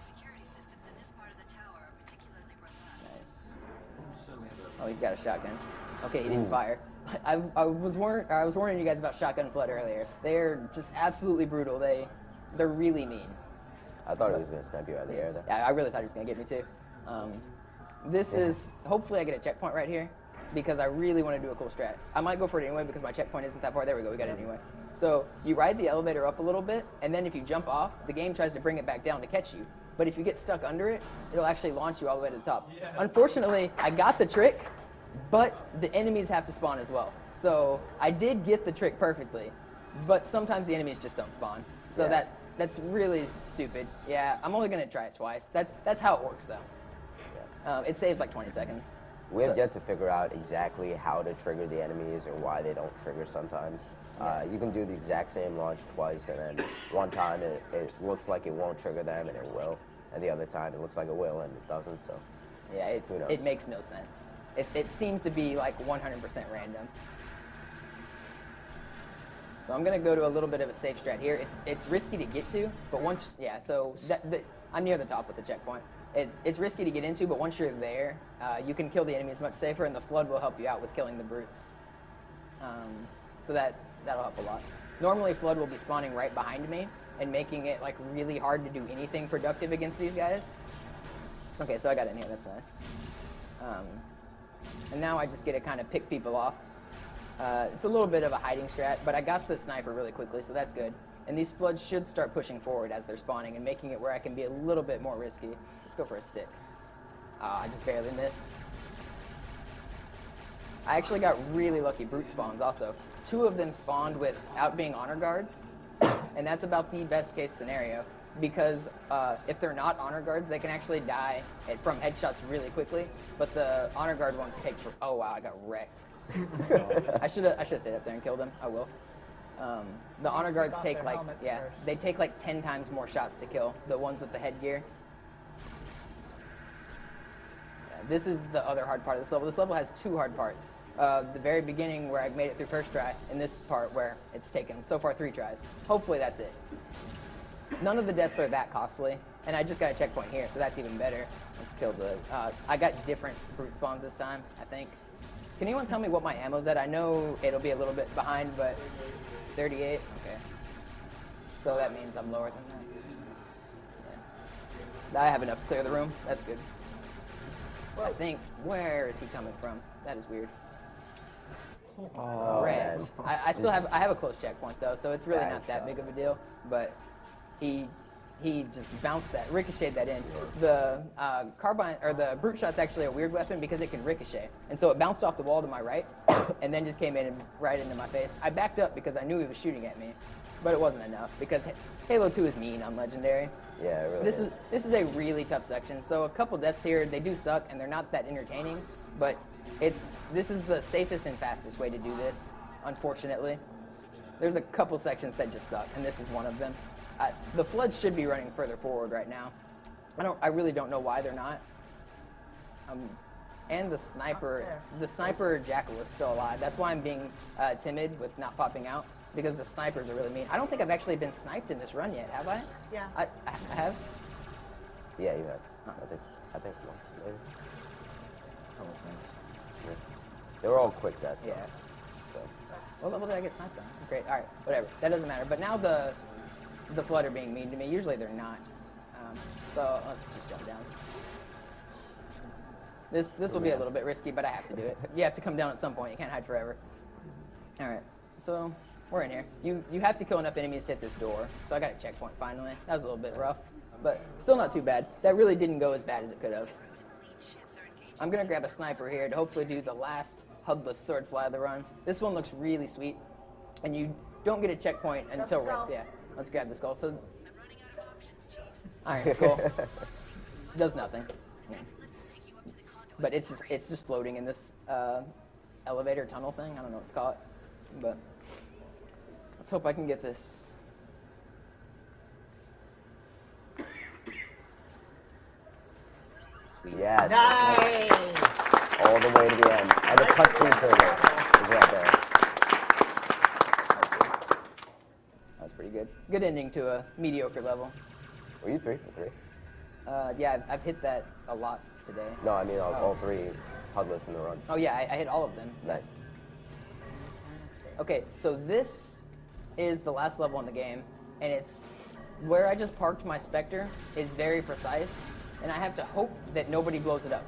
Security systems in this part of the tower are particularly robust. Nice. Oh, he's got a shotgun. Okay, he didn't fire. I was warning you guys about Shotgun Flood earlier. They're just absolutely brutal. They're really mean. I thought he was going to snipe you out of the air there. Yeah, I really thought he was going to get me too. This is, hopefully I get a checkpoint right here because I really want to do a cool strat. I might go for it anyway because my checkpoint isn't that far. There we go, we got it anyway. So you ride the elevator up a little bit, and then if you jump off, the game tries to bring it back down to catch you. But if you get stuck under it, it'll actually launch you all the way to the top. Yeah. Unfortunately, I got the trick, but the enemies have to spawn as well. So I did get the trick perfectly, but sometimes the enemies just don't spawn. So that's really stupid. Yeah, I'm only going to try it twice. That's how it works, though. It saves like 20 seconds. We have yet to figure out exactly how to trigger the enemies or why they don't trigger sometimes. You can do the exact same launch twice, and then one time it looks like it won't trigger them, and it will. And the other time it looks like it will, and it doesn't, so. Yeah, it makes no sense. It seems to be like 100% random. So I'm going to go to a little bit of a safe strat here. It's risky to get to, but once, so I'm near the top with the checkpoint. It's risky to get into, but once you're there, you can kill the enemies much safer, and the Flood will help you out with killing the brutes. So that'll help a lot. Normally, Flood will be spawning right behind me and making it like really hard to do anything productive against these guys. Okay, so I got in here. That's nice. And now I just get to kind of pick people off. It's a little bit of a hiding strat, but I got the sniper really quickly, so that's good. And these Floods should start pushing forward as they're spawning and making it where I can be a little bit more risky. Let's go for a stick. I just barely missed. I actually got really lucky brute spawns also. 2 of them spawned without being honor guards, and that's about the best case scenario because if they're not honor guards, they can actually die from headshots really quickly, but the honor guard ones take for, oh wow, I got wrecked. I should have stayed up there and killed them. I will. The honor guards take they take like 10 times more shots to kill, the ones with the headgear. This is the other hard part of this level. This level has 2 hard parts. The very beginning where I've made it through first try, and this part where it's taken so far 3 tries. Hopefully that's it. None of the deaths are that costly, and I just got a checkpoint here, so that's even better. Let's kill the. I got different brute spawns this time, I think. Can anyone tell me what my ammo's at? I know it'll be a little bit behind, but 38. Okay. So that means I'm lower than that. Yeah. I have enough to clear the room. That's good. I think. Where is he coming from? That is weird. Oh, Red. man. I still have. I have a close checkpoint though, so it's really not that big of a deal. But he just bounced that, ricocheted that in. The carbine or the brute shot's actually a weird weapon because it can ricochet, and so it bounced off the wall to my right, and then just came in and right into my face. I backed up because I knew he was shooting at me, but it wasn't enough because Halo 2 is mean on Legendary. Yeah, it really This is a really tough section. So a couple deaths here, they do suck and they're not that entertaining, but this is the safest and fastest way to do this. Unfortunately, there's a couple sections that just suck, and this is one of them. The floods should be running further forward right now. I really don't know why they're not. And the sniper jackal is still alive. That's why I'm being timid with not popping out, because the snipers are really mean. I don't think I've actually been sniped in this run yet, have I? Yeah. I have? Yeah, you have. I think once, maybe. Yeah. They were all quick deaths. Yeah. So. What level did I get sniped on? Great. All right. Whatever. That doesn't matter. But now the flood are being mean to me. Usually they're not. So let's just jump down. This will be a little bit risky, but I have to do it. You have to come down at some point. You can't hide forever. All right. So we're in here. You have to kill enough enemies to hit this door. So I got a checkpoint finally. That was a little bit rough, but still not too bad. That really didn't go as bad as it could have. I'm gonna grab a sniper here to hopefully do the last HUDless sword fly of the run. This one looks really sweet, and you don't get a checkpoint until yeah. Let's grab the skull. So Iron Skull does nothing, but it's just floating in this elevator tunnel thing. I don't know what it's called, but let's hope I can get this. Sweet. Yes. Nice. All the way to the end. And the cutscene trigger is right there. That was pretty good. Good ending to a mediocre level. Were you 3 for 3? Yeah, I've hit that a lot today. No, I mean all 3 HUDless in the run. Oh yeah, I hit all of them. Nice. Okay, so this is the last level in the game, and it's where I just parked my Spectre is very precise, and I have to hope that nobody blows it up,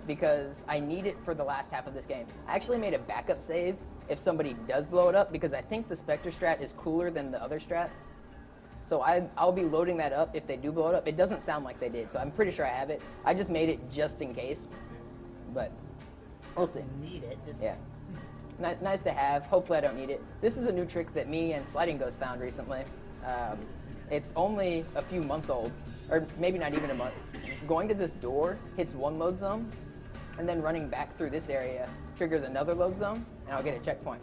because I need it for the last half of this game. I actually made a backup save if somebody does blow it up, because I think the Spectre strat is cooler than the other strat. So I'll be loading that up if they do blow it up. It doesn't sound like they did, so I'm pretty sure I have it. I just made it just in case, but we'll see. Need it. Yeah. Nice to have. Hopefully I don't need it. This is a new trick that me and Sliding Ghost found recently. It's only a few months old, or maybe not even a month. Going to this door hits one load zone, and then running back through this area triggers another load zone, and I'll get a checkpoint.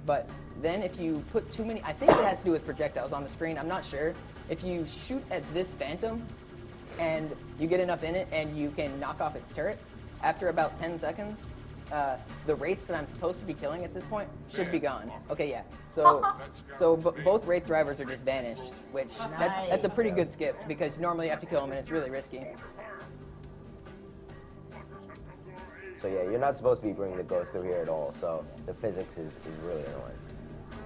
But then if you put too many, I think it has to do with projectiles on the screen, I'm not sure. If you shoot at this phantom, and you get enough in it, and you can knock off its turrets, after about 10 seconds, the wraiths that I'm supposed to be killing at this point should be gone. Okay, yeah. So both wraith drivers are just vanished, which that's a pretty good skip, because normally you have to kill them and it's really risky. So yeah, you're not supposed to be bringing the ghost through here at all, so the physics is really annoying.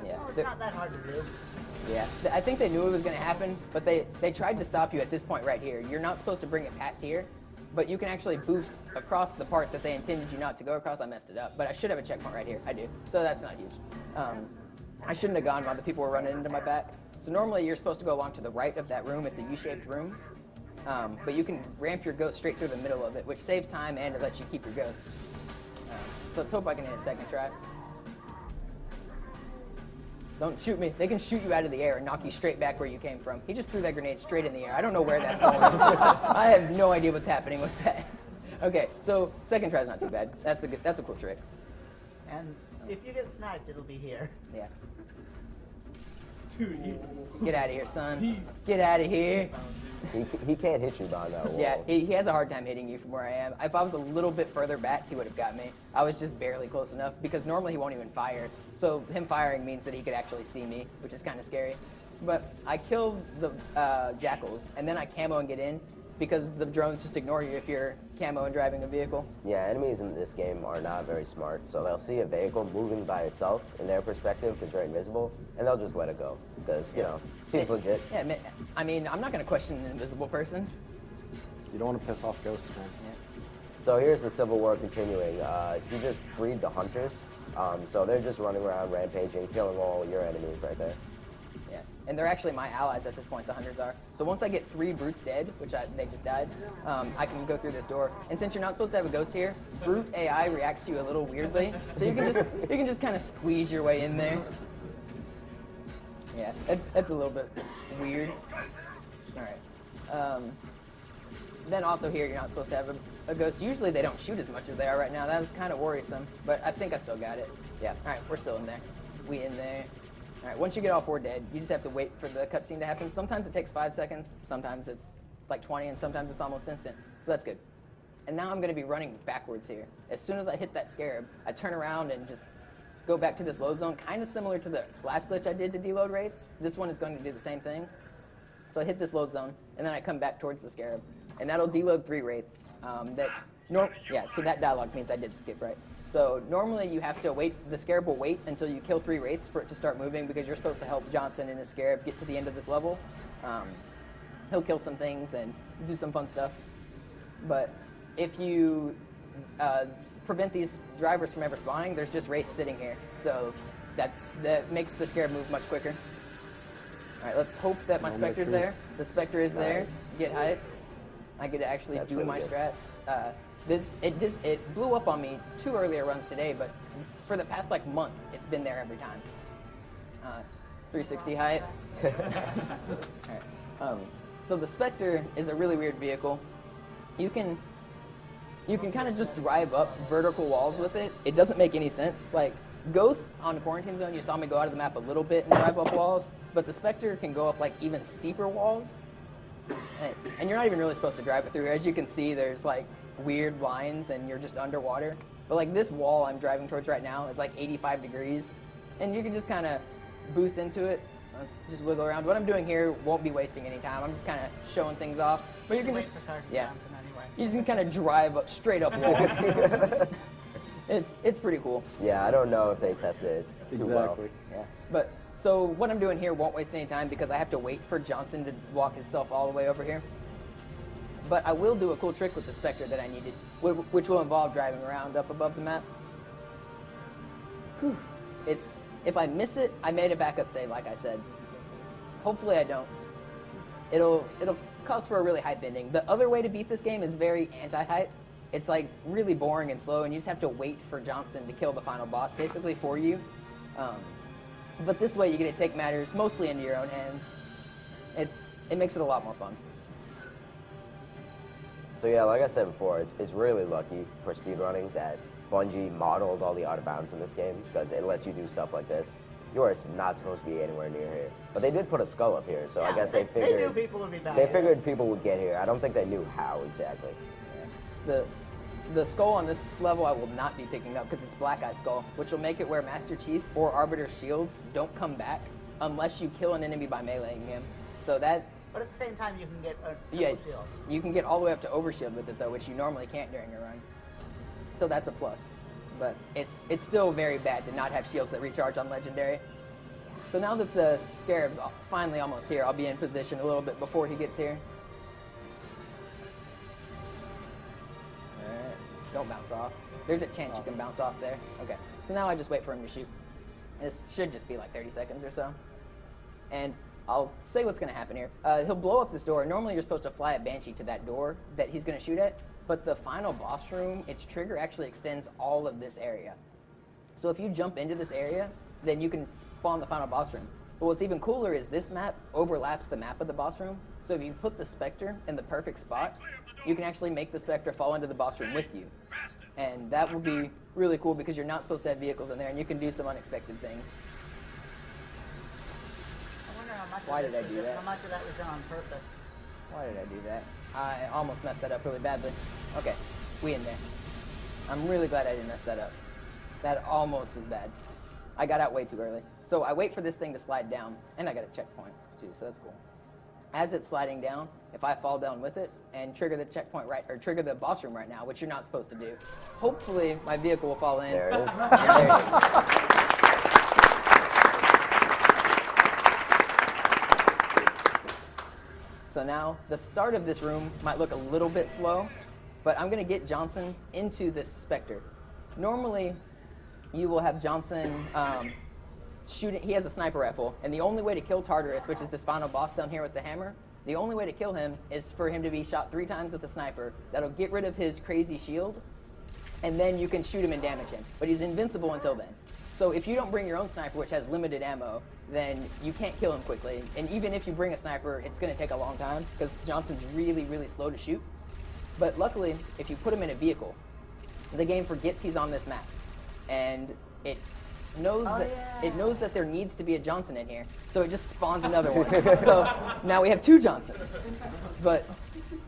Yeah. Well, it's not that hard to do. Yeah, I think they knew it was going to happen, but they tried to stop you at this point right here. You're not supposed to bring it past here, but you can actually boost across the part that they intended you not to go across. I messed it up, but I should have a checkpoint right here. I do, so that's not huge. I shouldn't have gone while the people were running into my back. So normally you're supposed to go along to the right of that room. It's a U-shaped room, but you can ramp your ghost straight through the middle of it, which saves time and it lets you keep your ghost. So let's hope I can hit it second try. Don't shoot me. They can shoot you out of the air and knock you straight back where you came from. He just threw that grenade straight in the air. I don't know where that's going. I have no idea what's happening with that. Okay, so second try's not too bad. That's a cool trick. And if you get sniped, it'll be here. Yeah. Dude, Get out of here, son. Get out of here. He can't hit you behind that wall. Yeah, he has a hard time hitting you from where I am. If I was a little bit further back, he would have got me. I was just barely close enough, because normally he won't even fire. So him firing means that he could actually see me, which is kind of scary. But I killed the jackals, and then I camo and get in, because the drones just ignore you if you're camo and driving a vehicle. Yeah, enemies in this game are not very smart, so they'll see a vehicle moving by itself in their perspective because they're invisible, and they'll just let it go because, you know, seems legit. Yeah, I mean, I'm not going to question an invisible person. You don't want to piss off ghosts, man. So here's the Civil War continuing. You just freed the hunters, so they're just running around rampaging, killing all your enemies right there. Yeah, and they're actually my allies at this point, the hunters are. So once I get 3 brutes dead, which they just died, I can go through this door. And since you're not supposed to have a ghost here, brute AI reacts to you a little weirdly, so you can just kind of squeeze your way in there. Yeah, that's a little bit weird. All right. Then also here, you're not supposed to have a ghost. Usually they don't shoot as much as they are right now. That was kind of worrisome, but I think I still got it. Yeah, all right, we're still in there. We in there. All right, once you get all 4 dead, you just have to wait for the cutscene to happen. Sometimes it takes 5 seconds, sometimes it's like 20, and sometimes it's almost instant. So that's good. And now I'm going to be running backwards here. As soon as I hit that scarab, I turn around and just go back to this load zone, kind of similar to the last glitch I did to deload rates. This one is going to do the same thing. So I hit this load zone, and then I come back towards the scarab. And that'll deload 3 rates. So that dialogue means I did skip right. So normally you have to wait, the scarab will wait until you kill 3 rates for it to start moving because you're supposed to help Johnson and his scarab get to the end of this level. He'll kill some things and do some fun stuff. But if you prevent these drivers from ever spawning, there's just rates sitting here. So that makes the scarab move much quicker. All right, let's hope that my Spectre's there. The Spectre is there. Get hype. I get to actually do my strats. It blew up on me 2 earlier runs today, but for the past month, it's been there every time. 360 height. All right. So the Spectre is a really weird vehicle. You can kind of just drive up vertical walls with it. It doesn't make any sense. Like Ghosts on the quarantine zone, you saw me go out of the map a little bit and drive up walls, but the Spectre can go up even steeper walls. And you're not even really supposed to drive it through. As you can see, there's weird lines and you're just underwater. But this wall I'm driving towards right now is 85 degrees. And you can just kind of boost into it. Let's just wiggle around. What I'm doing here won't be wasting any time. I'm just kind of showing things off. But you can just, you just kind of drive straight up walls. It's pretty cool. Yeah, I don't know if they tested it too well. Yeah. But so what I'm doing here won't waste any time because I have to wait for Johnson to walk himself all the way over here. But I will do a cool trick with the Spectre that I needed, which will involve driving around up above the map. Whew. If I miss it, I made a backup save, like I said. Hopefully I don't. It'll cause for a really hype ending. The other way to beat this game is very anti-hype. It's really boring and slow, and you just have to wait for Johnson to kill the final boss, basically, for you. But this way, you get to take matters mostly into your own hands. It makes it a lot more fun. So yeah, like I said before, it's really lucky for speedrunning that Bungie modeled all the out of bounds in this game because it lets you do stuff like this. You are not supposed to be anywhere near here. But they did put a skull up here, so I guess they figured... They knew people would be back. They figured people would get here. I don't think they knew how exactly. Yeah. The skull on this level I will not be picking up because it's Black Eye Skull, which will make it where Master Chief or Arbiter's shields don't come back unless you kill an enemy by meleeing him. So that... But at the same time, you can get a yeah, shield. You can get all the way up to overshield with it, though, which you normally can't during a run. So that's a plus. But it's still very bad to not have shields that recharge on Legendary. So now that the Scarab's finally almost here, I'll be in position a little bit before he gets here. Alright, don't bounce off. There's a chance you can bounce off there. Okay, so now I just wait for him to shoot. This should just be 30 seconds or so. And I'll say what's going to happen here. He'll blow up this door. Normally you're supposed to fly a Banshee to that door that he's going to shoot at, but the final boss room, its trigger actually extends all of this area. So if you jump into this area, then you can spawn the final boss room. But what's even cooler is this map overlaps the map of the boss room. So if you put the Spectre in the perfect spot, you can actually make the Spectre fall into the boss room with you. And that will be really cool because you're not supposed to have vehicles in there and you can do some unexpected things. Why did I do that? How much of that was done on purpose? Why did I do that? I almost messed that up really badly. Okay, we in there. I'm really glad I didn't mess that up. That almost was bad. I got out way too early. So I wait for this thing to slide down, and I got a checkpoint too, so that's cool. as it's sliding down, if I fall down with it and trigger the checkpoint right, or trigger the boss room right now, which you're not supposed to do, hopefully my vehicle will fall in. There it is. And there it is. So now the start of this room might look a little bit slow, but I'm going to get Johnson into this Spectre. Normally, you will have Johnson shooting. He has a sniper rifle, and the only way to kill Tartarus, which is this final boss down here with the hammer, the only way to kill him is for him to be shot 3 times with a sniper. That'll get rid of his crazy shield, and then you can shoot him and damage him. But he's invincible until then. So if you don't bring your own sniper, which has limited ammo, then you can't kill him quickly. And even if you bring a sniper, it's going to take a long time because Johnson's really, really slow to shoot. But luckily, if you put him in a vehicle, the game forgets he's on this map, and it knows that there needs to be a Johnson in here, so it just spawns another one. So now we have 2 Johnsons. But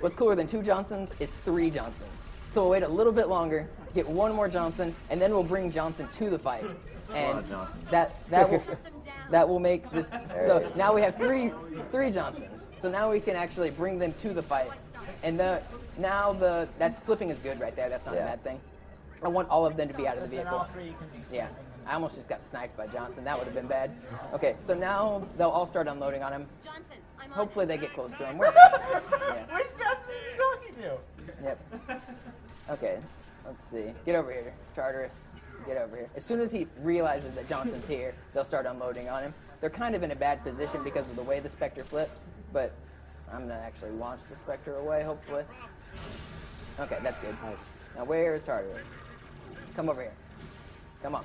what's cooler than 2 Johnsons is 3 Johnsons. So we'll wait a little bit longer, get 1 more Johnson, and then we'll bring Johnson to the fight. And that will make this. So now we have three Johnsons. So now we can actually bring them to the fight. And that's flipping is good right there. That's not a bad thing. I want all of them to be out of the vehicle. Yeah, I almost just got sniped by Johnson. That would have been bad. Okay, so now they'll all start unloading on him. Hopefully they get close to him. Which Johnson are you talking to? Yep. Okay, let's see. Get over here, Tartarus. Get over here. As soon as he realizes that Johnson's here, they'll start unloading on him. They're kind of in a bad position because of the way the Spectre flipped, but I'm going to actually launch the Spectre away, hopefully. Okay, that's good. Nice. Now where is Tartarus? Come over here. Come on.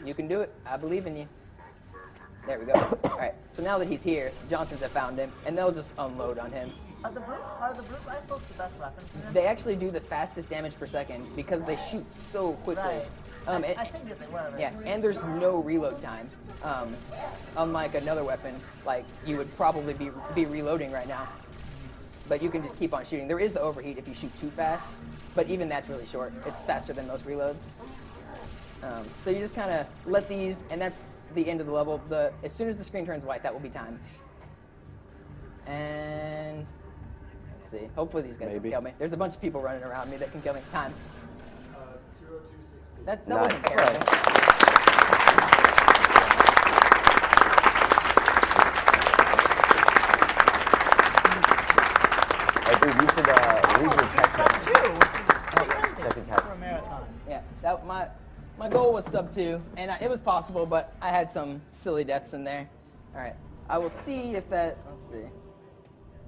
You can do it. I believe in you. There we go. All right, so now that he's here, Johnsons have found him, and they'll just unload on him. Are the brute rifles the best weapon for him? They actually do the fastest damage per second because they shoot so quickly. Right. I figured they were. Yeah, and there's no reload time. Unlike another weapon, like you would probably be reloading right now. But you can just keep on shooting. There is the overheat if you shoot too fast, but even that's really short. It's faster than most reloads. So you just kind of let these, and that's the end of the level. As soon as the screen turns white, that will be time. And let's see. Hopefully these guys can kill me. There's a bunch of people running around me that can kill me. Time. 2:02:16. That wasn't terrible. Hey, dude, you should read your text message. Check your text. For a marathon. Yeah, my goal was sub 2, and it was possible, but I had some silly deaths in there. All right, I will see if that. Let's see.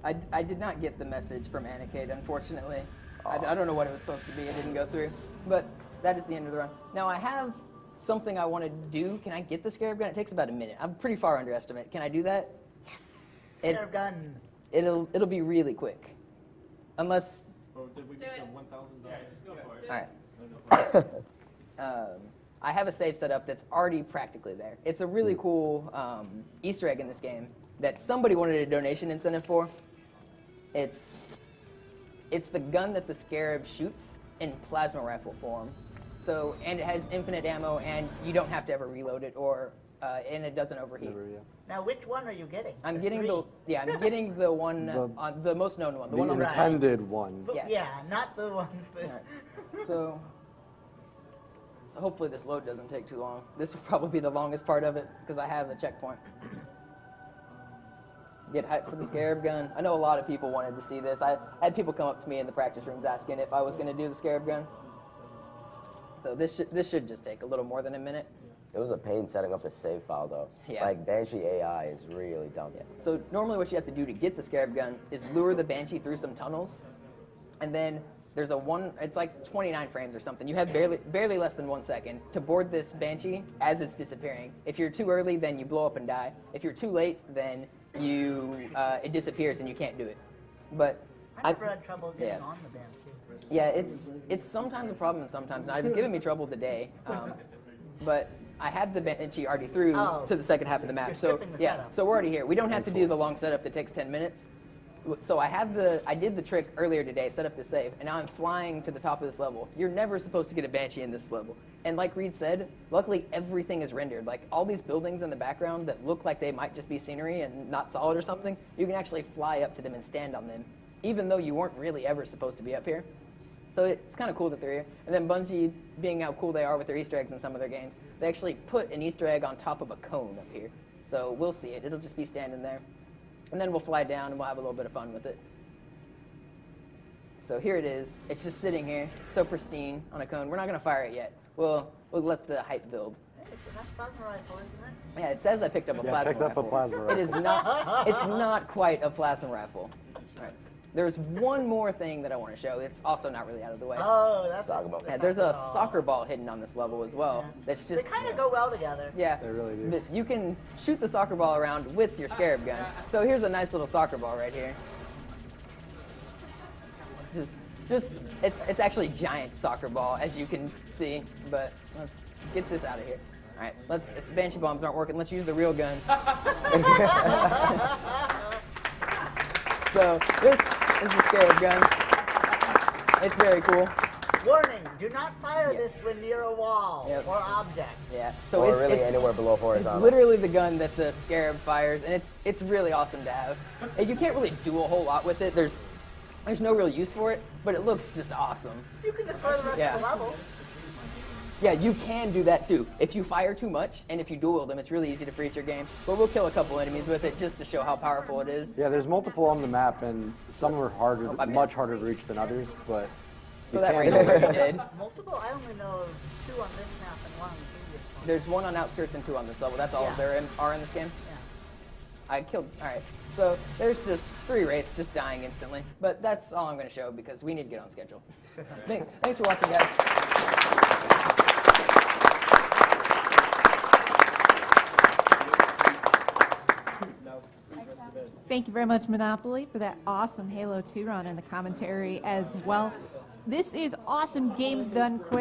I did not get the message from Anikate, unfortunately. I don't know what it was supposed to be. It didn't go through, but that is the end of the run. Now I have something I want to do. Can I get the Scarab Gun? It takes about a minute. I'm pretty far underestimate. Can I do that? Yes. Scarab Gun. It'll be really quick, unless. Oh, did we get the $1,000? Yeah, just go for All it. right. I have a save set up that's already practically there. It's a really cool Easter egg in this game that somebody wanted a donation incentive for. It's the gun that the Scarab shoots in plasma rifle form. So, and it has infinite ammo, and you don't have to ever reload it, and it doesn't overheat. Now, which one are you getting? I'm getting the one, the most known one, the one on the top. intended one. Yeah, not the ones that. Right. So hopefully this load doesn't take too long. This will probably be the longest part of it because I have a checkpoint. Get hyped for the Scarab Gun. I know a lot of people wanted to see this. I had people come up to me in the practice rooms asking if I was going to do the Scarab Gun. So this should just take a little more than a minute. It was a pain setting up the save file, though. Yeah. Like, Banshee AI is really dumb. Yeah. So normally what you have to do to get the Scarab Gun is lure the Banshee through some tunnels, and then there's it's like 29 frames or something. You have barely less than 1 second to board this Banshee as it's disappearing. If you're too early, then you blow up and die. If you're too late, then it disappears and you can't do it. But I never had trouble getting on the Banshee. Yeah, it's sometimes a problem and sometimes not. It's given me trouble today, but I have the Banshee already through to the second half of the map. So yeah, so we're already here. We don't have to do the long setup that takes 10 minutes. So I did the trick earlier today, set up the save, and now I'm flying to the top of this level. You're never supposed to get a Banshee in this level. And like Reed said, luckily everything is rendered. Like all these buildings in the background that look like they might just be scenery and not solid or something, you can actually fly up to them and stand on them, even though you weren't really ever supposed to be up here. So it's kind of cool that they're here. And then Bungie, being how cool they are with their Easter eggs in some of their games, they actually put an Easter egg on top of a cone up here. So we'll see it. It'll just be standing there. And then we'll fly down and we'll have a little bit of fun with it. So here it is. It's just sitting here, so pristine on a cone. We're not going to fire it yet. We'll let the hype build. Hey, that's a plasma rifle, isn't it? Yeah, it says I picked up a plasma picked up rifle. a plasma rifle. It is not. It's not quite a plasma rifle. All right. There's one more thing that I want to show. It's also not really out of the way. Oh, that's Soccer ball. Yeah, there's a soccer ball hidden on this level as well. That's just. They kind of go well together. Yeah, They really do. but you can shoot the soccer ball around with your Scarab gun. So here's a nice little soccer ball right here. It's actually a giant soccer ball, as you can see. But let's get this out of here. All right, if the Banshee bombs aren't working, let's use the real gun. So this is the Scarab gun. It's very cool. Warning, do not fire this when near a wall or object. Yeah. So Or it's really it's, anywhere below it's horizontal. literally the gun that the Scarab fires, and it's really awesome to have. And you can't really do a whole lot with it. There's no real use for it, but it looks just awesome. You can destroy the rest of the level. Yeah, you can do that too. If you fire too much, and if you duel them, it's really easy to free your game. But we'll kill a couple enemies with it just to show how powerful it is. Yeah, there's multiple on the map, and some are harder, I much missed. harder to reach than others. But So you that can rings do it. already dead. Multiple? I only know of 2 on this map and 1 on the previous one. There's 1 on Outskirts and 2 on this level. That's all there are in this game? Yeah. I killed. All right. So there's just 3 wraiths just dying instantly. But that's all I'm going to show because we need to get on schedule. Thanks for watching, guys. Thank you very much, Monopoly, for that awesome Halo 2 run and the commentary as well. This is Awesome Games Done Quick.